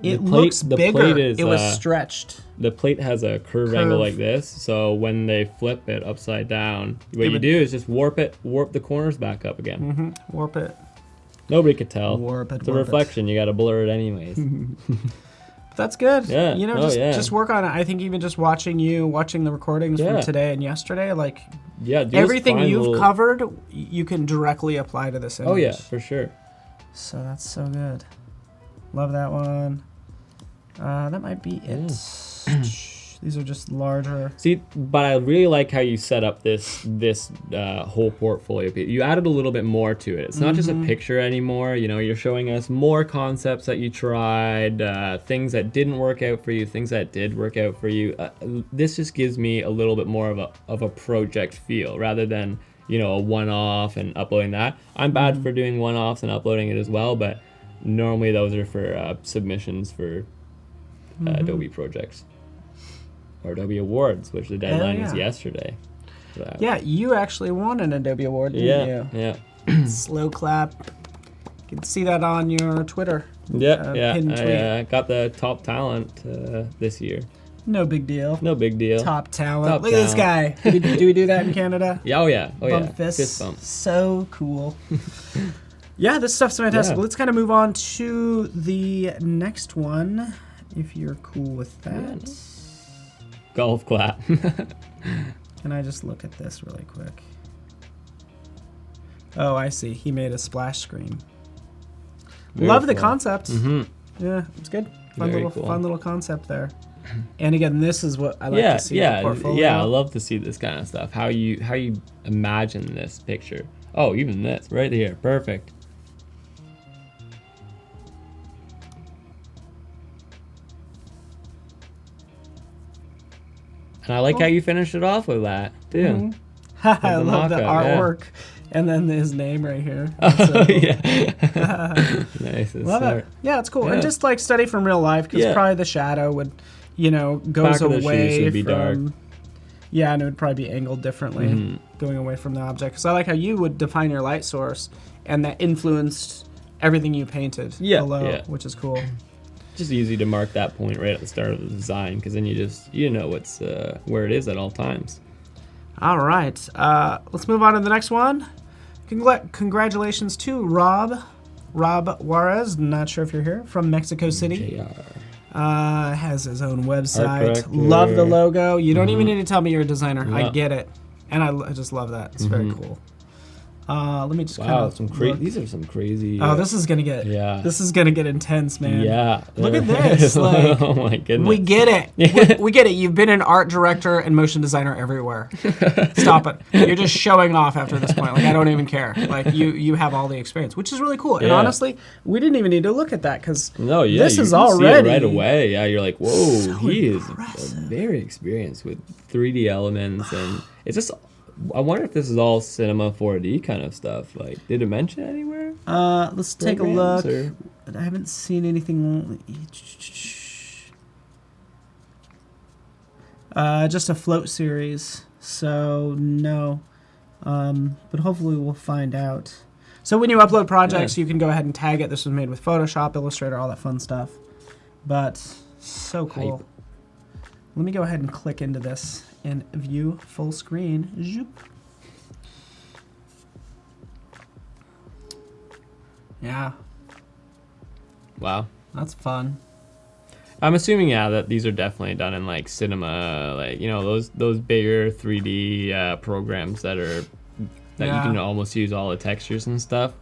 [SPEAKER 1] looks bigger. It was stretched.
[SPEAKER 2] The plate has a curve angle like this, so when they flip it upside down, what you do is just warp the corners back up again.
[SPEAKER 1] Warp it.
[SPEAKER 2] Nobody could tell.
[SPEAKER 1] Warp it.
[SPEAKER 2] It's a reflection. You got to blur it anyways.
[SPEAKER 1] That's good.
[SPEAKER 2] Yeah.
[SPEAKER 1] You know, just work on it. I think even just watching the recordings from today and yesterday, like everything you've covered, you can directly apply to this image.
[SPEAKER 2] Oh yeah, for sure.
[SPEAKER 1] So that's so good. Love that one. That might be it. These are just larger.
[SPEAKER 2] See, but I really like how you set up this whole portfolio. You added a little bit more to it. It's not just a picture anymore. You know, you're showing us more concepts that you tried, things that didn't work out for you, things that did work out for you. This just gives me a little bit more of a project feel rather than, you know, a one-off and uploading that. I'm bad for doing one-offs and uploading it as well, but normally those are for submissions for Adobe projects. Or Adobe Awards, which the deadline is yesterday.
[SPEAKER 1] Yeah, you actually won an Adobe Award, didn't you?
[SPEAKER 2] Yeah.
[SPEAKER 1] Slow clap. You can see that on your Twitter.
[SPEAKER 2] I got the top talent this year.
[SPEAKER 1] No big deal.
[SPEAKER 2] No big deal.
[SPEAKER 1] Top talent. Look at this guy. Do we do that in Canada?
[SPEAKER 2] Yeah, oh yeah.
[SPEAKER 1] Bump fists.
[SPEAKER 2] Fist bump.
[SPEAKER 1] So cool. Yeah, this stuff's fantastic. Let's kind of move on to the next one, if you're cool with that.
[SPEAKER 2] Yeah. Golf clap.
[SPEAKER 1] Can I just look at this really quick? Oh, I see. He made a splash screen. Love the concept. Yeah, it's good. Fun little concept there. And again, this is what I like to see in the portfolio.
[SPEAKER 2] Yeah, I love to see this kind of stuff. How you imagine this picture. Oh, even this right here. Perfect. And I like how you finished it off with that, too.
[SPEAKER 1] I love the artwork. And then his name right here.
[SPEAKER 2] So cool.
[SPEAKER 1] Nice. Love it. Yeah, it's cool. Yeah. And just like study from real life, because probably the shadow would, goes away
[SPEAKER 2] would be dark.
[SPEAKER 1] Yeah, and it would probably be angled differently, going away from the object. Because I like how you would define your light source, and that influenced everything you painted below, which is cool.
[SPEAKER 2] Just easy to mark that point right at the start of the design, because then you know what's where it is at all times.
[SPEAKER 1] All right, let's move on to the next one. Congratulations to Rob Juarez. Not sure if you're here, from Mexico City. Has his own website. Love the logo. You don't even need to tell me you're a designer. I get it, and I just love that. It's very cool. Let me just kind of
[SPEAKER 2] these are some crazy.
[SPEAKER 1] Oh, this is gonna get intense, man.
[SPEAKER 2] Yeah,
[SPEAKER 1] look at this. Like,
[SPEAKER 2] oh my goodness,
[SPEAKER 1] we get it. We get it. You've been an art director and motion designer everywhere. Stop it. You're just showing off after this point. Like, I don't even care. Like, you have all the experience, which is really cool. And honestly, we didn't even need to look at that because this is already
[SPEAKER 2] see it right away. Yeah, you're like, whoa,
[SPEAKER 1] so
[SPEAKER 2] he
[SPEAKER 1] impressive.
[SPEAKER 2] is very experienced with 3D elements, and it's just. I wonder if this is all Cinema 4D kind of stuff. Like, did it mention anywhere?
[SPEAKER 1] Let's take a look. I haven't seen anything. Just a float series. So no. But hopefully we'll find out. So when you upload projects, you can go ahead and tag it. This was made with Photoshop, Illustrator, all that fun stuff. But so cool.
[SPEAKER 2] Hype.
[SPEAKER 1] Let me go ahead and click into this and view full screen. Zoop. Yeah.
[SPEAKER 2] Wow.
[SPEAKER 1] That's fun.
[SPEAKER 2] I'm assuming, that these are definitely done in like cinema, like, you know, those bigger 3D programs that you can almost use all the textures and stuff.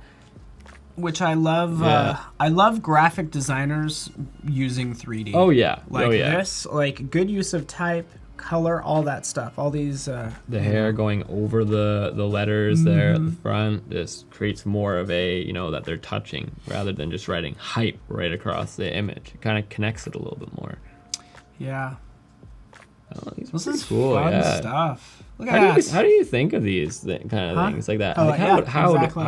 [SPEAKER 1] Which I love. I love graphic designers using 3D.
[SPEAKER 2] Oh yeah.
[SPEAKER 1] This, like good use of type, color, all that stuff. All these.
[SPEAKER 2] The hair going over the letters there at the front just creates more of a, you know, that they're touching rather than just writing hype right across the image. It kind of connects it a little bit more.
[SPEAKER 1] Yeah.
[SPEAKER 2] Oh,
[SPEAKER 1] This is cool. Fun stuff. Look at that.
[SPEAKER 2] How do you think of these kind of things like that?
[SPEAKER 1] Oh,
[SPEAKER 2] like
[SPEAKER 1] exactly.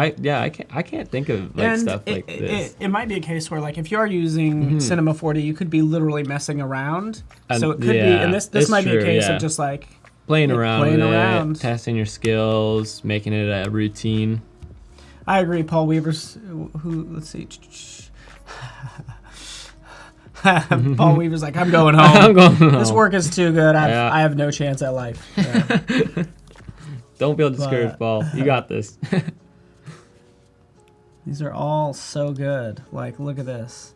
[SPEAKER 2] I can't think of like stuff like this.
[SPEAKER 1] It might be a case where like if you are using Cinema 4D, you could be literally messing around. So it could be, and this might be a case of just like
[SPEAKER 2] playing around, testing your skills, making it a routine.
[SPEAKER 1] I agree. Paul Weaver's let's see. Paul Weaver's like, I'm going home.
[SPEAKER 2] I'm going home.
[SPEAKER 1] This work is too good. I have no chance at life. Yeah.
[SPEAKER 2] Don't feel discouraged, Paul. You got this.
[SPEAKER 1] These are all so good. Like, look at this.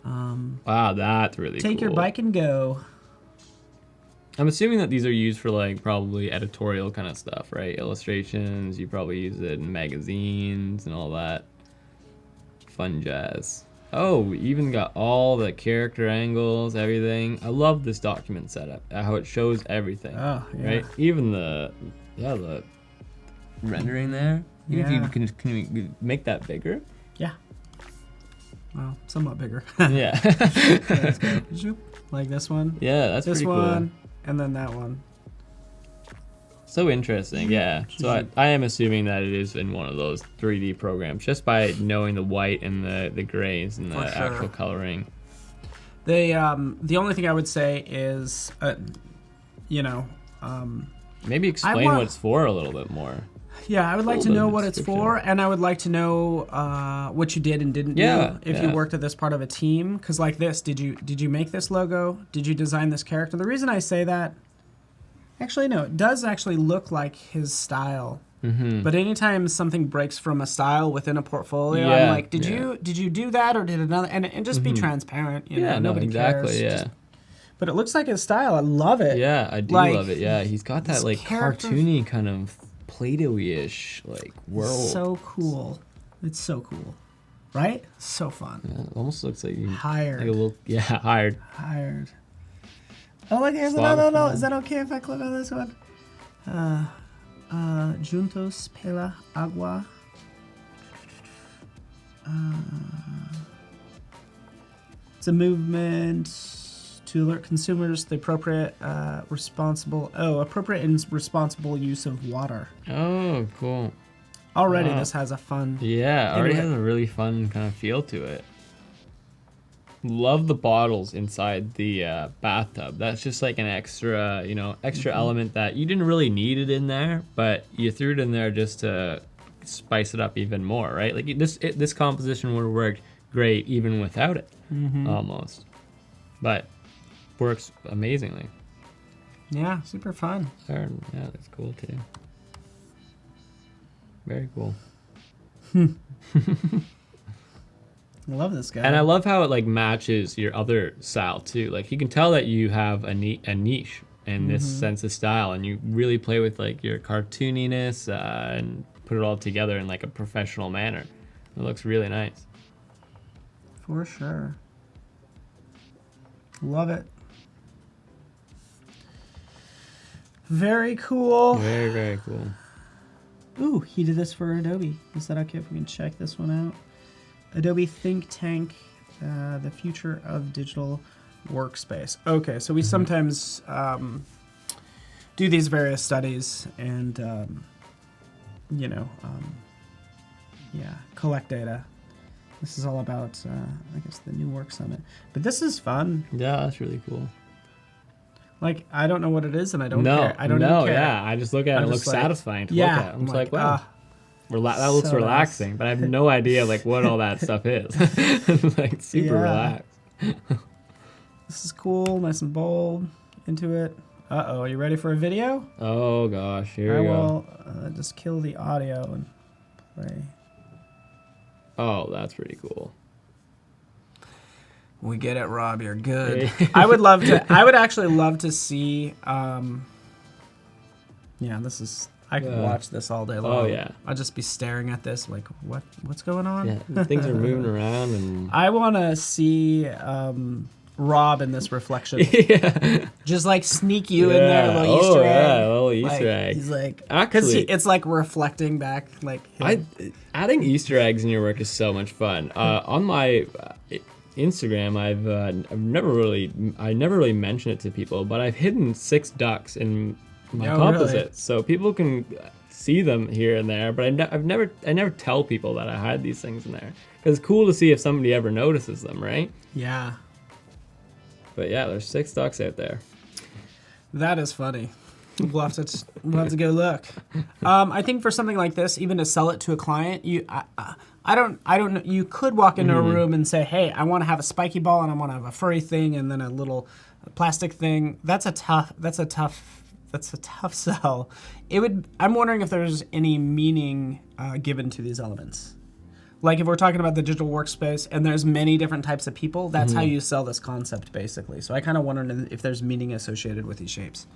[SPEAKER 2] Wow, that's really cool.
[SPEAKER 1] Take your bike and go.
[SPEAKER 2] I'm assuming that these are used for like probably editorial kind of stuff, right? Illustrations. You probably use it in magazines and all that fun jazz. Oh, we even got all the character angles, everything. I love this document setup, how it shows everything.
[SPEAKER 1] Oh, yeah.
[SPEAKER 2] Right? Even the rendering there. Even if you can make that bigger?
[SPEAKER 1] Yeah. Well, somewhat bigger.
[SPEAKER 2] Yeah.
[SPEAKER 1] Like this one.
[SPEAKER 2] Yeah, that's pretty cool.
[SPEAKER 1] This one, and then that one.
[SPEAKER 2] So interesting, yeah. So I am assuming that it is in one of those 3D programs, just by knowing the white and the grays and the actual coloring.
[SPEAKER 1] The only thing I would say is,
[SPEAKER 2] maybe explain what it's for a little bit more.
[SPEAKER 1] Yeah, I would like to know what it's for, and I would like to know what you did and didn't do if you worked at this part of a team. Because like this, did you make this logo? Did you design this character? The reason I say that. Actually, no. It does actually look like his style. Mm-hmm. But anytime something breaks from a style within a portfolio, I'm like, did you do that or did another? And just be transparent. You know, nobody cares.
[SPEAKER 2] Yeah.
[SPEAKER 1] But it looks like his style. I love it.
[SPEAKER 2] Yeah, I do love it. Yeah, he's got that like cartoony kind of Play-Doh-ish like world.
[SPEAKER 1] So cool. It's so cool, right? So fun.
[SPEAKER 2] Yeah, it almost looks like you
[SPEAKER 1] hired.
[SPEAKER 2] Like a little, hired.
[SPEAKER 1] Hired. Oh, look, here's no. Is that okay if I click on this one? Juntos pela agua. It's a movement to alert consumers the appropriate and responsible use of water.
[SPEAKER 2] Oh, cool.
[SPEAKER 1] Already this has a fun...
[SPEAKER 2] Yeah, already has a really fun kind of feel to it. Love the bottles inside the bathtub. That's just like an extra, element that you didn't really need it in there, but you threw it in there just to spice it up even more, right? Like this composition would have worked great even without it, almost. But works amazingly.
[SPEAKER 1] Yeah, super fun.
[SPEAKER 2] Yeah, that's cool too. Very cool.
[SPEAKER 1] I love this guy.
[SPEAKER 2] And I love how it like matches your other style too. Like you can tell that you have a niche in this sense of style, and you really play with like your cartooniness and put it all together in like a professional manner. It looks really nice.
[SPEAKER 1] For sure. Love it. Very cool.
[SPEAKER 2] Very, very cool.
[SPEAKER 1] Ooh, he did this for Adobe. Is that okay if we can check this one out? Adobe Think Tank, the future of digital workspace. Okay, so we sometimes do these various studies and, collect data. This is all about, I guess, the New Work Summit. But this is fun.
[SPEAKER 2] Yeah, that's really cool.
[SPEAKER 1] Like, I don't know what it is, and I don't care. I don't even care.
[SPEAKER 2] Yeah, I just look at it. It looks satisfying to look at. I'm just like, wow, that looks relaxing. Nice. But I have no idea like what all that stuff is. Like super relaxed.
[SPEAKER 1] This is cool, nice and bold. Into it. Are you ready for a video?
[SPEAKER 2] Oh gosh, here we go.
[SPEAKER 1] I will just kill the audio and play.
[SPEAKER 2] Oh, that's pretty cool.
[SPEAKER 1] We get it, Rob. You're good. I would actually love to see. This is. I could watch this all day long.
[SPEAKER 2] Oh yeah.
[SPEAKER 1] I'd just be staring at this, like, what's going on?
[SPEAKER 2] Yeah, things are moving around, and
[SPEAKER 1] I want to see Rob in this reflection. Just like sneak you in there, a little Easter egg.
[SPEAKER 2] Yeah, a little Easter egg.
[SPEAKER 1] He's like,
[SPEAKER 2] actually,
[SPEAKER 1] it's like reflecting back, like.
[SPEAKER 2] Adding Easter eggs in your work is so much fun. On my Instagram, I never really mention it to people, but I've hidden 6 ducks in my composites, really? So people can see them here and there. But I never tell people that I hide these things in there because it's cool to see if somebody ever notices them, right?
[SPEAKER 1] Yeah.
[SPEAKER 2] But yeah, there's 6 ducks out there.
[SPEAKER 1] That is funny. We'll have to go look. I think for something like this, even to sell it to a client, I don't know. You could walk into a room and say, "Hey, I want to have a spiky ball and I want to have a furry thing and then a little plastic thing." That's a tough sell. I'm wondering if there's any meaning given to these elements. Like if we're talking about the digital workspace and there's many different types of people, that's how you sell this concept basically. So I kind of wonder if there's meaning associated with these shapes.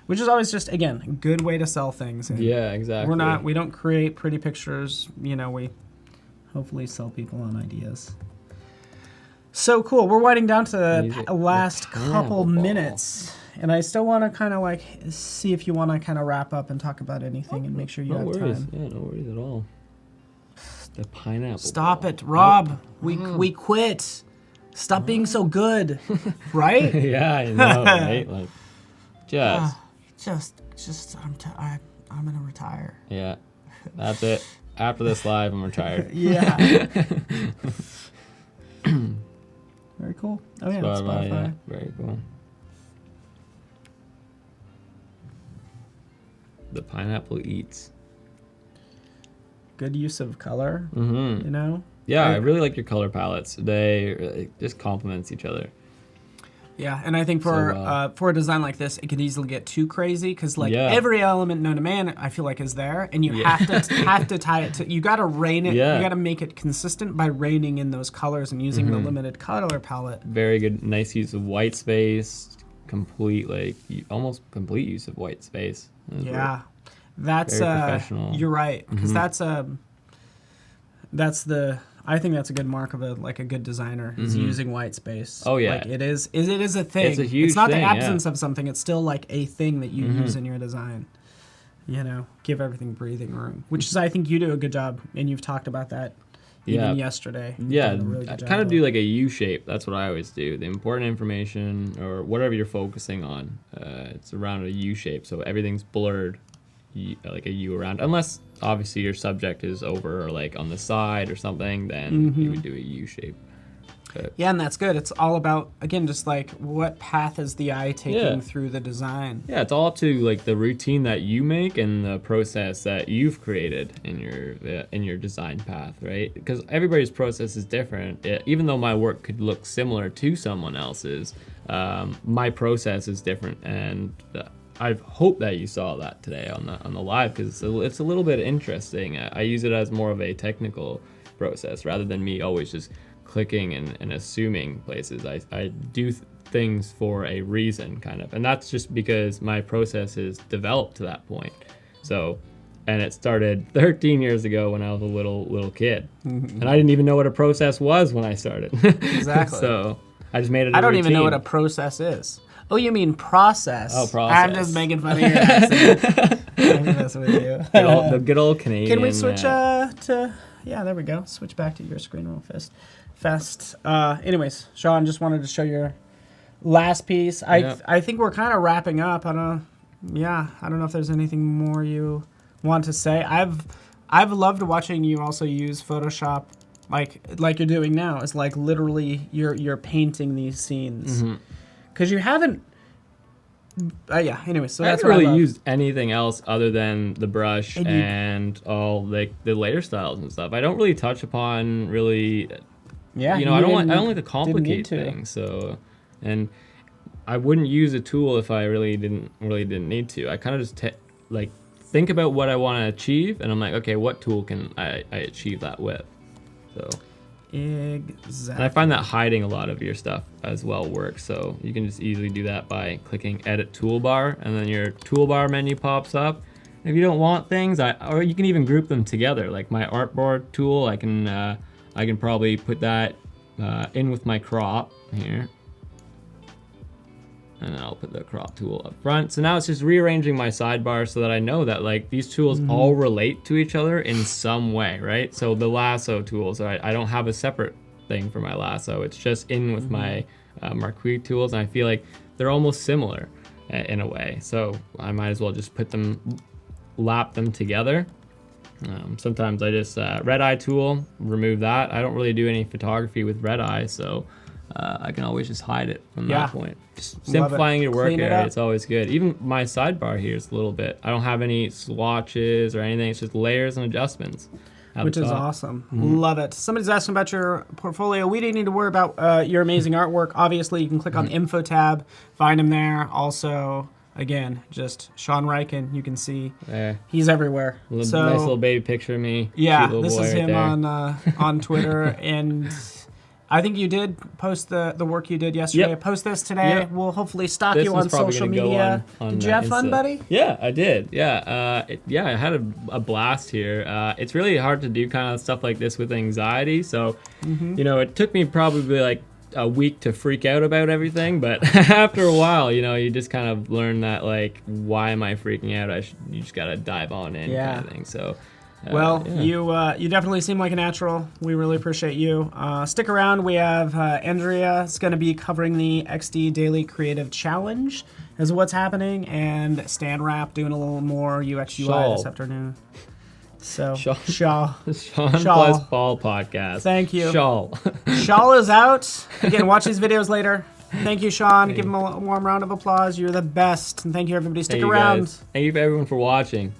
[SPEAKER 1] Which is always just, again, a good way to sell things. And
[SPEAKER 2] yeah, exactly.
[SPEAKER 1] We don't create pretty pictures, we hopefully sell people on ideas. So cool. We're winding down to the last couple minutes. And I still want to kind of like see if you want to kind of wrap up and talk about anything and make sure you have time.
[SPEAKER 2] Yeah, no worries at all. The pineapple.
[SPEAKER 1] Stop it, Rob. We quit. Stop being so good. Right?
[SPEAKER 2] Yeah, I know, right? Like,
[SPEAKER 1] I'm gonna retire.
[SPEAKER 2] Yeah, that's it. After this live, I'm retired.
[SPEAKER 1] Yeah. Very cool. Oh yeah, Spotify.
[SPEAKER 2] Yeah, very cool. The pineapple eats.
[SPEAKER 1] Good use of color.
[SPEAKER 2] Yeah, I really like your color palettes. They just complements each other.
[SPEAKER 1] Yeah, and I think for a design like this, it could easily get too crazy because every element known to man, I feel like, is there, and you have to tie it to. You got to rein it. You got to make it consistent by reining in those colors and using the limited color palette.
[SPEAKER 2] Very good, nice use of white space. Almost complete use of white space.
[SPEAKER 1] That's professional. You're right, because I think that's a good mark of a good designer is using white space.
[SPEAKER 2] Oh yeah,
[SPEAKER 1] like it is a thing.
[SPEAKER 2] It's a huge.
[SPEAKER 1] It's not
[SPEAKER 2] thing,
[SPEAKER 1] the absence of something. It's still like a thing that you use in your design. Give everything breathing room, which is I think you do a good job, and you've talked about that even yesterday.
[SPEAKER 2] I kind of do like a U shape. That's what I always do. The important information or whatever you're focusing on, it's around a U shape, so everything's blurred. Like a U around, unless obviously your subject is over or like on the side or something, then you would do a U shape.
[SPEAKER 1] Yeah, and that's good. It's all about, again, just like what path is the eye taking through the design.
[SPEAKER 2] Yeah, it's all up to like the routine that you make and the process that you've created in your design path, right? Because everybody's process is different. Even though my work could look similar to someone else's, my process is different, and I hope that you saw that today on the live because it's a little bit interesting. I use it as more of a technical process rather than me always just clicking and assuming places. I do things for a reason, kind of, and that's just because my process is developed to that point. So, and it started 13 years ago when I was a little kid, and I didn't even know what a process was when I started.
[SPEAKER 1] Exactly.
[SPEAKER 2] So I just made it.
[SPEAKER 1] I don't even know what a process is. Oh, you mean process?
[SPEAKER 2] Oh, process.
[SPEAKER 1] I'm just making fun of your accent. I'm messing with you.
[SPEAKER 2] The good old Canadian.
[SPEAKER 1] Can we switch to... Yeah, there we go. Switch back to your screen real fast. Anyways, Shaun, just wanted to show your last piece. I think we're kind of wrapping up. I don't know if there's anything more you want to say. I've loved watching you also use Photoshop like you're doing now. It's like literally you're painting these scenes. Because you haven't, Yeah. Anyway, so
[SPEAKER 2] I
[SPEAKER 1] that's
[SPEAKER 2] haven't
[SPEAKER 1] what
[SPEAKER 2] really
[SPEAKER 1] I love.
[SPEAKER 2] used anything else other than the brush and all like the layer styles and stuff. I don't really touch upon really.
[SPEAKER 1] Yeah.
[SPEAKER 2] I don't like to complicate
[SPEAKER 1] to.
[SPEAKER 2] things. So, and I wouldn't use a tool if I really didn't need to. I kind of just think about what I want to achieve, and I'm like, okay, what tool can I achieve that with? So.
[SPEAKER 1] Exactly.
[SPEAKER 2] And I find that hiding a lot of your stuff as well works. So you can just easily do that by clicking Edit Toolbar, and then your toolbar menu pops up. If you don't want things, or you can even group them together. Like my artboard tool, I can probably put that in with my crop here. And then I'll put the crop tool up front. So now it's just rearranging my sidebar so that I know that like these tools all relate to each other in some way, right? So the lasso tools, I don't have a separate thing for my lasso. It's just in with my marquee tools, and I feel like they're almost similar in a way. So I might as well just lap them together. Sometimes I just red eye tool, remove that. I don't really do any photography with red eye, so I can always just hide it from that point. Just simplifying your work area, it's always good. Even my sidebar here is a little bit. I don't have any swatches or anything. It's just layers and adjustments.
[SPEAKER 1] Which is awesome. Love it. Somebody's asking about your portfolio. We didn't need to worry about your amazing artwork. Obviously, you can click on the info tab, find him there. Also, again, just Shaun Ryken. You can see he's everywhere.
[SPEAKER 2] Nice little baby picture of me.
[SPEAKER 1] Yeah, this is him on Twitter. And I think you did post the work you did yesterday.
[SPEAKER 2] Yep.
[SPEAKER 1] Post this today.
[SPEAKER 2] Yep.
[SPEAKER 1] We'll hopefully stalk you on social media. Did you have fun, buddy?
[SPEAKER 2] Yeah, I did. Yeah, I had a blast here. It's really hard to do kind of stuff like this with anxiety. So, it took me probably like a week to freak out about everything. But after a while, you just kind of learn that like, why am I freaking out? You just got to dive on in kind of thing. So.
[SPEAKER 1] You definitely seem like a natural. We really appreciate you. Stick around. We have Andrea is going to be covering the XD Daily Creative Challenge as what's happening, and Stan Rapp doing a little more UX UI this afternoon. So Shaw
[SPEAKER 2] Plus Paul podcast.
[SPEAKER 1] Thank you.
[SPEAKER 2] Shaw
[SPEAKER 1] is out. Again, watch these videos later. Thank you, Shaun. Give him a warm round of applause. You're the best. And thank you, everybody. Stick around.
[SPEAKER 2] Guys. Thank you, everyone, for watching.